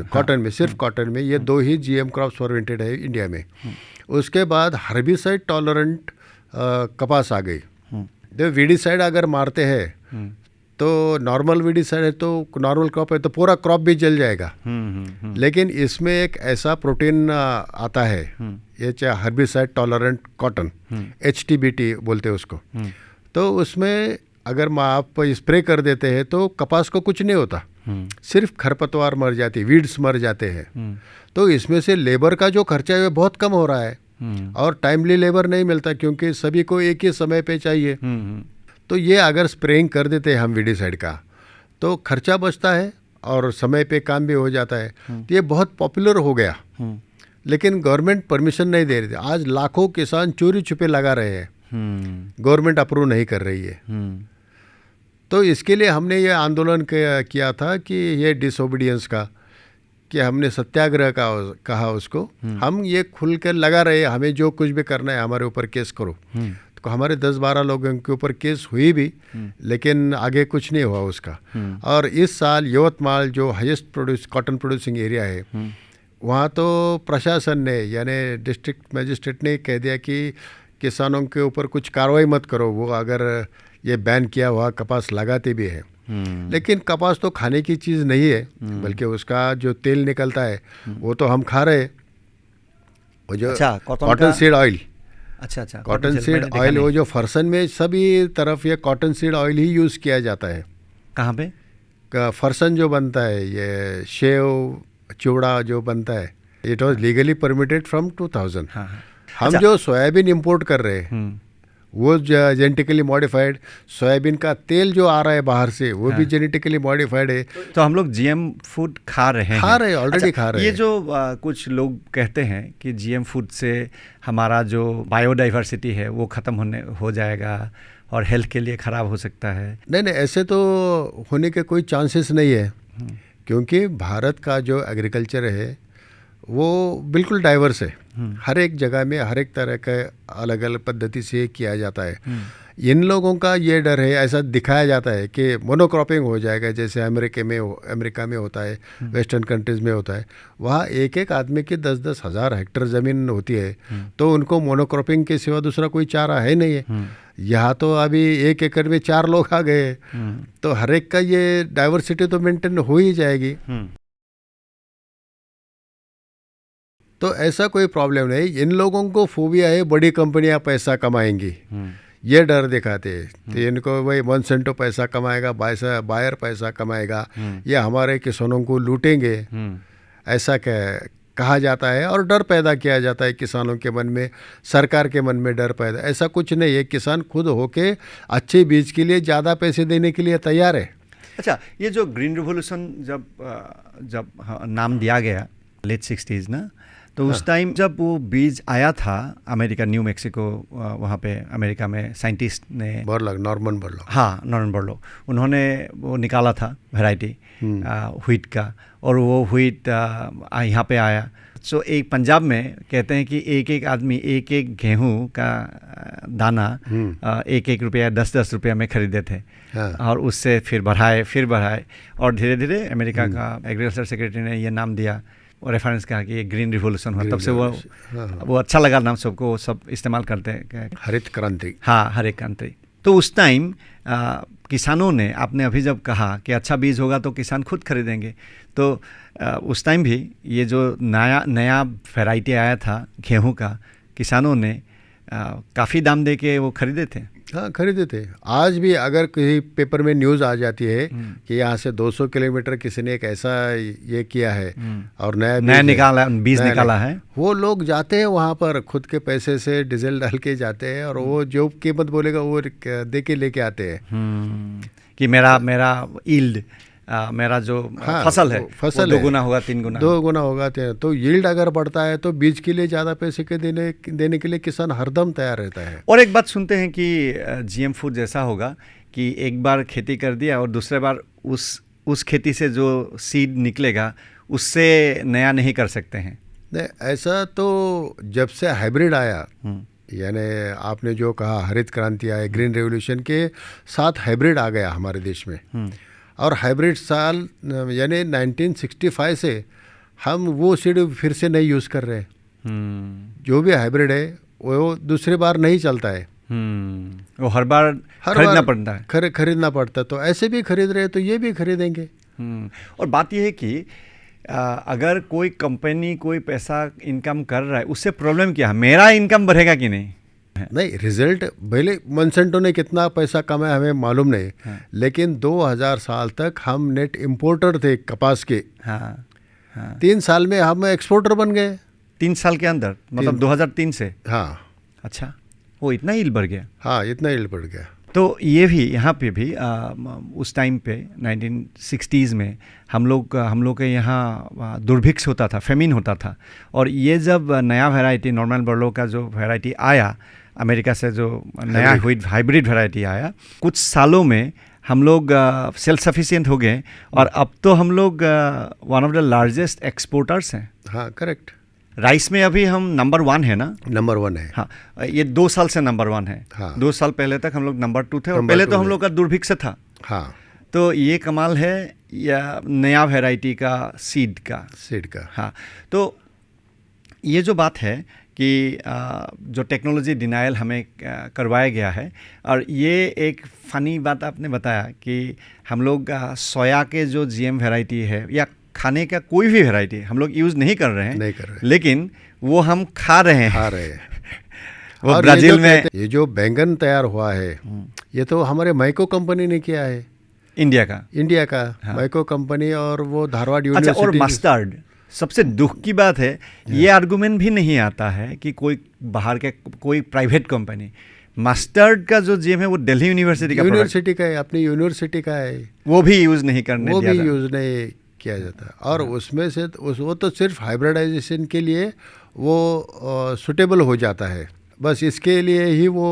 कॉटन में, सिर्फ कॉटन में ये 2 ही जीएम क्रॉप्स फॉरमेंटेड है इंडिया में। उसके बाद हर्बिसाइड टॉलरेंट कपास आ गई। तो वीडीसाइड अगर मारते हैं तो नॉर्मल वीडीसाइड है तो नॉर्मल क्रॉप है तो पूरा क्रॉप भी जल जाएगा। लेकिन इसमें एक ऐसा प्रोटीन आता है, ये चाहे हर्बिसाइड टॉलरेंट कॉटन, HTBT बोलते हैं उसको। तो उसमें अगर आप स्प्रे कर देते हैं तो कपास को कुछ नहीं होता, सिर्फ खरपतवार मर जाती, वीड्स मर जाते हैं। तो इसमें से लेबर का जो खर्चा है वो बहुत कम हो रहा है और टाइमली लेबर नहीं मिलता क्योंकि सभी को एक ही समय पे चाहिए। तो ये अगर स्प्रेइंग कर देते हैं हम वीडीसाइड का तो खर्चा बचता है और समय पे काम भी हो जाता है। तो ये बहुत पॉपुलर हो गया, लेकिन गवर्नमेंट परमिशन नहीं दे रही थी। आज लाखों किसान चोरी छुपे लगा रहे हैं, गवर्नमेंट अप्रूव नहीं कर रही है। तो इसके लिए हमने ये आंदोलन किया था कि ये डिसओबीडियंस का, कि हमने सत्याग्रह का कहा उसको, हम ये खुल कर लगा रहे हैं, हमें जो कुछ भी करना है हमारे ऊपर केस करो। तो हमारे 10-12 लोगों के ऊपर केस हुई भी, लेकिन आगे कुछ नहीं हुआ उसका। और इस साल यवतमाल जो हाईएस्ट कॉटन प्रोड्यूसिंग एरिया है, वहाँ तो प्रशासन ने यानी डिस्ट्रिक्ट मजिस्ट्रेट ने कह दिया कि किसानों के ऊपर कुछ कार्रवाई मत करो, वो अगर ये बैन किया हुआ कपास लगाते भी है। लेकिन कपास तो खाने की चीज़ नहीं है, बल्कि उसका जो तेल निकलता है वो तो हम खा रहे हैं। वो जो cotton seed oil, cotton seed oil, वो जो फरसन में सभी तरफ ये कॉटन सीड ऑयल ही यूज़ किया जाता है। कहाँ पे? फरसन जो बनता है, ये शेव चूड़ा जो बनता है, it was legally permitted from 2000। हम जो सोयाबीन इंपोर्ट कर रहे हैं वो जेनेटिकली मॉडिफाइड, सोयाबीन का तेल जो आ रहा है बाहर से वो भी जेनेटिकली मॉडिफाइड है। तो हम लोग जीएम फूड खा रहे हैं ऑलरेडी खा रहे हैं। ये जो कुछ लोग कहते हैं कि जीएम फूड से हमारा जो बायोडाइवर्सिटी है वो ख़त्म हो जाएगा और हेल्थ के लिए ख़राब हो सकता है। नहीं, ऐसे तो होने के कोई चांसेस नहीं है, क्योंकि भारत का जो एग्रीकल्चर है वो बिल्कुल डाइवर्स है। हर एक जगह में हर एक तरह का अलग अलग पद्धति से किया जाता है। इन लोगों का ये डर है, ऐसा दिखाया जाता है कि मोनोक्रॉपिंग हो जाएगा, जैसे अमेरिका में होता है, वेस्टर्न कंट्रीज़ में होता है। वहाँ एक एक आदमी की 10-10 हज़ार हेक्टेयर ज़मीन होती है, तो उनको मोनोक्रॉपिंग के सिवा दूसरा कोई चारा है नहीं है। यहाँ तो अभी 1 एकड़ में 4 लोग आ गए, तो हर एक का ये डाइवर्सिटी तो मेंटेन हो ही जाएगी। तो ऐसा कोई प्रॉब्लम नहीं। इन लोगों को फोबिया है बड़ी कंपनियां पैसा कमाएंगी, ये डर दिखाते हैं। तो इनको भाई मोनसेंटो पैसा कमाएगा, बायर पैसा कमाएगा, ये हमारे किसानों को लूटेंगे, ऐसा कहा जाता है और डर पैदा किया जाता है किसानों के मन में, सरकार के मन में डर पैदा। ऐसा कुछ नहीं है, किसान खुद होके अच्छे बीज के लिए ज़्यादा पैसे देने के लिए तैयार है। अच्छा, ये जो ग्रीन रिवोल्यूशन जब नाम दिया गया लेट 60s ना, तो उस टाइम जब वो बीज आया था अमेरिका, न्यू मैक्सिको, वहाँ पे अमेरिका में साइंटिस्ट ने नॉर्मन बोरलॉग, हाँ नॉर्मन बोरलॉग, उन्होंने वो निकाला था वैरायटी व्हीट का, और वो व्हीट यहाँ पे आया। सो एक पंजाब में कहते हैं कि एक एक आदमी एक एक गेहूं का दाना 1-1 रुपया 10-10 रुपया में खरीदे थे। हाँ। और उससे फिर बढ़ाए और धीरे धीरे अमेरिका का एग्रीकल्चर सेक्रेटरी ने ये नाम दिया और रेफरेंस कहा कि ये ग्रीन रिवोल्यूशन हुआ। तब से वो अच्छा लगा नाम, सबको, वो सब इस्तेमाल करते हैं, हरित क्रांति। हाँ, हरित क्रांति। तो उस टाइम किसानों ने, आपने अभी जब कहा कि अच्छा बीज होगा तो किसान खुद खरीदेंगे, तो उस टाइम भी ये जो नया वैरायटी आया था गेहूं का, किसानों ने काफ़ी दाम दे के वो खरीदे थे। हाँ, खरीदे थे। आज भी अगर किसी पेपर में न्यूज़ आ जाती है कि यहाँ से 200 किलोमीटर किसी ने एक ऐसा ये किया है और नया बीज निकाला है, वो लोग जाते हैं वहाँ पर, खुद के पैसे से डीजल डाल के जाते हैं और वो जो कीमत बोलेगा वो दे के लेके आते हैं कि मेरा ईल्ड, मेरा जो फसल है वो 2 गुना होगा, 3 गुना, 2 गुना होगा। तो यील्ड अगर बढ़ता है तो बीज के लिए ज़्यादा पैसे के देने के लिए किसान हरदम तैयार रहता है। और एक बात सुनते हैं कि जीएम फूड जैसा होगा कि एक बार खेती कर दिया और दूसरे बार उस खेती से जो सीड निकलेगा उससे नया नहीं कर सकते हैं। नहीं, ऐसा तो जब से हाइब्रिड आया, यानी आपने जो कहा हरित क्रांति आए, ग्रीन रेवोल्यूशन के साथ हाइब्रिड आ गया हमारे देश में। और हाइब्रिड साल यानी 1965 से हम वो सीड फिर से नहीं यूज़ कर रहे। जो भी हाइब्रिड है वो दूसरी बार नहीं चलता है, वो हर बार खरीदना पड़ता है, खरीदना पड़ता है। तो ऐसे भी खरीद रहे तो ये भी खरीदेंगे। और बात यह है कि अगर कोई कंपनी कोई पैसा इनकम कर रहा है, उससे प्रॉब्लम क्या है, मेरा इनकम बढ़ेगा कि नहीं? नहीं, रिजल्ट भले मोंसेंटो ने कितना पैसा कमाया हमें मालूम नहीं, लेकिन 2000 साल तक हम नेट इंपोर्टर थे कपास के। 3 साल में हम एक्सपोर्टर बन गए। 3 साल के अंदर, मतलब 2003 से? हाँ। अच्छा, वो इतना यील्ड बढ़ गया? हाँ, इतना यील्ड बढ़ गया। तो ये भी यहाँ पे भी उस टाइम पे 1960s में हम लोग के यहाँ दुर्भिक्ष होता था, फेमिन होता था। और ये जब नया वैरायटी नॉर्मन बोरलॉग का जो वैरायटी आया अमेरिका से, जो नया हाइब्रिड वैरायटी आया, कुछ सालों में हम लोग सेल्फ सफिशिएंट हो गए और अब तो हम लोग one of the largest exporters हैं। हाँ, करेक्ट। राइस में अभी हम नंबर 1 है ना? नंबर 1 है। हाँ, ये 2 साल से नंबर 1 है। हाँ। 2 साल पहले तक हम लोग नंबर 2 थे और पहले तो हम लोग का दुर्भिक्ष था। हाँ। तो ये कमाल है या नया वैरायटी का सीड का। हाँ, तो ये जो बात है कि जो टेक्नोलॉजी डिनायल हमें करवाया गया है, और ये एक फ़नी बात आपने बताया कि हम लोग सोया के जो जीएम वैरायटी है या खाने का कोई भी वैरायटी हम लोग यूज़ नहीं कर रहे हैं, लेकिन वो हम खा रहे हैं। वो ब्राज़ील में ये जो बैंगन तैयार हुआ है, ये तो हमारे माइको कंपनी ने किया है, इंडिया का। हाँ। माइको कंपनी और वो धारवाड़ यूनिवर्सिटी। अच्छा, और मस्टर्ड, सबसे दुख की बात है ये आर्गुमेंट भी नहीं आता है कि कोई बाहर के कोई प्राइवेट कंपनी, मस्टर्ड का जो जीएम है वो दिल्ली यूनिवर्सिटी का है, अपनी यूनिवर्सिटी का है, वो भी यूज़ नहीं किया जाता है। और उसमें से वो तो सिर्फ हाइब्रिडाइजेशन के लिए वो सुटेबल हो जाता है, बस इसके लिए ही वो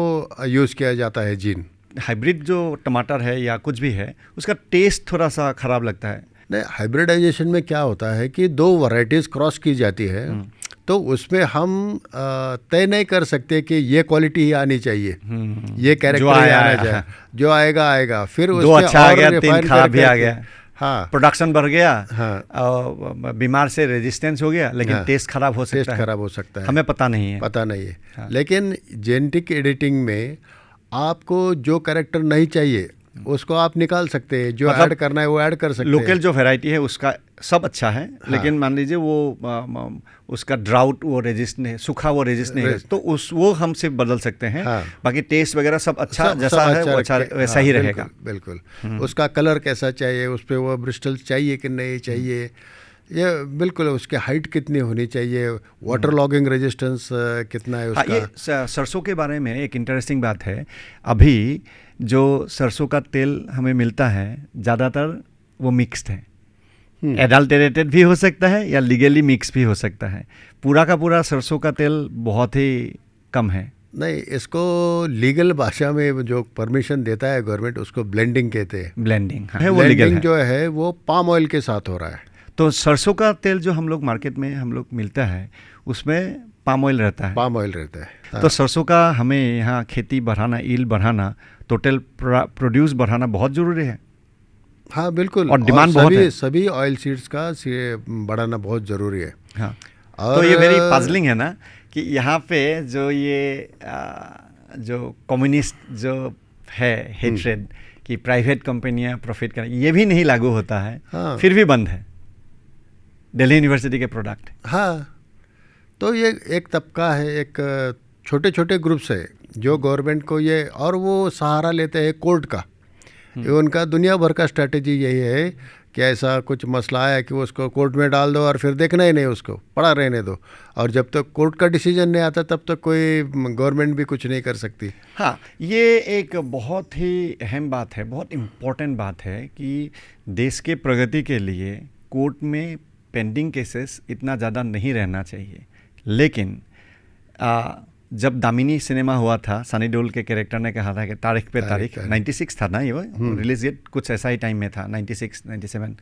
यूज़ किया जाता है जीन। हाइब्रिड जो टमाटर है या कुछ भी है, उसका टेस्ट थोड़ा सा ख़राब लगता है। नहीं, हाइब्रिडाइजेशन में क्या होता है कि 2 वैरायटीज़ क्रॉस की जाती है, तो उसमें हम तय नहीं कर सकते कि ये क्वालिटी ही आनी चाहिए, ये कैरेक्टर ही आना चाहिए। जो आएगा फिर उसमें 2 अच्छा आ गया, 3 खराब भी आ गया। हाँ, प्रोडक्शन बढ़ गया। हाँ, और बीमार से रेजिस्टेंस हो गया, लेकिन टेस्ट खराब हो सकता है। हमें पता नहीं है। हाँ। लेकिन जेनेटिक एडिटिंग में आपको जो कैरेक्टर नहीं चाहिए उसको आप निकाल सकते हैं, जो ऐड करना है वो ऐड कर सकते हैं। लोकल जो वैरायटी है उसका सब अच्छा है। हाँ। लेकिन मान लीजिए वो उसका ड्राउट वो रेजिस्ट नहीं, सूखा वो रेजिस्ट नहीं है, तो वो हम सिर्फ बदल सकते हैं। हाँ। बाकी टेस्ट वगैरह सब अच्छा जैसा है वो अच्छा वैसा ही रहेगा। बिल्कुल। उसका कलर कैसा चाहिए, उस पर वो ब्रिस्टल चाहिए कि नहीं चाहिए, ये बिल्कुल, उसकी हाइट कितनी होनी चाहिए, वाटर लॉगिंग रेजिस्टेंस कितना है उसका। ये सरसों के बारे में एक इंटरेस्टिंग बात है, अभी जो सरसों का तेल हमें मिलता है ज़्यादातर वो मिक्स्ड है, एडल्टरेटेड भी हो सकता है या लीगली मिक्स भी हो सकता है। पूरा का पूरा सरसों का तेल बहुत ही कम है। नहीं, इसको लीगल भाषा में जो परमिशन देता है गवर्नमेंट उसको ब्लेंडिंग कहते हैं। ब्लेंडिंग है, वो लीगल है। जो है वो पाम ऑयल के साथ हो रहा है। तो सरसों का तेल जो हम लोग मार्केट में हम लोग मिलता है उसमें पाम ऑयल रहता है। पाम ऑयल रहता है। हाँ। तो सरसों का हमें यहाँ खेती बढ़ाना, ईल्ड बढ़ाना, टोटल प्रोड्यूस बढ़ाना बहुत ज़रूरी है। हाँ बिल्कुल, और डिमांड बहुत है। सभी ऑयल सीड्स का बढ़ाना बहुत ज़रूरी है। हाँ, और तो ये वेरी पजलिंग है ना कि यहाँ पे जो ये जो कम्युनिस्ट जो है हेट्रेड कि प्राइवेट कंपनियां प्रॉफिट करें, ये भी नहीं लागू होता है। हाँ। फिर भी बंद है दिल्ली यूनिवर्सिटी के प्रोडक्ट। हाँ, तो ये एक तबका है, एक छोटे छोटे ग्रुप्स है जो गवर्नमेंट को ये, और वो सहारा लेते हैं कोर्ट का। ये उनका दुनिया भर का स्ट्रैटेजी यही है कि ऐसा कुछ मसला आया कि उसको कोर्ट में डाल दो और फिर देखना ही नहीं, उसको पड़ा रहने दो, और जब तक कोर्ट का डिसीजन नहीं आता तब तक कोई गवर्नमेंट भी कुछ नहीं कर सकती। हाँ, ये एक बहुत ही अहम बात है, बहुत इम्पोर्टेंट बात है कि देश के प्रगति के लिए कोर्ट में पेंडिंग केसेस इतना ज़्यादा नहीं रहना चाहिए। लेकिन जब दामिनी सिनेमा हुआ था, सनी देओल के कैरेक्टर ने कहा था कि तारीख पे तारीख 96 था ना, ये रिलीज डेट कुछ ऐसा ही टाइम में था, 96 97।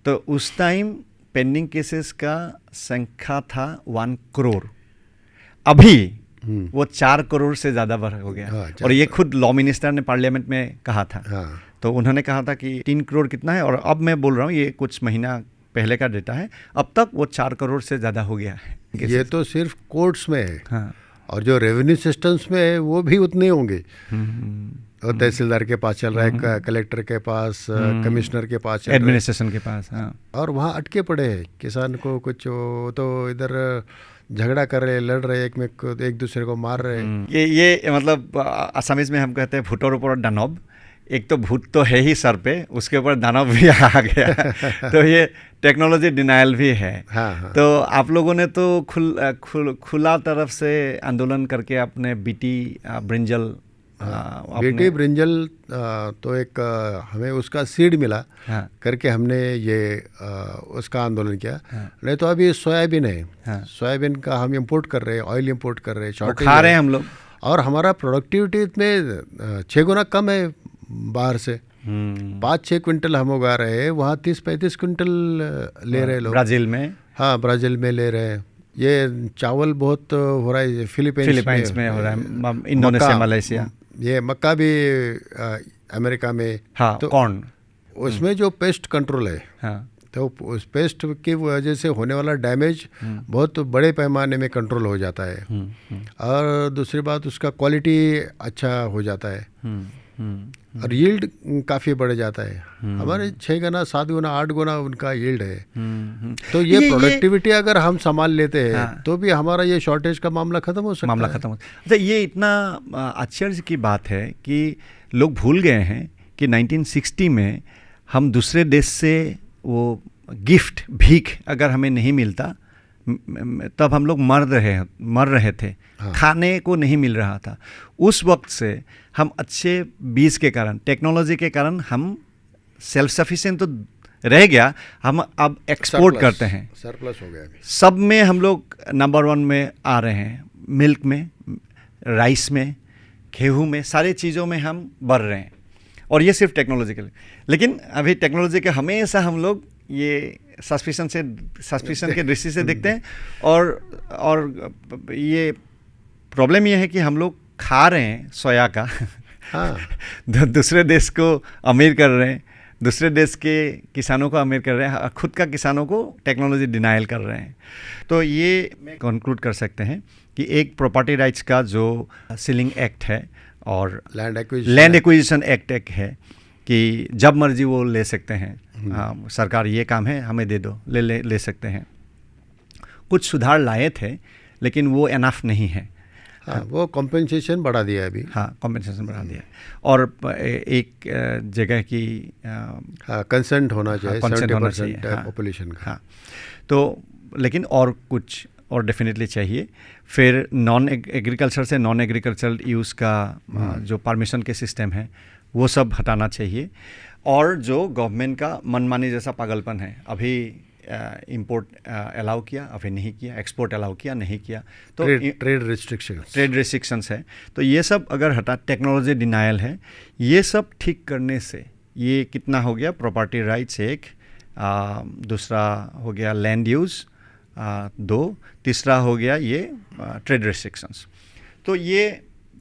तो उस टाइम पेंडिंग केसेस का संख्या था 1 करोड़। अभी वो 4 करोड़ से ज़्यादा बढ़ हो गया। हाँ, और ये खुद लॉ मिनिस्टर ने पार्लियामेंट में कहा था। हाँ। तो उन्होंने कहा था कि 3 करोड़ कितना है, और अब मैं बोल रहा हूँ ये कुछ महीना पहले का डेटा है, अब तक वो 4 करोड़ से ज़्यादा हो गया है। ये तो सिर्फ कोर्ट्स में है। हाँ। और जो रेवेन्यू सिस्टम्स में है वो भी उतने होंगे। और तहसीलदार के पास चल रहा है, कलेक्टर के पास, कमिश्नर के पास, एडमिनिस्ट्रेशन के पास। हाँ। और वहाँ अटके पड़े हैं। किसान को कुछ तो इधर झगड़ा कर रहे, लड़ रहे, एक दूसरे को मार रहे। ये मतलब असमीज में हम कहते हैं भूतोर ऊपर दानव। एक तो भूत तो है ही सर पे, उसके ऊपर दानव भी आ गया। तो ये टेक्नोलॉजी डिनायल भी है। हाँ, हाँ। तो आप लोगों ने तो खुला तरफ से आंदोलन करके अपने बीटी ब्रिंजल बीटी ब्रिंजल तो एक हमें उसका सीड मिला। हाँ। करके हमने ये उसका आंदोलन किया। हाँ। नहीं तो अभी सोयाबीन है। हाँ। सोयाबीन का हम इंपोर्ट कर रहे हैं, ऑयल इंपोर्ट कर रहे हैं, शॉर्टेज खा रहे हैं हम लोग। और हमारा प्रोडक्टिविटी में 6 गुना कम है बाहर से। 5-6 क्विंटल हम उगा रहे हैं, वहाँ 30-35 क्विंटल ले रहे लोग ब्राज़ील में। हाँ, ब्राज़ील में ले रहे हैं। ये चावल बहुत हो रहा है फिलीपींस में हो रहा है, इंडोनेशिया, मलेशिया। ये मक्का भी अमेरिका में। हाँ, तो कॉर्न, उसमें जो पेस्ट कंट्रोल है। हाँ। तो उस पेस्ट की वजह से होने वाला डैमेज बहुत बड़े पैमाने में कंट्रोल हो जाता है। और दूसरी बात, उसका क्वालिटी अच्छा हो जाता है। और यील्ड काफ़ी बढ़ जाता है। हमारे 6 गुना 7 गुना 8 गुना उनका यील्ड है। तो ये प्रोडक्टिविटी अगर हम संभाल लेते हैं तो भी हमारा ये शॉर्टेज का मामला खत्म हो सकता है। अच्छा, ये इतना आश्चर्य की बात है कि लोग भूल गए हैं कि 1960 में हम दूसरे देश से वो गिफ्ट, भीख अगर हमें नहीं मिलता तब हम लोग मर रहे थे। हाँ। खाने को नहीं मिल रहा था। उस वक्त से हम अच्छे बीज के कारण, टेक्नोलॉजी के कारण हम सेल्फ सफिशिएंट तो रह गया, हम अब एक्सपोर्ट करते हैं। सरप्लस हो गया अभी। सब में हम लोग नंबर 1 में आ रहे हैं। मिल्क में, राइस में, गेहूं में, सारी चीज़ों में हम बढ़ रहे हैं। और ये सिर्फ टेक्नोलॉजी के लिए। लेकिन अभी टेक्नोलॉजी के हमेशा हम लोग ये सस्पिशन के दृष्टि से देखते हैं। और ये प्रॉब्लम ये है कि हम लोग खा रहे हैं सोया का। हाँ। दूसरे देश को अमीर कर रहे हैं, दूसरे देश के किसानों को अमीर कर रहे हैं, खुद का किसानों को टेक्नोलॉजी डिनायल कर रहे हैं। तो ये कंक्लूड कर सकते हैं कि एक प्रॉपर्टी राइट्स का जो सीलिंग एक्ट है और लैंड एक्विजिशन एक्ट है कि जब मर्जी वो ले सकते हैं। हाँ, सरकार ये काम है हमें दे दो, ले सकते हैं। कुछ सुधार लाए थे लेकिन वो एनफ नहीं है। हाँ, वो कॉम्पेंसेशन बढ़ा दिया है अभी। हाँ, कॉम्पेंसेशन बढ़ा दिया है। और एक जगह की कंसेंट होना चाहिए, 70% पॉपुलेशन का। हाँ, तो लेकिन और कुछ और डेफिनेटली चाहिए। फिर नॉन एग्रीकल्चर से नॉन एग्रीकल्चरल यूज़ का जो परमिशन के सिस्टम है वो सब हटाना चाहिए। और जो गवर्नमेंट का मनमानी जैसा पागलपन है, अभी इंपोर्ट अलाउ किया, अभी नहीं किया, एक्सपोर्ट अलाउ किया, नहीं किया, तो ट्रेड रिस्ट्रिक्शंस है, तो ये सब अगर हटा, टेक्नोलॉजी डिनायल है, ये सब ठीक करने से ये कितना हो गया, प्रॉपर्टी राइट्स एक, दूसरा हो गया लैंड यूज़, दो, तीसरा हो गया ये ट्रेड रिस्ट्रिक्शंस। तो ये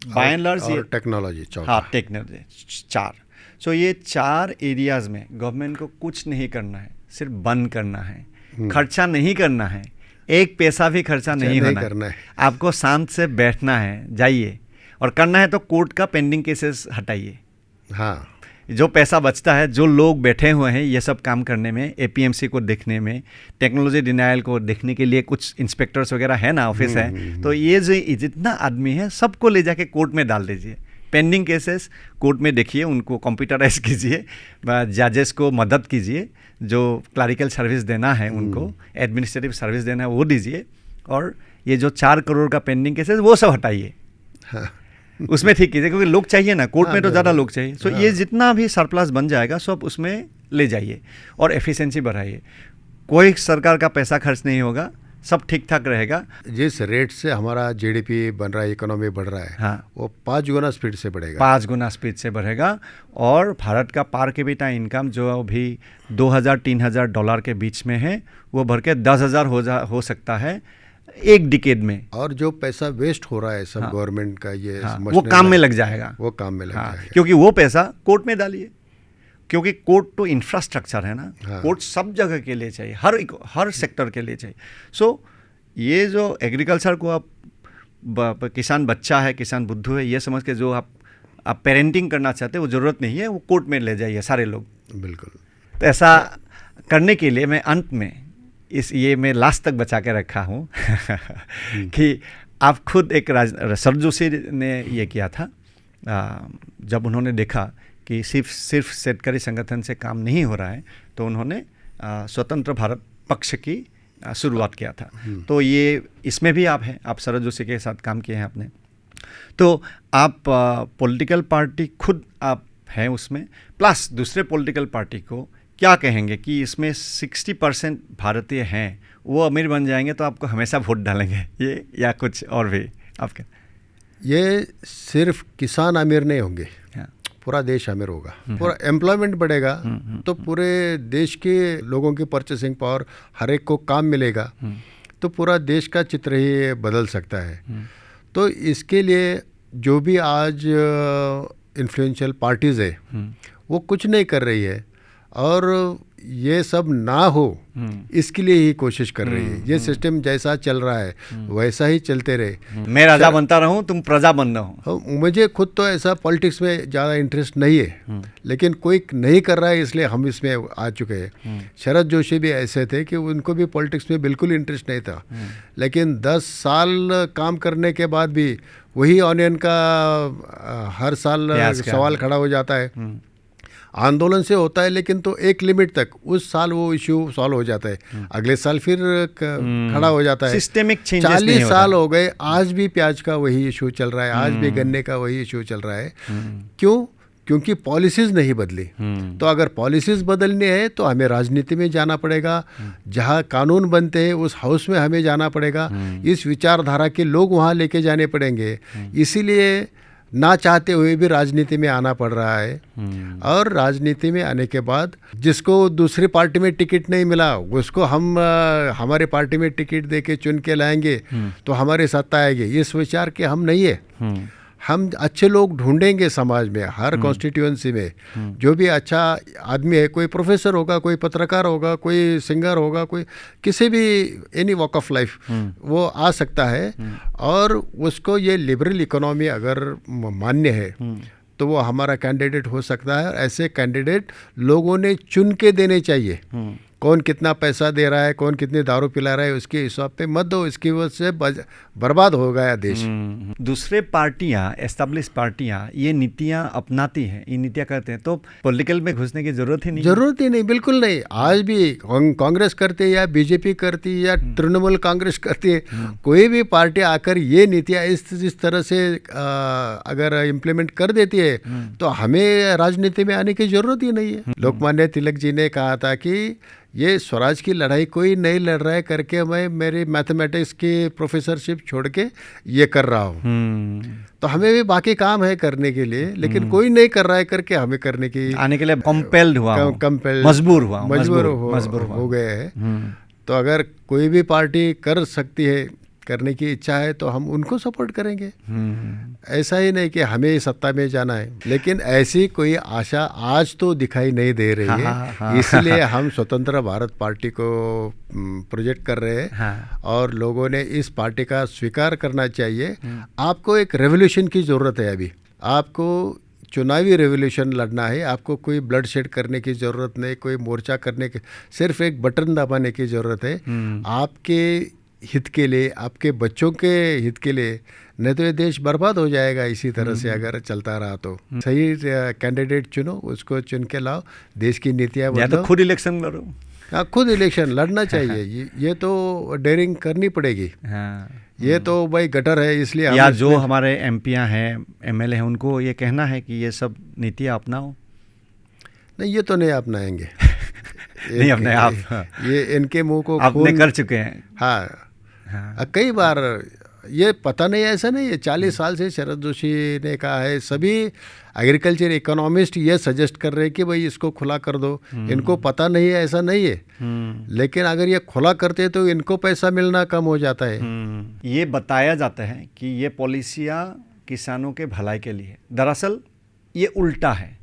बाय एंड लार्ज ये टेक्नोलॉजी, हाँ टेक्नोलॉजी, चार। सो ये चार एरियाज़ में गवर्नमेंट को कुछ नहीं करना है, सिर्फ बंद करना है, खर्चा नहीं करना है, एक पैसा भी खर्चा नहीं होना है। आपको शांत से बैठना है, जाइए, और करना है तो कोर्ट का पेंडिंग केसेस हटाइए। हाँ, जो पैसा बचता है, जो लोग बैठे हुए हैं ये सब काम करने में, एपीएमसी को देखने में, टेक्नोलॉजी डिनायल को देखने के लिए कुछ इंस्पेक्टर्स वगैरह है ना, ऑफिस है, तो ये जो जितना आदमी है सबको ले जाके कोर्ट में डाल दीजिए। पेंडिंग केसेस कोर्ट में देखिए, उनको कंप्यूटराइज कीजिए, जजेस को मदद कीजिए, जो क्लरिकल सर्विस देना है उनको, एडमिनिस्ट्रेटिव सर्विस देना है वो दीजिए, और ये जो 4 करोड़ का पेंडिंग केसेस वो सब हटाइए। हाँ। उसमें ठीक कीजिए, क्योंकि लोग चाहिए ना, कोर्ट में तो ज़्यादा लोग चाहिए। सो ये जितना भी सरप्लस बन जाएगा सब उसमें ले जाइए और एफिशिएंसी बढ़ाइए। कोई सरकार का पैसा खर्च नहीं होगा, सब ठीक ठाक रहेगा। जिस रेट से हमारा जीडीपी बन रहा है, इकोनॉमी बढ़ रहा है, हाँ, वो 5 गुना स्पीड से बढ़ेगा, 5 गुना स्पीड से बढ़ेगा। और भारत का पर कैपिटा इनकम जो अभी $2,000-3,000 के बीच में है, वो बढ़ के 10,000 हो सकता है एक डिकेड में। और जो पैसा वेस्ट हो रहा है सब गवर्नमेंट का, ये वो काम में लग जाएगा, वो काम में लग जाएगा, क्योंकि वो पैसा कोर्ट में डालिए, क्योंकि कोर्ट तो इंफ्रास्ट्रक्चर है ना। हाँ। कोर्ट सब जगह के लिए चाहिए, हर सेक्टर के लिए चाहिए। सो ये जो एग्रीकल्चर को आप किसान बच्चा है, किसान बुद्धू है, ये समझ के जो आप पेरेंटिंग करना चाहते हैं, वो ज़रूरत नहीं है, वो कोर्ट में ले जाइए सारे लोग। बिल्कुल। तो ऐसा करने के लिए मैं अंत में ये मैं लास्ट तक बचा के रखा हूँ कि आप खुद एक सरजू जोशी ने ये किया था, जब उन्होंने देखा कि सिर्फ शेतकारी संगठन से काम नहीं हो रहा है, तो उन्होंने स्वतंत्र भारत पक्ष की शुरुआत किया था। तो ये इसमें भी आप हैं, आप सरजू जोशी के साथ काम किए हैं आपने, तो आप पॉलिटिकल पार्टी खुद आप हैं उसमें, प्लस दूसरे पॉलिटिकल पार्टी को क्या कहेंगे कि इसमें 60% भारतीय हैं, वो अमीर बन जाएंगे तो आपको हमेशा वोट डालेंगे, ये या कुछ और भी आपके? ये सिर्फ किसान अमीर नहीं होंगे, पूरा देश अमीर होगा, पूरा एम्प्लॉयमेंट बढ़ेगा, तो पूरे देश के लोगों की परचेसिंग पावर, हर एक को काम मिलेगा, तो पूरा देश का चित्र ही बदल सकता है। तो इसके लिए जो भी आज इन्फ्लुएंशियल पार्टीज़ है वो कुछ नहीं कर रही है, और ये सब ना हो इसके लिए ही कोशिश कर रही है। ये सिस्टम जैसा चल रहा है वैसा ही चलते रहे। मैं राजा बनता रहूं, तुम प्रजा बन रहो। मुझे खुद तो ऐसा पॉलिटिक्स में ज़्यादा इंटरेस्ट नहीं है, लेकिन कोई नहीं कर रहा है इसलिए हम इसमें आ चुके हैं। शरद जोशी भी ऐसे थे कि उनको भी पॉलिटिक्स में बिल्कुल इंटरेस्ट नहीं था, लेकिन 10 साल काम करने के बाद भी वही ऑनियन का हर साल सवाल खड़ा हो जाता है। आंदोलन से होता है, लेकिन तो एक लिमिट तक, उस साल वो इश्यू सॉल्व हो जाता है, अगले साल फिर खड़ा हो जाता है। सिस्टेमिक चेंजेस 40 साल हो गए, आज भी प्याज का वही इशू चल रहा है, आज भी गन्ने का वही इशू चल रहा है। क्यों? क्योंकि पॉलिसीज़ नहीं बदली। तो अगर पॉलिसीज़ बदलनी है तो हमें राजनीति में जाना पड़ेगा, जहाँ कानून बनते हैं उस हाउस में हमें जाना पड़ेगा, इस विचारधारा के लोग वहाँ लेके जाने पड़ेंगे। इसीलिए ना चाहते हुए भी राजनीति में आना पड़ रहा है, और राजनीति में आने के बाद जिसको दूसरी पार्टी में टिकट नहीं मिला उसको हम हमारे पार्टी में टिकट देके चुन के लाएंगे तो हमारे सत्ता आएगी, इस विचार के हम नहीं है। हम अच्छे लोग ढूंढेंगे समाज में, हर कॉन्स्टिट्यूएंसी में जो भी अच्छा आदमी है, कोई प्रोफेसर होगा, कोई पत्रकार होगा, कोई सिंगर होगा, कोई किसी भी एनी वॉक ऑफ लाइफ वो आ सकता है, और उसको ये लिबरल इकोनॉमी अगर मान्य है तो वो हमारा कैंडिडेट हो सकता है। ऐसे कैंडिडेट लोगों ने चुन के देने चाहिए, कौन कितना पैसा दे रहा है, कौन कितनी दारू पिला रहा है, उसके हिसाब पे मत दो, इसकी वजह से बर्बाद हो गया देश। दूसरे पार्टियां, एस्टेब्लिश पार्टियां ये नीतियां अपनाती हैं, ये नीतियां करते हैं, तो पॉलिटिकल में घुसने की जरूरत ही नहीं। जरूरत ही नहीं, बिल्कुल नहीं। आज भी कांग्रेस करती है या बीजेपी करती है या तृणमूल कांग्रेस करती है, कोई भी पार्टी आकर ये नीतियां इस तरह से अगर इम्प्लीमेंट कर देती है तो हमें राजनीति में आने की जरूरत ही नहीं है। लोकमान्य तिलक जी ने कहा था कि ये स्वराज की लड़ाई कोई नहीं लड़ रहा है करके मैं मेरी मैथमेटिक्स की प्रोफेसरशिप छोड़ के ये कर रहा हूँ। तो हमें भी बाकी काम है करने के लिए, लेकिन कोई नहीं कर रहा है करके हमें करने की आने के लिए कंपेल्ड हुआ, मजबूर हो गए हैं। तो अगर कोई भी पार्टी कर सकती है, करने की इच्छा है, तो हम उनको सपोर्ट करेंगे। ऐसा ही नहीं कि हमें सत्ता में जाना है, लेकिन ऐसी कोई आशा आज तो दिखाई नहीं दे रही है। इसलिए हम स्वतंत्र भारत पार्टी को प्रोजेक्ट कर रहे हैं और लोगों ने इस पार्टी का स्वीकार करना चाहिए। आपको एक रेवोल्यूशन की ज़रूरत है। अभी आपको चुनावी रेवोल्यूशन लड़ना है, आपको कोई ब्लड शेड करने की ज़रूरत नहीं, कोई मोर्चा करने की, सिर्फ एक बटन दबाने की ज़रूरत है। आपके हित के लिए, आपके बच्चों के हित के लिए, नहीं तो ये देश बर्बाद हो जाएगा इसी तरह से अगर चलता रहा तो। सही कैंडिडेट चुनो, उसको चुन के लाओ, देश की नीतियाँ बदलो। तो खुद इलेक्शन लड़ो। हाँ, खुद इलेक्शन लड़ना चाहिए। ये तो डेयरिंग करनी पड़ेगी। ये तो भाई गटर है, इसलिए या जो हमारे एमपियाँ हैं, एमएलए हैं, उनको ये कहना है कि ये सब नीतियाँ अपनाओ। नहीं, ये तो नहीं अपनाएंगे। नहीं अपने आप, ये इनके मुंह को आपने कर चुके हैं। हाँ, कई बार ये पता नहीं, ऐसा नहीं है। 40 साल से शरद जोशी ने कहा है, सभी एग्रीकल्चर इकोनॉमिस्ट ये सजेस्ट कर रहे हैं कि भाई इसको खुला कर दो। इनको पता नहीं है, ऐसा नहीं है, लेकिन अगर ये खुला करते तो इनको पैसा मिलना कम हो जाता है। ये बताया जाता है कि ये पॉलिसियाँ किसानों के भलाई के लिए, दरअसल ये उल्टा है,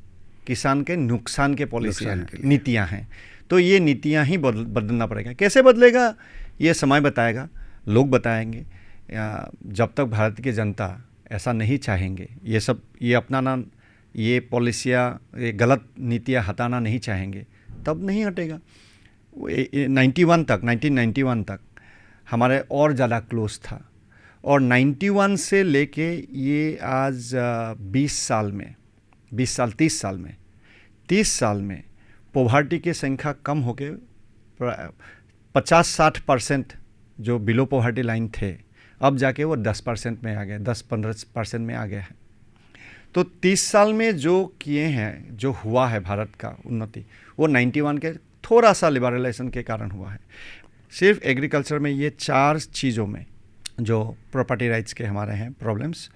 किसान के नुकसान के पॉलिसियाँ, नीतियाँ हैं। तो ये नीतियाँ ही बदलना पड़ेगा। कैसे बदलेगा ये समय बताएगा, लोग बताएंगे। जब तक भारत की जनता ऐसा नहीं चाहेंगे, ये सब ये अपनाना, ये पॉलिसियाँ, ये गलत नीतियाँ हटाना नहीं चाहेंगे, तब नहीं हटेगा। 1991 तक हमारे और ज़्यादा क्लोज था, और 91 से लेके ये आज 30 साल में पोवर्टी की संख्या कम होके 50-60% जो बिलो पोवर्टी लाइन थे, अब जाके वो 10% में आ गए, 10-15% में आ गए हैं। तो 30 साल में जो किए हैं, जो हुआ है भारत का उन्नति, वो 91 के थोड़ा सा लिबरलाइजेशन के कारण हुआ है। सिर्फ एग्रीकल्चर में ये 4 चीज़ों में जो प्रॉपर्टी राइट्स के हमारे हैं प्रॉब्लम्स,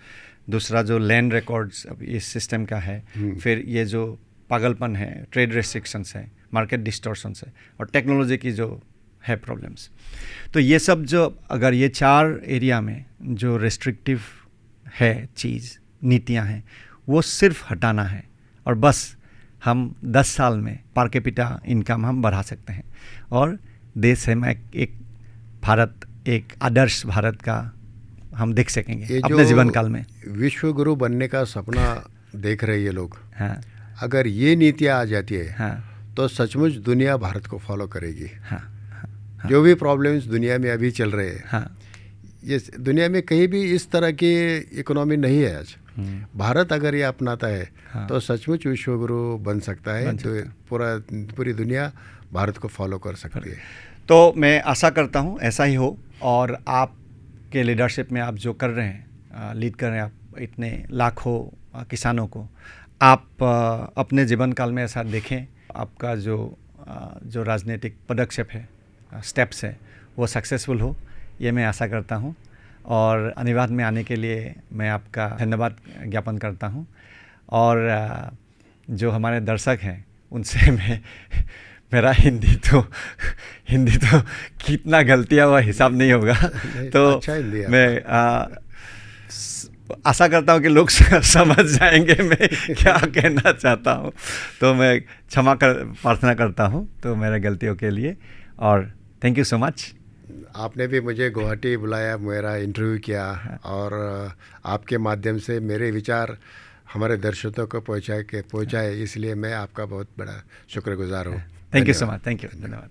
दूसरा जो लैंड रिकॉर्ड्स अब इस सिस्टम का है, फिर ये जो पागलपन है, ट्रेड रेस्ट्रिक्शंस है, मार्केट डिस्टॉर्शंस है, और टेक्नोलॉजी की जो है प्रॉब्लम्स। तो ये सब जो अगर ये 4 एरिया में जो रेस्ट्रिक्टिव है चीज़, नीतियां हैं, वो सिर्फ हटाना है, और बस हम 10 साल में पर कैपिटा इनकम हम बढ़ा सकते हैं, और देश में एक भारत, एक आदर्श भारत का हम देख सकेंगे अपने जीवन काल में। विश्व गुरु बनने का सपना देख रहे ये लोग, हाँ, अगर ये नीतियाँ आ जाती है, हाँ, तो सचमुच दुनिया भारत को फॉलो करेगी। हाँ, हाँ, जो भी प्रॉब्लम्स दुनिया में अभी चल रहे हैं, हाँ, ये दुनिया में कहीं भी इस तरह की इकोनॉमी नहीं है आज। भारत अगर ये अपनाता है, हाँ, तो सचमुच विश्वगुरु बन सकता है, तो पूरी दुनिया भारत को फॉलो कर सकती है। तो मैं आशा करता हूँ ऐसा ही हो, और आपके लीडरशिप में आप जो कर रहे हैं, लीड कर रहे हैं आप इतने लाखों किसानों को, आप अपने जीवन काल में ऐसा देखें, आपका जो राजनीतिक पदक्षेप है, स्टेप्स है, वो सक्सेसफुल हो, ये मैं आशा करता हूँ। और अनिवाद में आने के लिए मैं आपका धन्यवाद ज्ञापन करता हूँ। और जो हमारे दर्शक हैं उनसे मेरा हिंदी तो कितना गलतियाँ हुआ हिसाब नहीं होगा, तो अच्छा मैं आशा करता हूँ कि लोग समझ जाएंगे मैं क्या कहना चाहता हूँ। तो मैं क्षमा प्रार्थना करता हूँ तो मेरे गलतियों के लिए, और थैंक यू सो मच। आपने भी मुझे गुवाहाटी बुलाया, मेरा इंटरव्यू किया, और आपके माध्यम से मेरे विचार हमारे दर्शकों को पहुँचाए, इसलिए मैं आपका बहुत बड़ा शुक्रगुजार हूँ। Thank you so much, thank you, धन्यवाद।